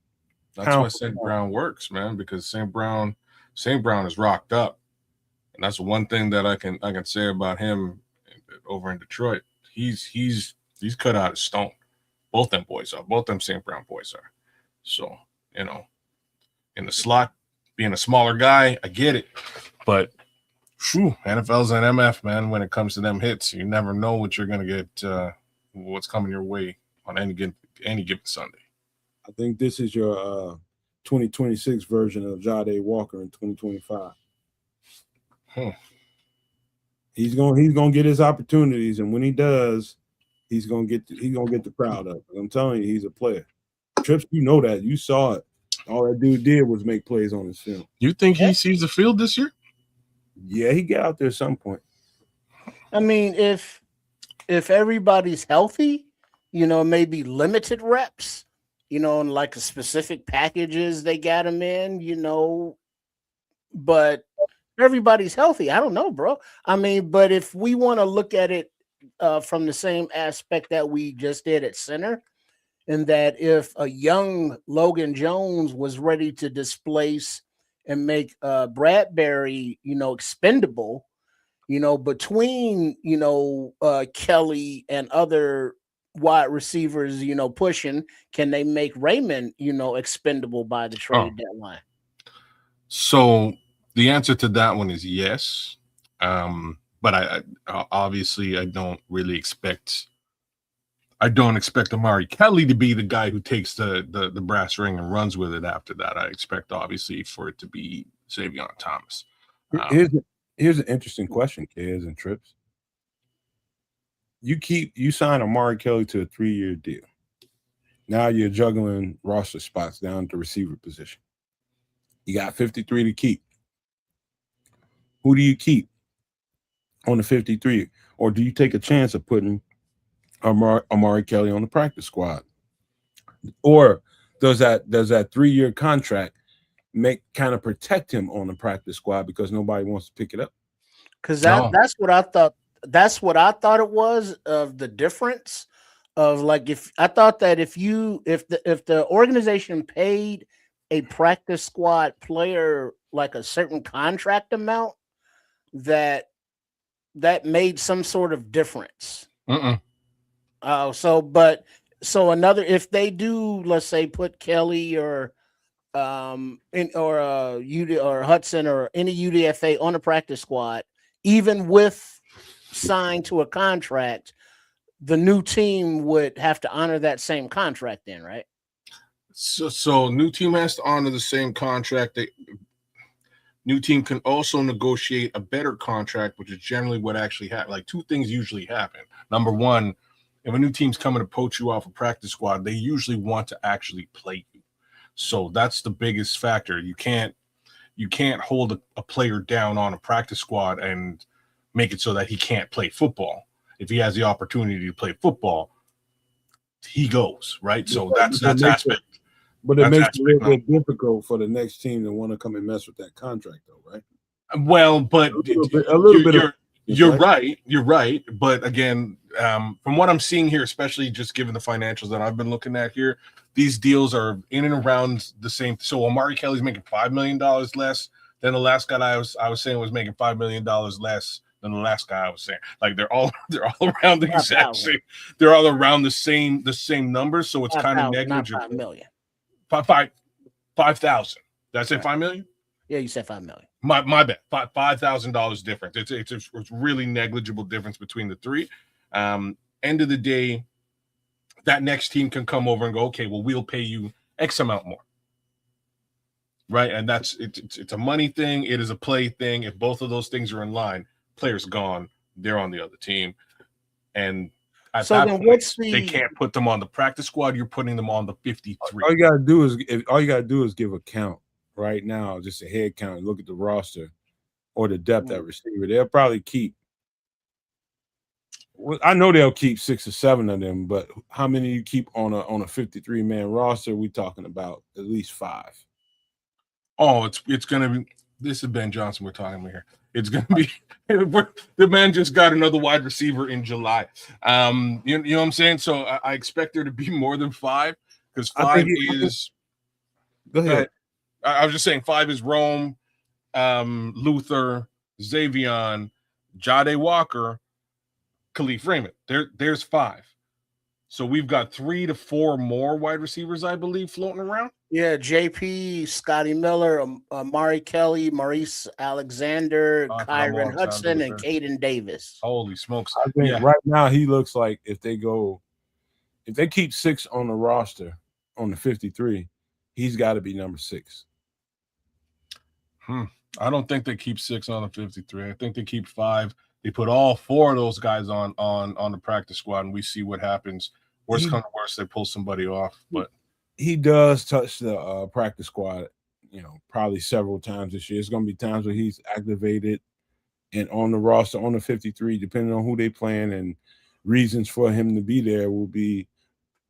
That's why St. Brown works, man, because St. Brown is rocked up. And that's one thing that I can say about him over in Detroit. He's cut out of stone. Both them boys are. Both them St. Brown boys are. So, in the slot, being a smaller guy, I get it. But NFL's an MF, man. When it comes to them hits, you never know what you're gonna get, what's coming your way on any given Sunday. I think this is your 2026 version of Jade Walker in 2025. He's gonna get his opportunities, and when he does, he's gonna get the crowd up. I'm telling you, he's a player. Trips, you know that. You saw it. All that dude did was make plays on his film. You think he sees the field this year? Yeah, he got out there at some point. I mean, if everybody's healthy, maybe limited reps, and like a specific packages they got him in, but everybody's healthy. I don't know, bro. I mean, but if we want to look at it from the same aspect that we just did at center, and that if a young Logan Jones was ready to displace and make Bradbury, expendable, between, Kelly and other wide receivers, pushing, can they make Raymond, expendable by the trade deadline? So the answer to that one is yes. But I obviously I don't expect Amari Kelly to be the guy who takes the brass ring and runs with it after that. I expect obviously for it to be Savion Thomas. Here's an interesting question, Kaz and Trips. You sign Amari Kelly to a 3-year deal. Now you're juggling roster spots down to receiver position. You got 53 to keep. Who do you keep on the 53? Or do you take a chance of putting Amari Kelly on the practice squad? Or does that 3-year contract kind of protect him on the practice squad because nobody wants to pick it up? Because that's what I thought. That's what I thought it was, of the difference of, like, if I thought that if the organization paid a practice squad player like a certain contract amount, that made some sort of difference. If they do, let's say, put Kelly or Hudson or any UDFA on a practice squad, even with signed to a contract, the new team would have to honor that same contract then, right? So new team has to honor the same contract. New team can also negotiate a better contract, which is generally what actually happens. Like, two things usually happen. Number one, if a new team's coming to poach you off a practice squad, they usually want to actually play you. So that's the biggest factor. You can't hold a player down on a practice squad and make it so that he can't play football. If he has the opportunity to play football, he goes, right? So that's aspect. But it makes it a little bit difficult for the next team to want to come and mess with that contract, though, right? Well, but you're right. But again, from what I'm seeing here, especially just given the financials that I've been looking at here, these deals are in and around the same. So Amari Kelly's making $5 million less than the last guy I was saying was making $5 million less than the last guy I was saying. Like, they're all around the exact same. They're all around the same numbers. So it's kind of negligible. 5 million. 5,000. Did I say 5 million? Yeah, you said 5 million. My bad. $5,000 difference. It's really negligible difference between the three. End of the day, that next team can come over and go, okay, well, we'll pay you X amount more. Right? And it's a money thing. It is a play thing. If both of those things are in line, player's gone. They're on the other team. And at that point, they can't put them on the practice squad. You're putting them on the 53. All you gotta do is give a count right now, just a head count, and look at the roster or the depth at receiver. They'll probably keep. Well, I know they'll keep 6 or 7 of them, but how many you keep on a 53-man roster? We talking about at least 5. Oh, it's gonna be. This is Ben Johnson we're talking about here. It's going to be the man just got another wide receiver in July. You know what I'm saying? So I expect there to be more than 5 because 5 is. Go ahead. I was just saying 5 is Rome, Luther, Xavion, Jade Walker, Khalif Raymond. There's 5. So we've got 3 to 4 more wide receivers, I believe, floating around. Yeah, JP, Scotty Miller, Amari Kelly, Maurice Alexander, Kyron Hudson, and Caden Davis. Holy smokes. I think right now he looks like if they keep 6 on the roster on the 53, he's got to be number 6. I don't think they keep 6 on the 53. I think they keep 5. They put all 4 of those guys on the practice squad, and we see what happens. Worst comes to worst, they pull somebody off. But he does touch the practice squad, probably several times this year. It's going to be times where he's activated and on the roster on the 53, depending on who they playing, and reasons for him to be there will be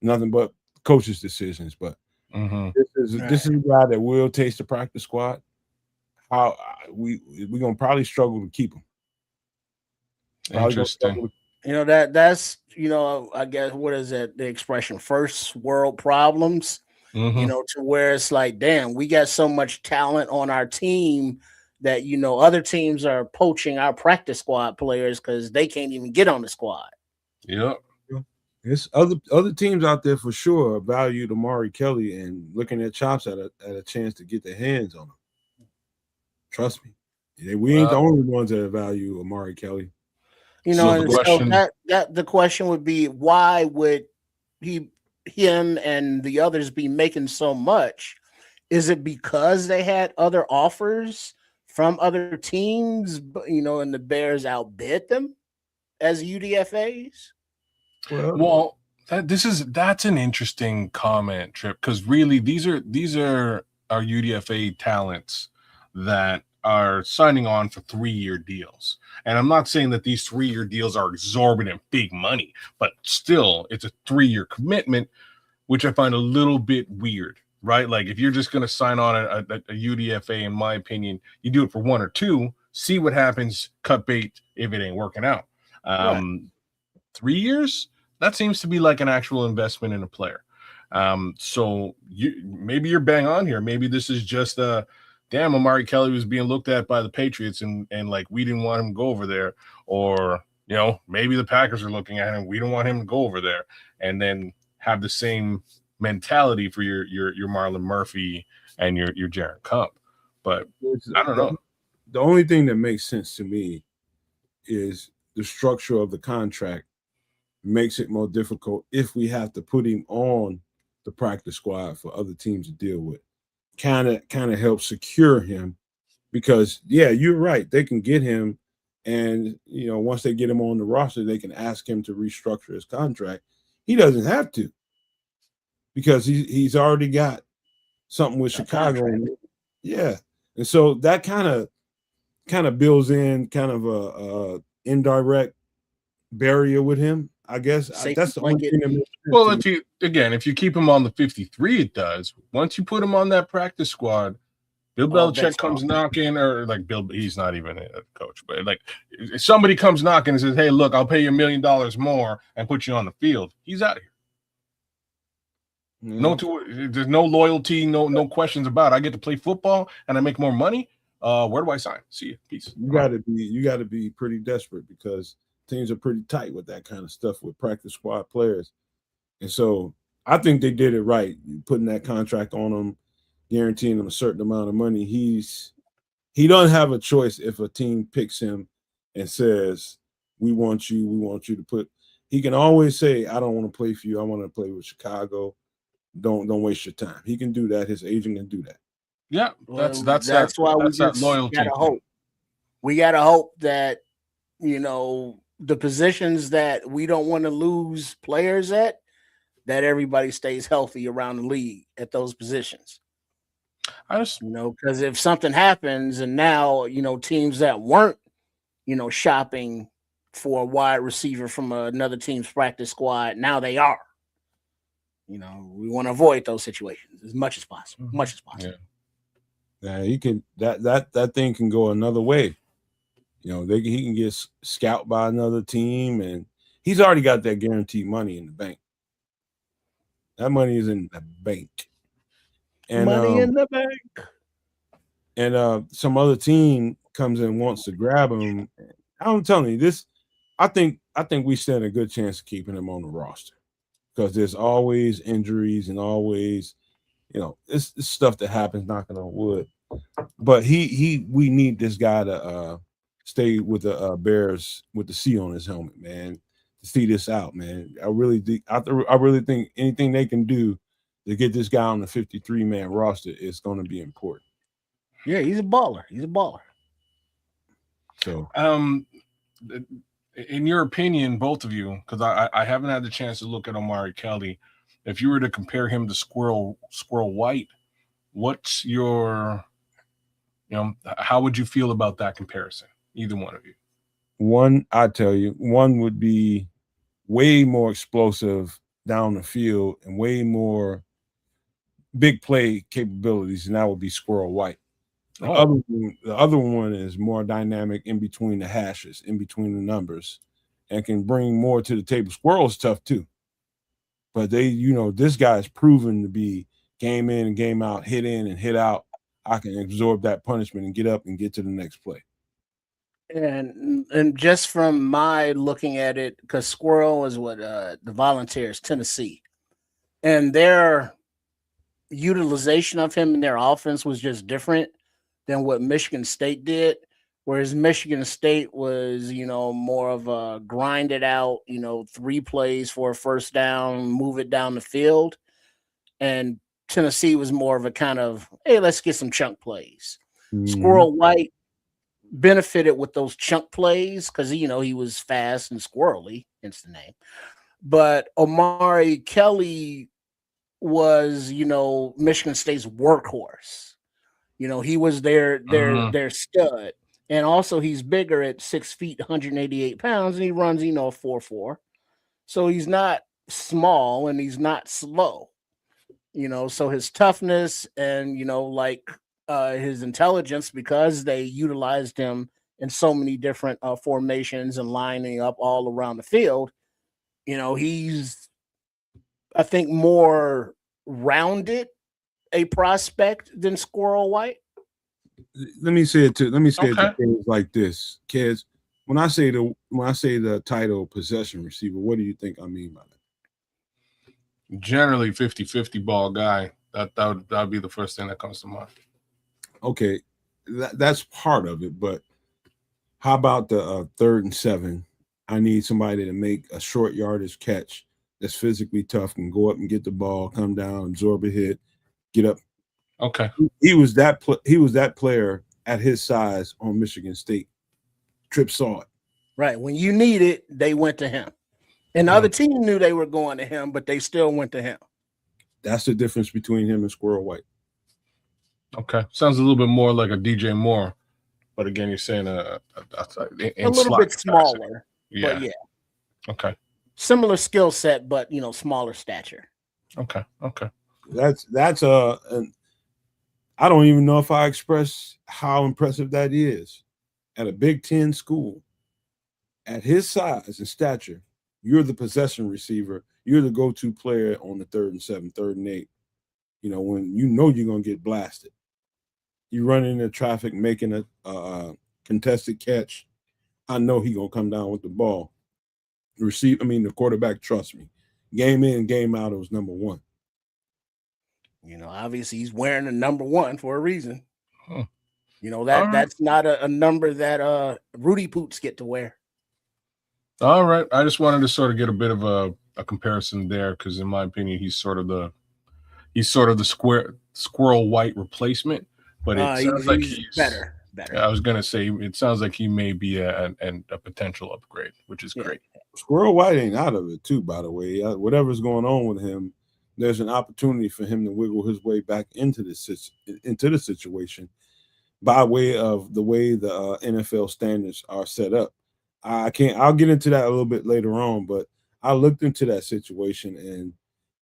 nothing but coaches' decisions. But this is a guy that will taste the practice squad. How we're gonna probably struggle to keep him. Interesting. That's I guess, what is it? The expression first world problems. To where it's like, damn, we got so much talent on our team that other teams are poaching our practice squad players because they can't even get on the squad. Yep. There's other teams out there for sure value Amari Kelly and looking at chops at a chance to get their hands on him. Trust me, we ain't the only ones that value Amari Kelly. The question would be, why would him and the others be making so much? Is it because they had other offers from other teams, and the Bears outbid them as UDFAs? Well, that's an interesting comment, Trip, because really these are our UDFA talents that are signing on for 3-year deals. And I'm not saying that these 3-year deals are exorbitant big money, but still it's a 3-year commitment, which I find a little bit weird, right? Like if you're just going to sign on a UDFA, in my opinion, you do it for 1 or 2, see what happens, cut bait if it ain't working out. 3 years, that seems to be like an actual investment in a player. So maybe you're bang on here. Maybe this is just damn, Amari Kelly was being looked at by the Patriots and like we didn't want him to go over there, or maybe the Packers are looking at him, we don't want him to go over there, and then have the same mentality for your Marlon Murphy and your Jaron Kump. But I don't know. The only thing that makes sense to me is the structure of the contract makes it more difficult if we have to put him on the practice squad for other teams to deal with. Kind of helps secure him, because you're right, they can get him, and once they get him on the roster, they can ask him to restructure his contract. He doesn't have to, because he's already got something with Chicago. And so that kind of builds in kind of a indirect barrier with him, I guess. That's the only thing that makes sense. Well, if you keep him on the 53, it does. Once you put him on that practice squad, Bill Belichick comes knocking, or like he's not even a coach, but like if somebody comes knocking and says, "Hey, look, I'll pay you $1 million more and put you on the field," he's out of here. There's no loyalty, no questions about it. I get to play football and I make more money. Where do I sign? See you. Peace. You got to be pretty desperate, because teams are pretty tight with that kind of stuff with practice squad players. And so I think they did it right, putting that contract on them, guaranteeing him a certain amount of money. He doesn't have a choice if a team picks him and says, we want you to put. He can always say, I don't want to play for you, I want to play with Chicago. Don't waste your time. He can do that. His agent can do that. Yeah, that's why we just gotta hope. We gotta hope that the positions that we don't want to lose players at, that everybody stays healthy around the league at those positions. I just because if something happens and now teams that weren't shopping for a wide receiver from another team's practice squad, now they are. We want to avoid those situations as much as possible. Yeah, you can that thing can go another way. You know, he can get scout by another team, and he's already got that guaranteed money in the bank. That money is in the bank. And Money in the bank. And some other team comes in and wants to grab him. I'm telling you this. I think we stand a good chance of keeping him on the roster because there's always injuries and always, you know, it's stuff that happens. Knocking on wood, but we need this guy to stay with the Bears with the C on his helmet, man. To see this out, man. I really think anything they can do to get this guy on the 53-man roster is going to be important. Yeah, he's a baller. He's a baller. So, in your opinion, both of you, because I haven't had the chance to look at Omari Kelly, if you were to compare him to Squirrel White, what's your, you know, how would you feel about that comparison? Either one of you. One, I tell you, one would be way more explosive down the field and way more big play capabilities, and that would be Squirrel White. The other one is more dynamic in between the hashes, in between the numbers, and can bring more to the table. Squirrel's tough too, but this guy's proven to be game in and game out, hit in and hit out. I can absorb that punishment and get up and get to the next play. And just from my looking at it, because Squirrel is what the Volunteers, Tennessee, and their utilization of him in their offense was just different than what Michigan State did. Whereas Michigan State was, more of a grinded out, 3 plays for a first down, move it down the field. And Tennessee was more of a kind of, hey, let's get some chunk plays. Mm-hmm. Squirrel White benefited with those chunk plays because, he was fast and squirrely, hence the name. But Omari Kelly was, Michigan State's workhorse. He was their stud. And also he's bigger at 6 feet, 188 pounds, and he runs, a 4.4. So he's not small and he's not slow. So his toughness and, his intelligence, because they utilized him in so many different formations and lining up all around the field, he's, I think, more rounded a prospect than Squirrel White. Let me say it to kids like this, kids. When I say the title possession receiver, what do you think I mean by that? Generally 50-50 ball guy. That would be the first thing that comes to mind. Okay, that's part of it, but how about the 3rd and 7? I need somebody to make a short yardage catch that's physically tough, can go up and get the ball, come down, absorb a hit, get up. Okay. He was that player at his size on Michigan State. Tripp saw it. Right. When you need it, they went to him. And the other team knew they were going to him, but they still went to him. That's the difference between him and Squirrel White. Okay. Sounds a little bit more like a DJ Moore. But again, you're saying a little bit smaller. Yeah. But yeah. Okay. Similar skill set, but smaller stature. Okay. That's I don't even know if I express how impressive that is. At a Big Ten school, at his size and stature, you're the possession receiver. You're the go-to player on the 3rd and 7, 3rd and 8. When you're gonna get blasted. You run into traffic, making a contested catch. I know he's gonna come down with the ball. The quarterback trusts me. Game in, game out, it was number 1. Obviously he's wearing the number 1 for a reason. Huh. That's not a number that Rudy Poots get to wear. All right. I just wanted to sort of get a bit of a comparison there because in my opinion he's sort of the Squirrel White replacement, but it sounds like he's better. I was gonna say it sounds like he may be a potential upgrade, which is great. Squirrel White ain't out of it too, by the way. Whatever's going on with him, there's an opportunity for him to wiggle his way back into the situation by way of the way the NFL standards are set up. I'll get into that a little bit later on, but I looked into that situation and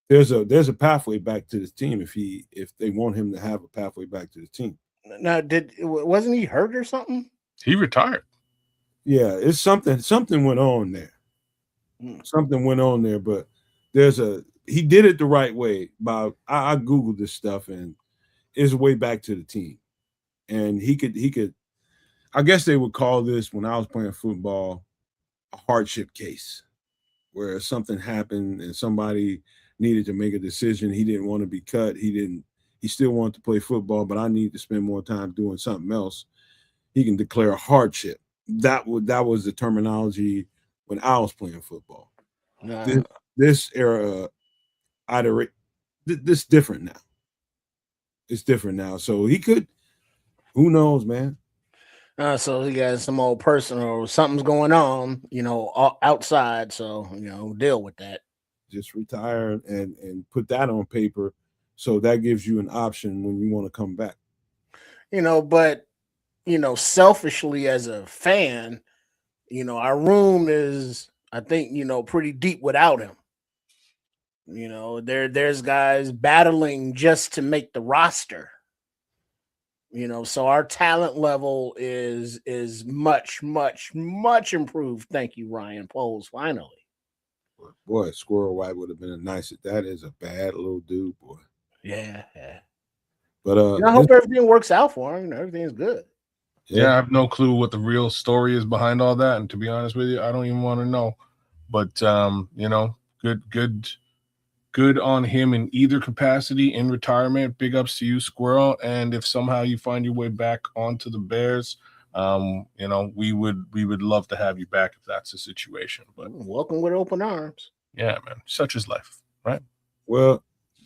there's a pathway back to this team if they want him to have a pathway back to the team. Now, wasn't he hurt or something? He retired. Yeah, it's something went on there. Something went on there, but he did it the right way. I googled this stuff, and it's way back to the team, and he could. I guess they would call this, when I was playing football, a hardship case, where something happened and somebody needed to make a decision. He didn't want to be cut. He still wanted to play football, but I need to spend more time doing something else. He can declare a hardship. That was the terminology when I was playing football. This era, this different now. It's different now. So he could, who knows, man. So he got some old personal, something's going on, outside. So, deal with that. Just retire and put that on paper. So that gives you an option when you want to come back. But, selfishly as a fan, our room is, I think, pretty deep without him. There's guys battling just to make the roster. So our talent level is much, much, much improved. Thank you, Ryan Poles. Finally, boy, Squirrel White would have been a nice. That is a bad little dude, boy. Yeah. But I hope everything works out for him. Everything's good. Yeah, I have no clue what the real story is behind all that, and to be honest with you, I don't even want to know. But good on him in either capacity in retirement. Big ups to you, Squirrel. And if somehow you find your way back onto the Bears, we would love to have you back if that's the situation. But welcome with open arms. Yeah, man. Such is life, right? Well,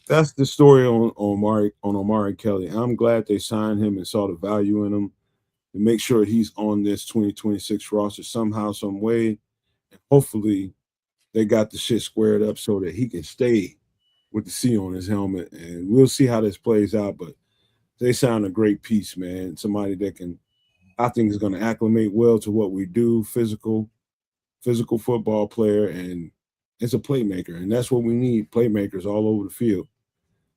that's the story on Omari Kelly. I'm glad they signed him and saw the value in him to make sure he's on this 2026 roster somehow, some way. And hopefully they got the shit squared up so that he can stay with the C on his helmet. And we'll see how this plays out. But they sound a great piece, man. Somebody that I think is going to acclimate well to what we do, physical football player, and it's a playmaker. And that's what we need, playmakers all over the field.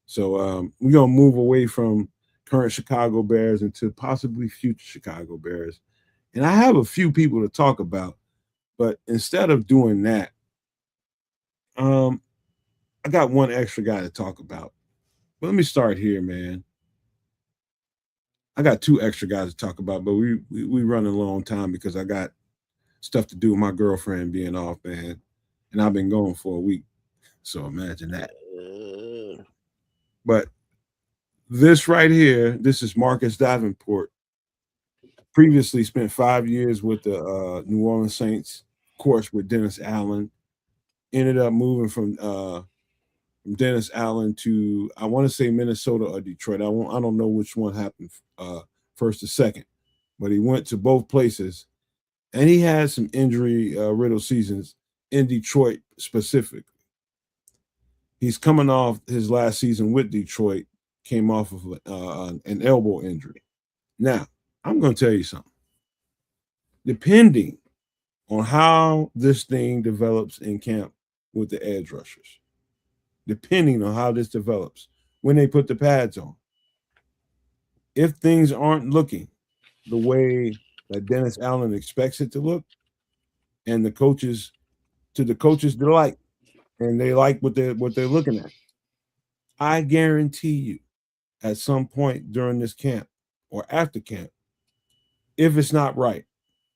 So we're going to move away from current Chicago Bears into possibly future Chicago Bears. And I have a few people to talk about, but instead of doing that, I got one extra guy to talk about. But let me start here, man. I got two extra guys to talk about, but we running low on time because I got stuff to do with my girlfriend being off, man. And I've been gone for a week. So imagine that. But this right here, this is Marcus Davenport. Previously spent 5 years with the New Orleans Saints, of course, with Dennis Allen. Ended up moving from Dennis Allen to, I want to say, Minnesota or Detroit. I don't know which one happened first or second, but he went to both places, and he had some injury riddled seasons in Detroit specifically. He's coming off his last season with Detroit, came off of an elbow injury. Now, I'm going to tell you something. Depending on how this thing develops in camp with the edge rushers, depending on how this develops, when they put the pads on, if things aren't looking the way that Dennis Allen expects it to look, and the coaches delight, and they like what they're looking at, I guarantee you, at some point during this camp or after camp, if it's not right,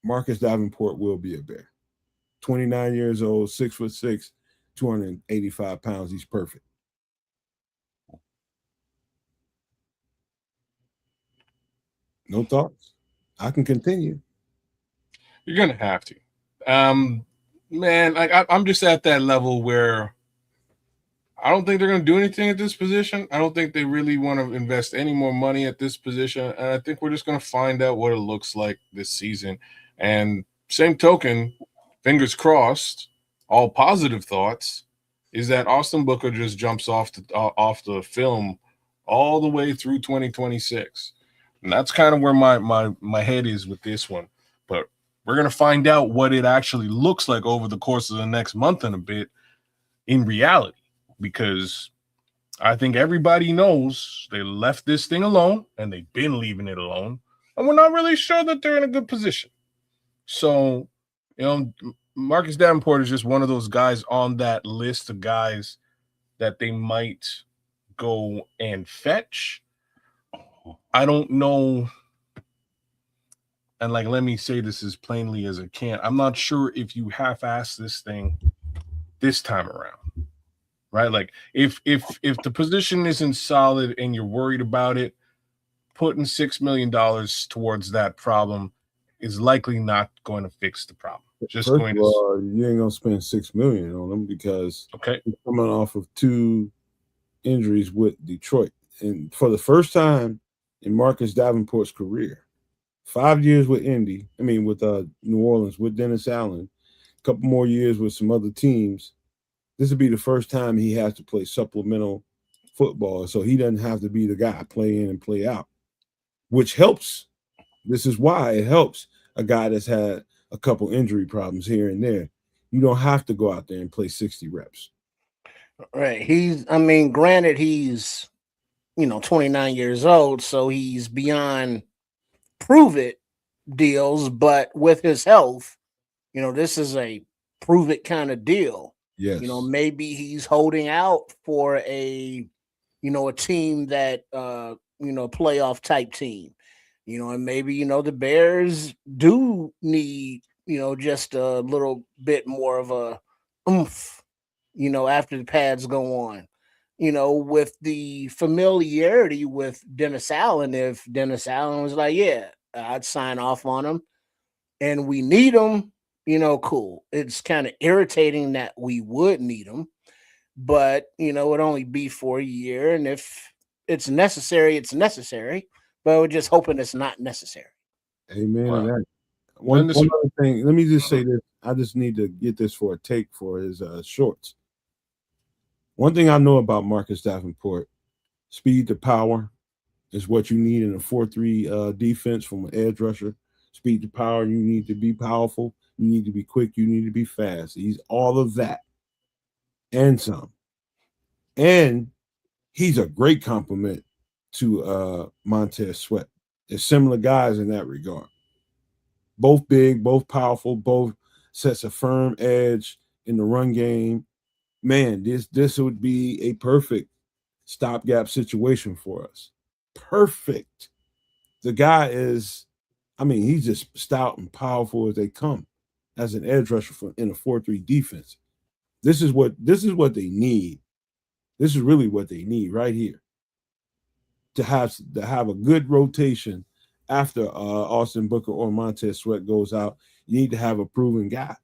Marcus Davenport will be a Bear. 29 years old, 6'6", 285 pounds. He's perfect. No thoughts? I can continue. You're gonna have to, man. I'm just at that level where I don't think they're gonna do anything at this position. I don't think they really want to invest any more money at this position, and I think we're just gonna find out what it looks like this season. And same token, fingers crossed, all positive thoughts, is that Austin Booker just jumps off the film all the way through 2026. And that's kind of where my head is with this one. But we're going to find out what it actually looks like over the course of the next month and a bit in reality, because I think everybody knows they left this thing alone, and they've been leaving it alone, and we're not really sure that they're in a good position. So, Marcus Davenport is just one of those guys on that list of guys that they might go and fetch. I don't know. And let me say this as plainly as I can. I'm not sure if you half-ass this thing this time around, right? Like if the position isn't solid and you're worried about it, putting $6 million towards that problem is likely not going to fix the problem. Just First going of all, you ain't gonna spend $6 million on them because he's coming off of 2 injuries with Detroit, and for the first time in Marcus Davenport's career, 5 years with Indy. I mean, with New Orleans with Dennis Allen, a couple more years with some other teams. This would be the first time he has to play supplemental football, so he doesn't have to be the guy play in and play out, which helps. This is why it helps a guy that's had a couple injury problems here and there. You don't have to go out there and play 60 reps. Right. Granted, he's 29 years old, so he's beyond prove it deals, but with his health, this is a prove it kind of deal. Yes. Maybe he's holding out for a team that playoff type team. And maybe the Bears do need just a little bit more of a oomph after the pads go on, with the familiarity with Dennis Allen. If Dennis Allen was like, yeah, I'd sign off on him and we need him, cool. It's kind of irritating that we would need him, but it'd only be for a year, and if it's necessary, it's necessary. But we're just hoping it's not necessary. Amen. Wow. That. One other thing, let me just say this. I just need to get this for a take for his shorts. One thing I know about Marcus Davenport, speed to power is what you need in a 4-3 defense from an edge rusher. Speed to power, you need to be powerful. You need to be quick. You need to be fast. He's all of that and some. And he's a great compliment to Montez Sweat. They're similar guys in that regard. Both big, both powerful, both sets a firm edge in the run game. Man, this would be a perfect stopgap situation for us. Perfect. The guy is, he's just stout and powerful as they come as an edge rusher in a 4-3 defense. This is what they need. This is really what they need right here. To have a good rotation after Austin Booker or Montez Sweat goes out. You need to have a proven guy.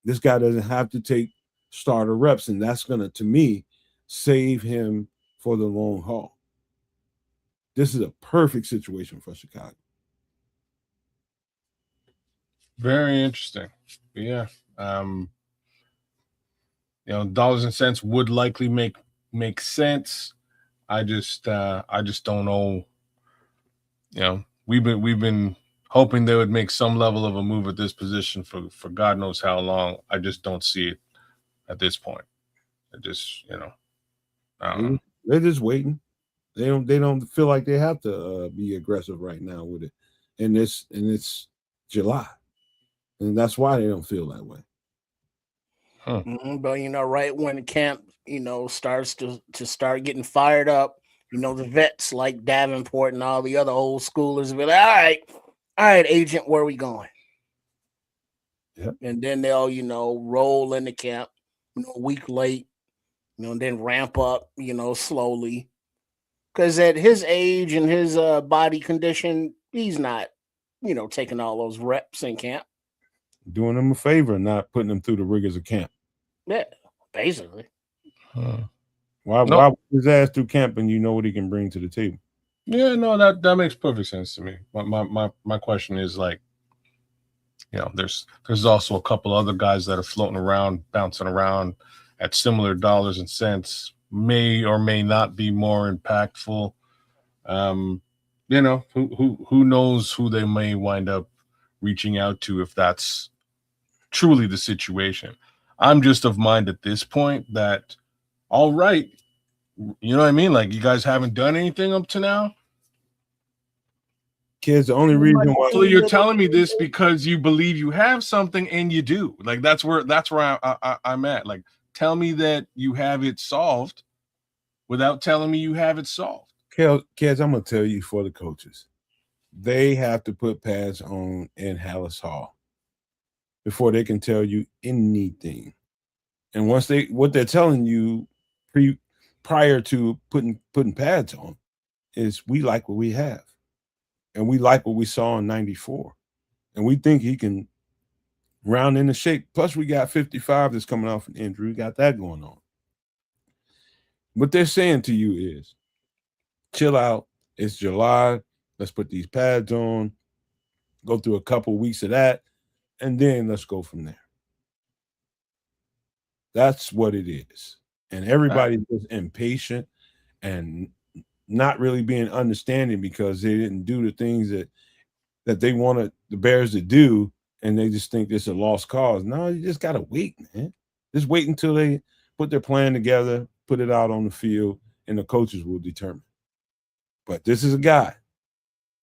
This guy doesn't have to take starter reps, and that's going to me, save him for the long haul. This is a perfect situation for Chicago. Very interesting. Yeah. Dollars and cents would likely make sense. I just don't know. We've been hoping they would make some level of a move at this position for God knows how long. I just don't see it at this point. I just, I don't know. They're just waiting. They don't feel like they have to be aggressive right now with it. And it's July. And that's why they don't feel that way. Huh. But right when camp, starts to start getting fired up, the vets like Davenport and all the other old schoolers will be like, all right, agent, where are we going? Yep. And then they'll, roll into camp, a week late, and then ramp up, slowly. Because at his age and his body condition, he's not, taking all those reps in camp. Doing them a favor, not putting them through the rigors of camp. Yeah, basically. Why put his ass through camp and you know what he can bring to the table? Yeah, no, that makes perfect sense to me. My question is there's also a couple other guys that are floating around, bouncing around at similar dollars and cents, may or may not be more impactful. Who knows who they may wind up reaching out to if that's truly the situation. I'm just of mind at this point that, all right, you know what I mean? Like, you guys haven't done anything up to now. Kids, the only reason why. So you're telling me this because you believe you have something and you do. Like that's where I'm at. Like, tell me that you have it solved without telling me you have it solved. Kids, I'm gonna tell you for the coaches, they have to put pads on in Hallis Hall before they can tell you anything. And once what they're telling you prior to putting pads on is we like what we have. And we like what we saw in 94. And we think he can round into shape. Plus, we got 55 that's coming off an injury. We got that going on. What they're saying to you is, chill out. It's July. Let's put these pads on, go through a couple weeks of that, and then let's go from there. That's what it is. And everybody's just impatient and not really being understanding because they didn't do the things that they wanted the Bears to do, and they just think it's a lost cause. No, you just got to wait, man. Just wait until they put their plan together, put it out on the field, and the coaches will determine. But this is a guy.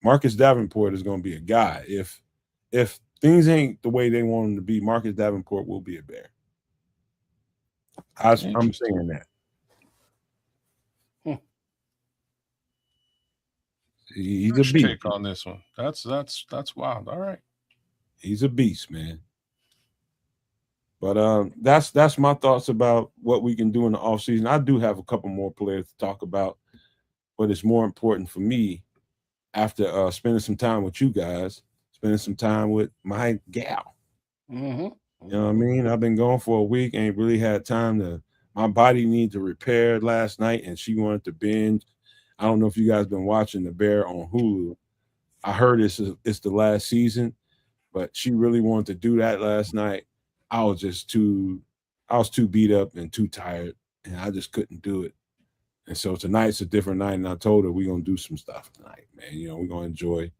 Marcus Davenport is going to be a guy. If things ain't the way they want them to be, Marcus Davenport will be a Bear. I'm saying that. He's a beast. Take on this one. That's wild. All right. He's a beast, man. But that's my thoughts about what we can do in the offseason. I do have a couple more players to talk about, but it's more important for me after spending some time with you guys, spending some time with my gal. Mm-hmm. You know what I mean? I've been gone for a week, ain't really had time to. My body needed to repair last night, and she wanted to binge. I don't know if you guys been watching The Bear on Hulu. I heard it's the last season, but she really wanted to do that last night. I was too beat up and too tired, and I just couldn't do it. And so tonight's a different night, and I told her we're gonna do some stuff tonight, man. You know, we're gonna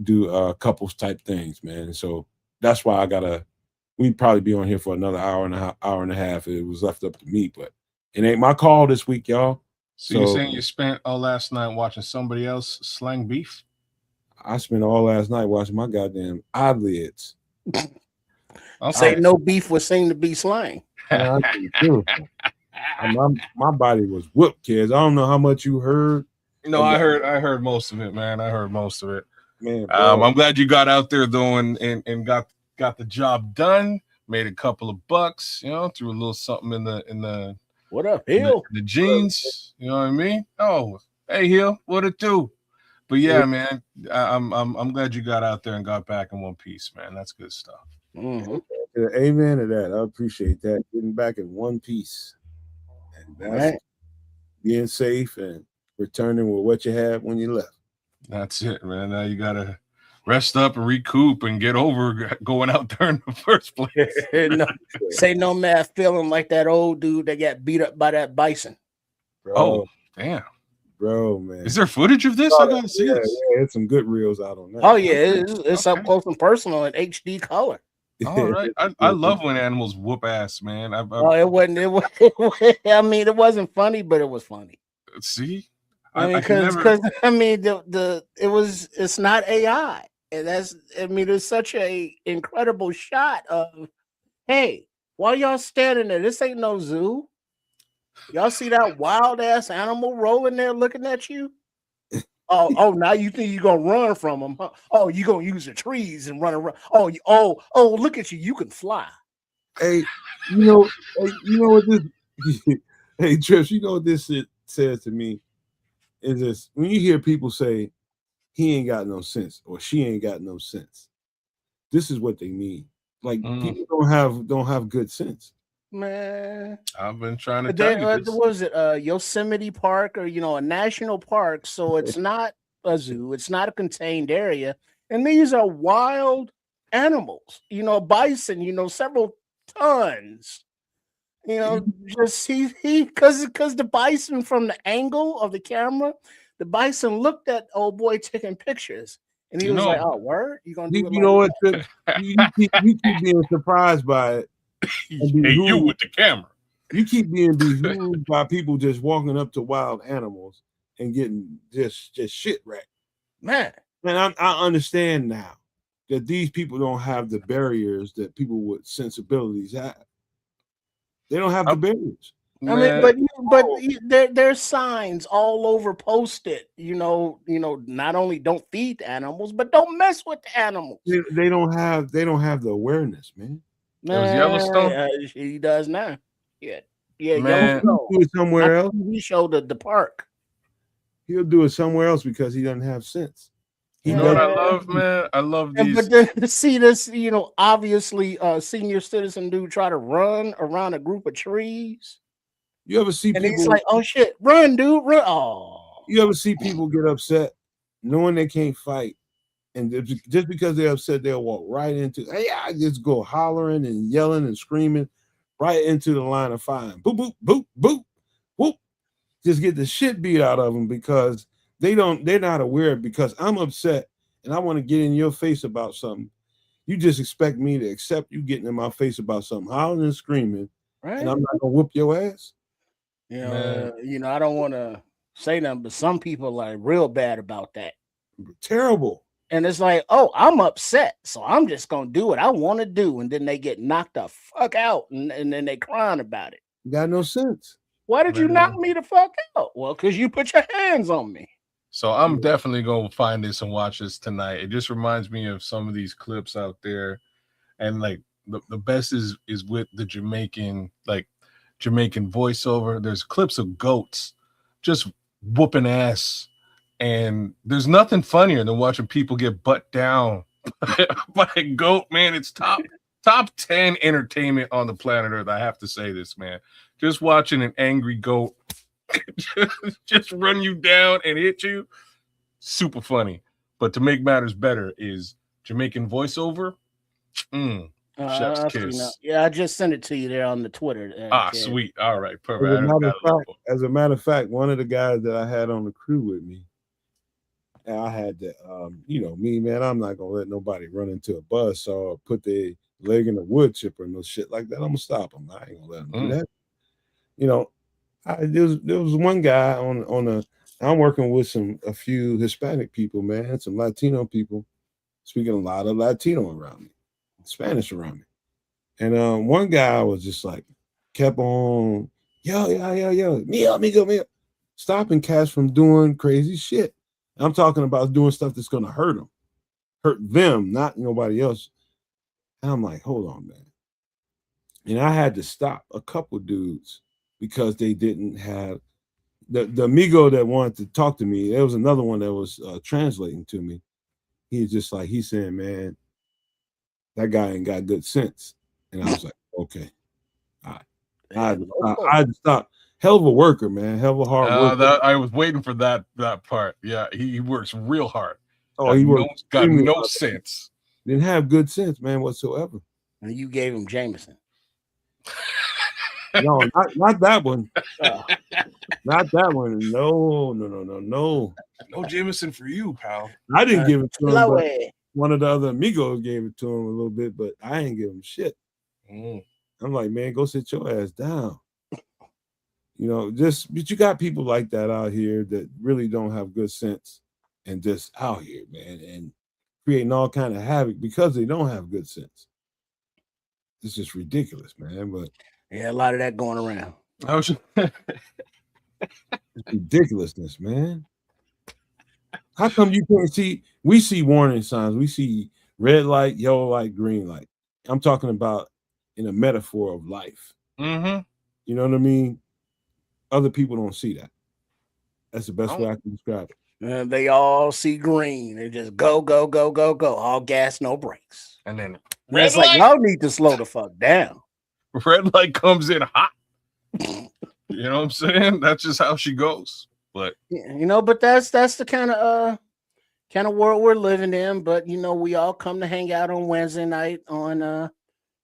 do couples type things, man. And so that's why we'd probably be on here for another hour and a half. It was left up to me, but it ain't my call this week, y'all. So you're saying you spent all last night watching somebody else slang beef? I spent all last night watching my goddamn eyelids. Say no beef was seen to be slang. My body was whooped, kids. I don't know how much you heard. No, I heard most of it, man. I heard most of it. Man, I'm glad you got out there though and got the job done. Made a couple of bucks, you know, threw a little something in the what up, Hill? The jeans, you know what I mean? Oh, hey Hill, what it do? But yeah, man, I'm glad you got out there and got back in one piece, man. That's good stuff. Mm-hmm. Amen to that. I appreciate that. Getting back in one piece. And that's being safe and returning with what you had when you left. That's it, man. Now you gotta rest up and recoup and get over going out there in the first place. Say no math feeling like that old dude that got beat up by that bison. Bro. Oh, damn. Bro, man. Is there footage of this? I gotta see this. Yeah, it's some good reels out on that. Oh, yeah. It's up close and personal in HD color. All right. I love when animals whoop ass, man. It wasn't. I mean, it wasn't funny, but it was funny. See? Because I mean, it's not AI. And it's such a incredible shot of, hey, while y'all standing there, this ain't no zoo. Y'all see that wild ass animal rolling there looking at you? Oh, now you think you're gonna run from them? Huh? Oh, you gonna use the trees and run around? Oh, look at you! You can fly. Hey, you know what this? Hey, Trish, you know what this says to me is this: when you hear people say, "He ain't got no sense" or "She ain't got no sense," this is what they mean. Like people don't have good sense. Man, I've been trying to tell you this. What is it? Yosemite Park, or a national park. So it's not a zoo. It's not a contained area, and these are wild animals. Bison. Several tons. Just because the bison, from the angle of the camera, the bison looked at old boy taking pictures, and he was like, "Oh, word, you gonna do it?" You know what? You keep being surprised by it. Hey, you with the camera. You keep being behooved by people just walking up to wild animals and getting just shit wrecked. Man, And I understand now that these people don't have the barriers that people with sensibilities have. They don't have the barriers. I mean, there's signs all over posted. Not only don't feed the animals, but don't mess with the animals. They don't have the awareness, man. It was Yellowstone. He does now. Yeah, Man. Yellowstone. He'll do it somewhere else. We showed the park. He'll do it somewhere else because he doesn't have sense. You know what I love, man? I love these. But then to see this, obviously, senior citizen dude try to run around a group of trees. You ever see and people? He's like, "Oh shit, run, dude, run!" Oh, you ever see people get upset knowing they can't fight, and just because they're upset, they'll walk right into, just go hollering and yelling and screaming right into the line of fire. Boop, boop, boop, boop, whoop. Just get the shit beat out of them because they're not aware. Because I'm upset and I want to get in your face about something. You just expect me to accept you getting in my face about something, hollering and screaming, right? And I'm not gonna whoop your ass. I don't want to say nothing, but some people are like real bad about that. Terrible. And it's like, oh, I'm upset, so I'm just gonna do what I want to do, and then they get knocked the fuck out, and then they crying about it. You got no sense. Why did you knock me the fuck out? Well, because you put your hands on me. So I'm definitely gonna find this and watch this tonight. It just reminds me of some of these clips out there, and like the best is with the Jamaican voiceover. There's clips of goats just whooping ass, and there's nothing funnier than watching people get butt down by a goat, man. It's top 10 entertainment on the planet Earth. I have to say this, man. Just watching an angry goat just run you down and hit you, super funny. But to make matters better is Jamaican voiceover. Chef's kiss. I just sent it to you there on the Twitter. Sweet. All right, perfect. As a matter of fact, one of the guys that I had on the crew with me, I had that, me, man, I'm not gonna let nobody run into a bus or put their leg in a wood chipper and no shit like that. I'm gonna stop them. I ain't gonna let them do that. There was one guy I'm working with a few Hispanic people, man, some Latino people, speaking a lot of Latino around me, Spanish around me. And one guy was just like, kept on, yo, me up, stopping cats from doing crazy shit. I'm talking about doing stuff that's gonna hurt them, not nobody else. And I'm like, hold on, man. And I had to stop a couple dudes because they didn't have the amigo that wanted to talk to me. There was another one that was translating to me. He's saying, man, that guy ain't got good sense. And I was like, okay, all right. I had to stop. Hell of a worker, man. Hell of a hard worker. I was waiting for that part. Yeah, he works real hard. Oh, he got no sense. Didn't have good sense, man, whatsoever. And you gave him Jameson. No, not that one. Not that one. No. No Jameson for you, pal. I didn't give it to him. But one of the other amigos gave it to him a little bit, but I ain't give him shit. I'm like, man, go sit your ass down. But you got people like that out here that really don't have good sense and just out here, man, and creating all kind of havoc because they don't have good sense. It's just ridiculous, man. But yeah, a lot of that going around. It's ridiculousness, man. How come you can't see? We see warning signs. We see red light, yellow light, green light. I'm talking about in a metaphor of life. Mm-hmm. You know what I mean? Other people don't see that. That's the best way I can describe it. They all see green. They just go, go, go, go, go. All gas, no brakes. And then it's like, y'all need to slow the fuck down. Red light comes in hot. You know what I'm saying? That's just how she goes. But but that's the kind of world we're living in. But we all come to hang out on Wednesday night on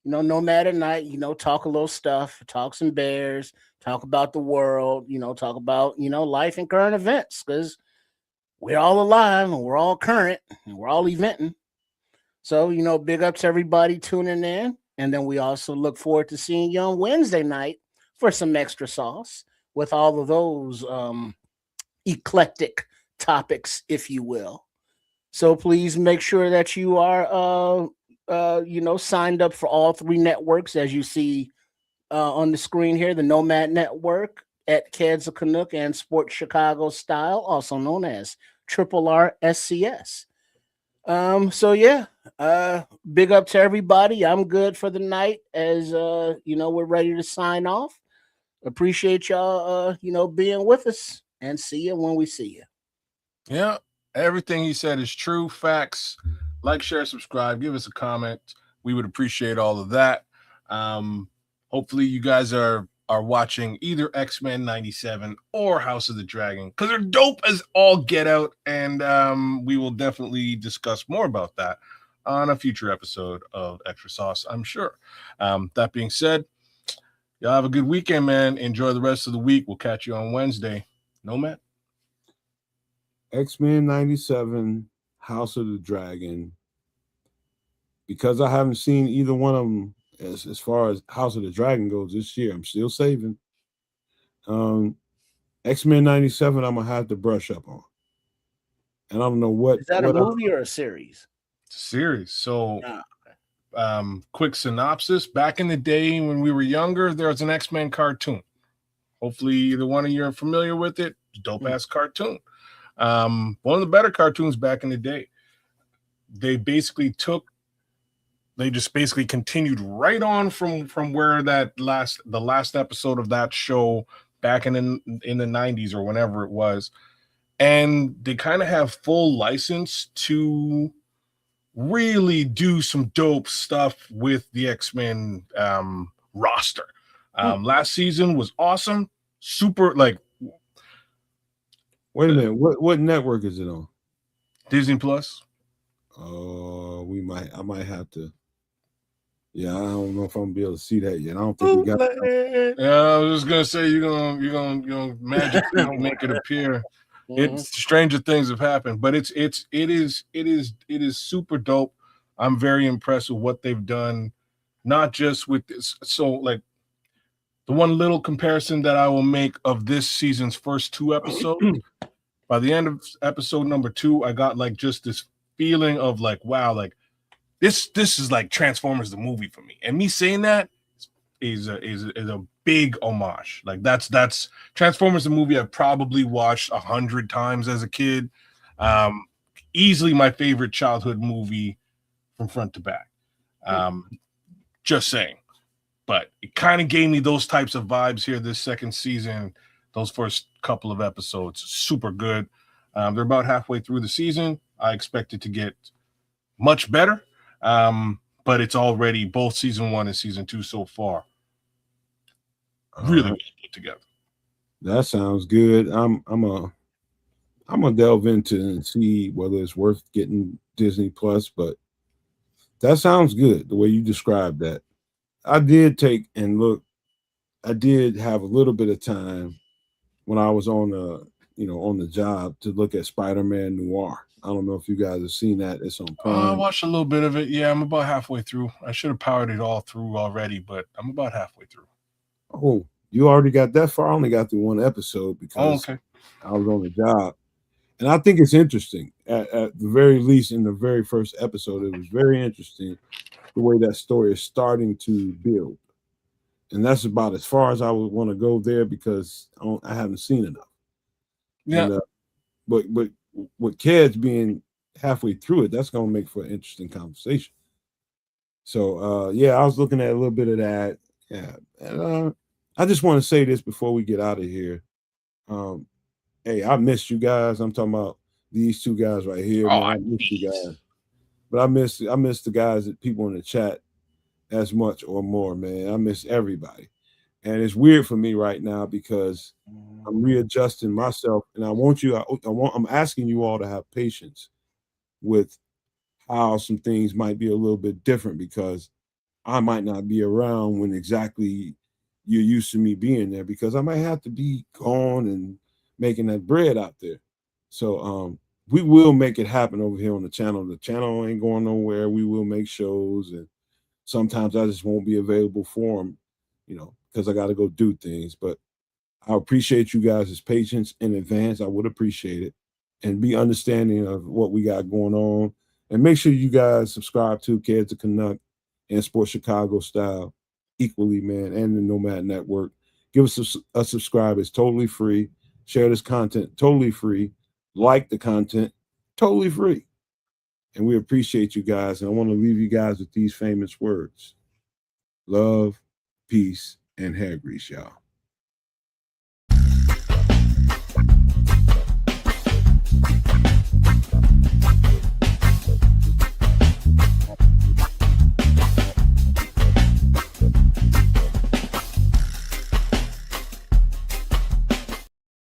Nomad at Night, talk a little stuff, talk some bears, talk about the world, talk about, life and current events, because we're all alive and we're all current and we're all eventing. So, big ups to everybody tuning in. And then we also look forward to seeing you on Wednesday night for some extra sauce with all of those eclectic topics, if you will. So please make sure that you are signed up for all three networks as you see on the screen here, the Nomad Network at Kids of Canuck and Sports Chicago Style, also known as Triple R SCS. So yeah, big up to everybody. I'm good for the night as we're ready to sign off. Appreciate y'all being with us, and see you when we see you. Yeah, everything he said is true. Facts. Like, share, subscribe, give us a comment. We would appreciate all of that. Hopefully you guys are watching either X-Men 97 or House of the Dragon, because they're dope as all get out, and we will definitely discuss more about that on a future episode of Extra Sauce, I'm sure. That being said, y'all have a good weekend, man. Enjoy the rest of the week. We'll catch you on Wednesday. Nomad? X-Men 97, House of the Dragon. Because I haven't seen either one of them as far as House of the Dragon goes this year, I'm still saving. X-Men 97, I'm going to have to brush up on. And I don't know what. Is that a movie or a series? It's a series. So, quick synopsis. Back in the day when we were younger, there was an X-Men cartoon. Hopefully either one of you are familiar with it. Dope-ass cartoon. One of the better cartoons back in the day. They just basically continued right on from where the last episode of that show back in the 90s or whenever it was. And they kind of have full license to really do some dope stuff with the X-Men roster. Last season was awesome. Super, like. Wait a minute. What network is it on? Disney Plus. Oh, I might have to. Yeah, I don't know if I'm gonna be able to see that yet. I don't think we got. Yeah, I was just gonna say you're gonna magically make it appear. It's stranger things have happened, but it is super dope. I'm very impressed with what they've done, not just with this. So, like, the one little comparison that I will make of this season's first two episodes, by the end of episode number 2, I got like just this feeling of like, wow, like this is like Transformers the movie for me. And me saying that is a big homage. Like that's Transformers the movie I've probably watched 100 times as a kid. Easily my favorite childhood movie from front to back. Just saying. But it kind of gave me those types of vibes here this second season. Those first couple of episodes, super good. They're about halfway through the season. I expect it to get much better. But it's already both season 1 and season 2 so far. Really well put together. That sounds good. I'm gonna delve into and see whether it's worth getting Disney Plus, but that sounds good the way you described that. I did take and look. I did have a little bit of time when I was on the job to look at Spider-Man Noir. I don't know if you guys have seen that. It's on Prime. I watched a little bit of it. Yeah, I'm about halfway through. I should have powered it all through already, but I'm about halfway through. Oh, you already got that far? I only got through one episode because I was on the job. And I think it's interesting. At the very least, in the very first episode, it was very interesting the way that story is starting to build. And that's about as far as I would want to go there because I haven't seen enough. Yeah. And, but with kids being halfway through it, that's going to make for an interesting conversation. So, yeah, I was looking at a little bit of that. Yeah. And I just want to say this before we get out of here. Hey, I missed you guys. I'm talking about these two guys right here. Man, I miss you guys. But I miss the guys, that people in the chat as much or more, man. I miss everybody. And it's weird for me right now because I'm readjusting myself, and I'm asking you all to have patience with how some things might be a little bit different because I might not be around when exactly you're used to me being there because I might have to be gone and making that bread out there. So we will make it happen over here on the channel. The channel ain't going nowhere. We will make shows, and sometimes I just won't be available for them, because I got to go do things. But I appreciate you guys' patience in advance. I would appreciate it. and be understanding of what we got going on. And make sure you guys subscribe to Kids of Canuck and Sports Chicago Style equally, man, and the Nomad Network. Give us a subscribe. It's totally free. Share this content, totally free. Like the content, totally free. And we appreciate you guys. And I want to leave you guys with these famous words. Love, peace, and hair grease, y'all.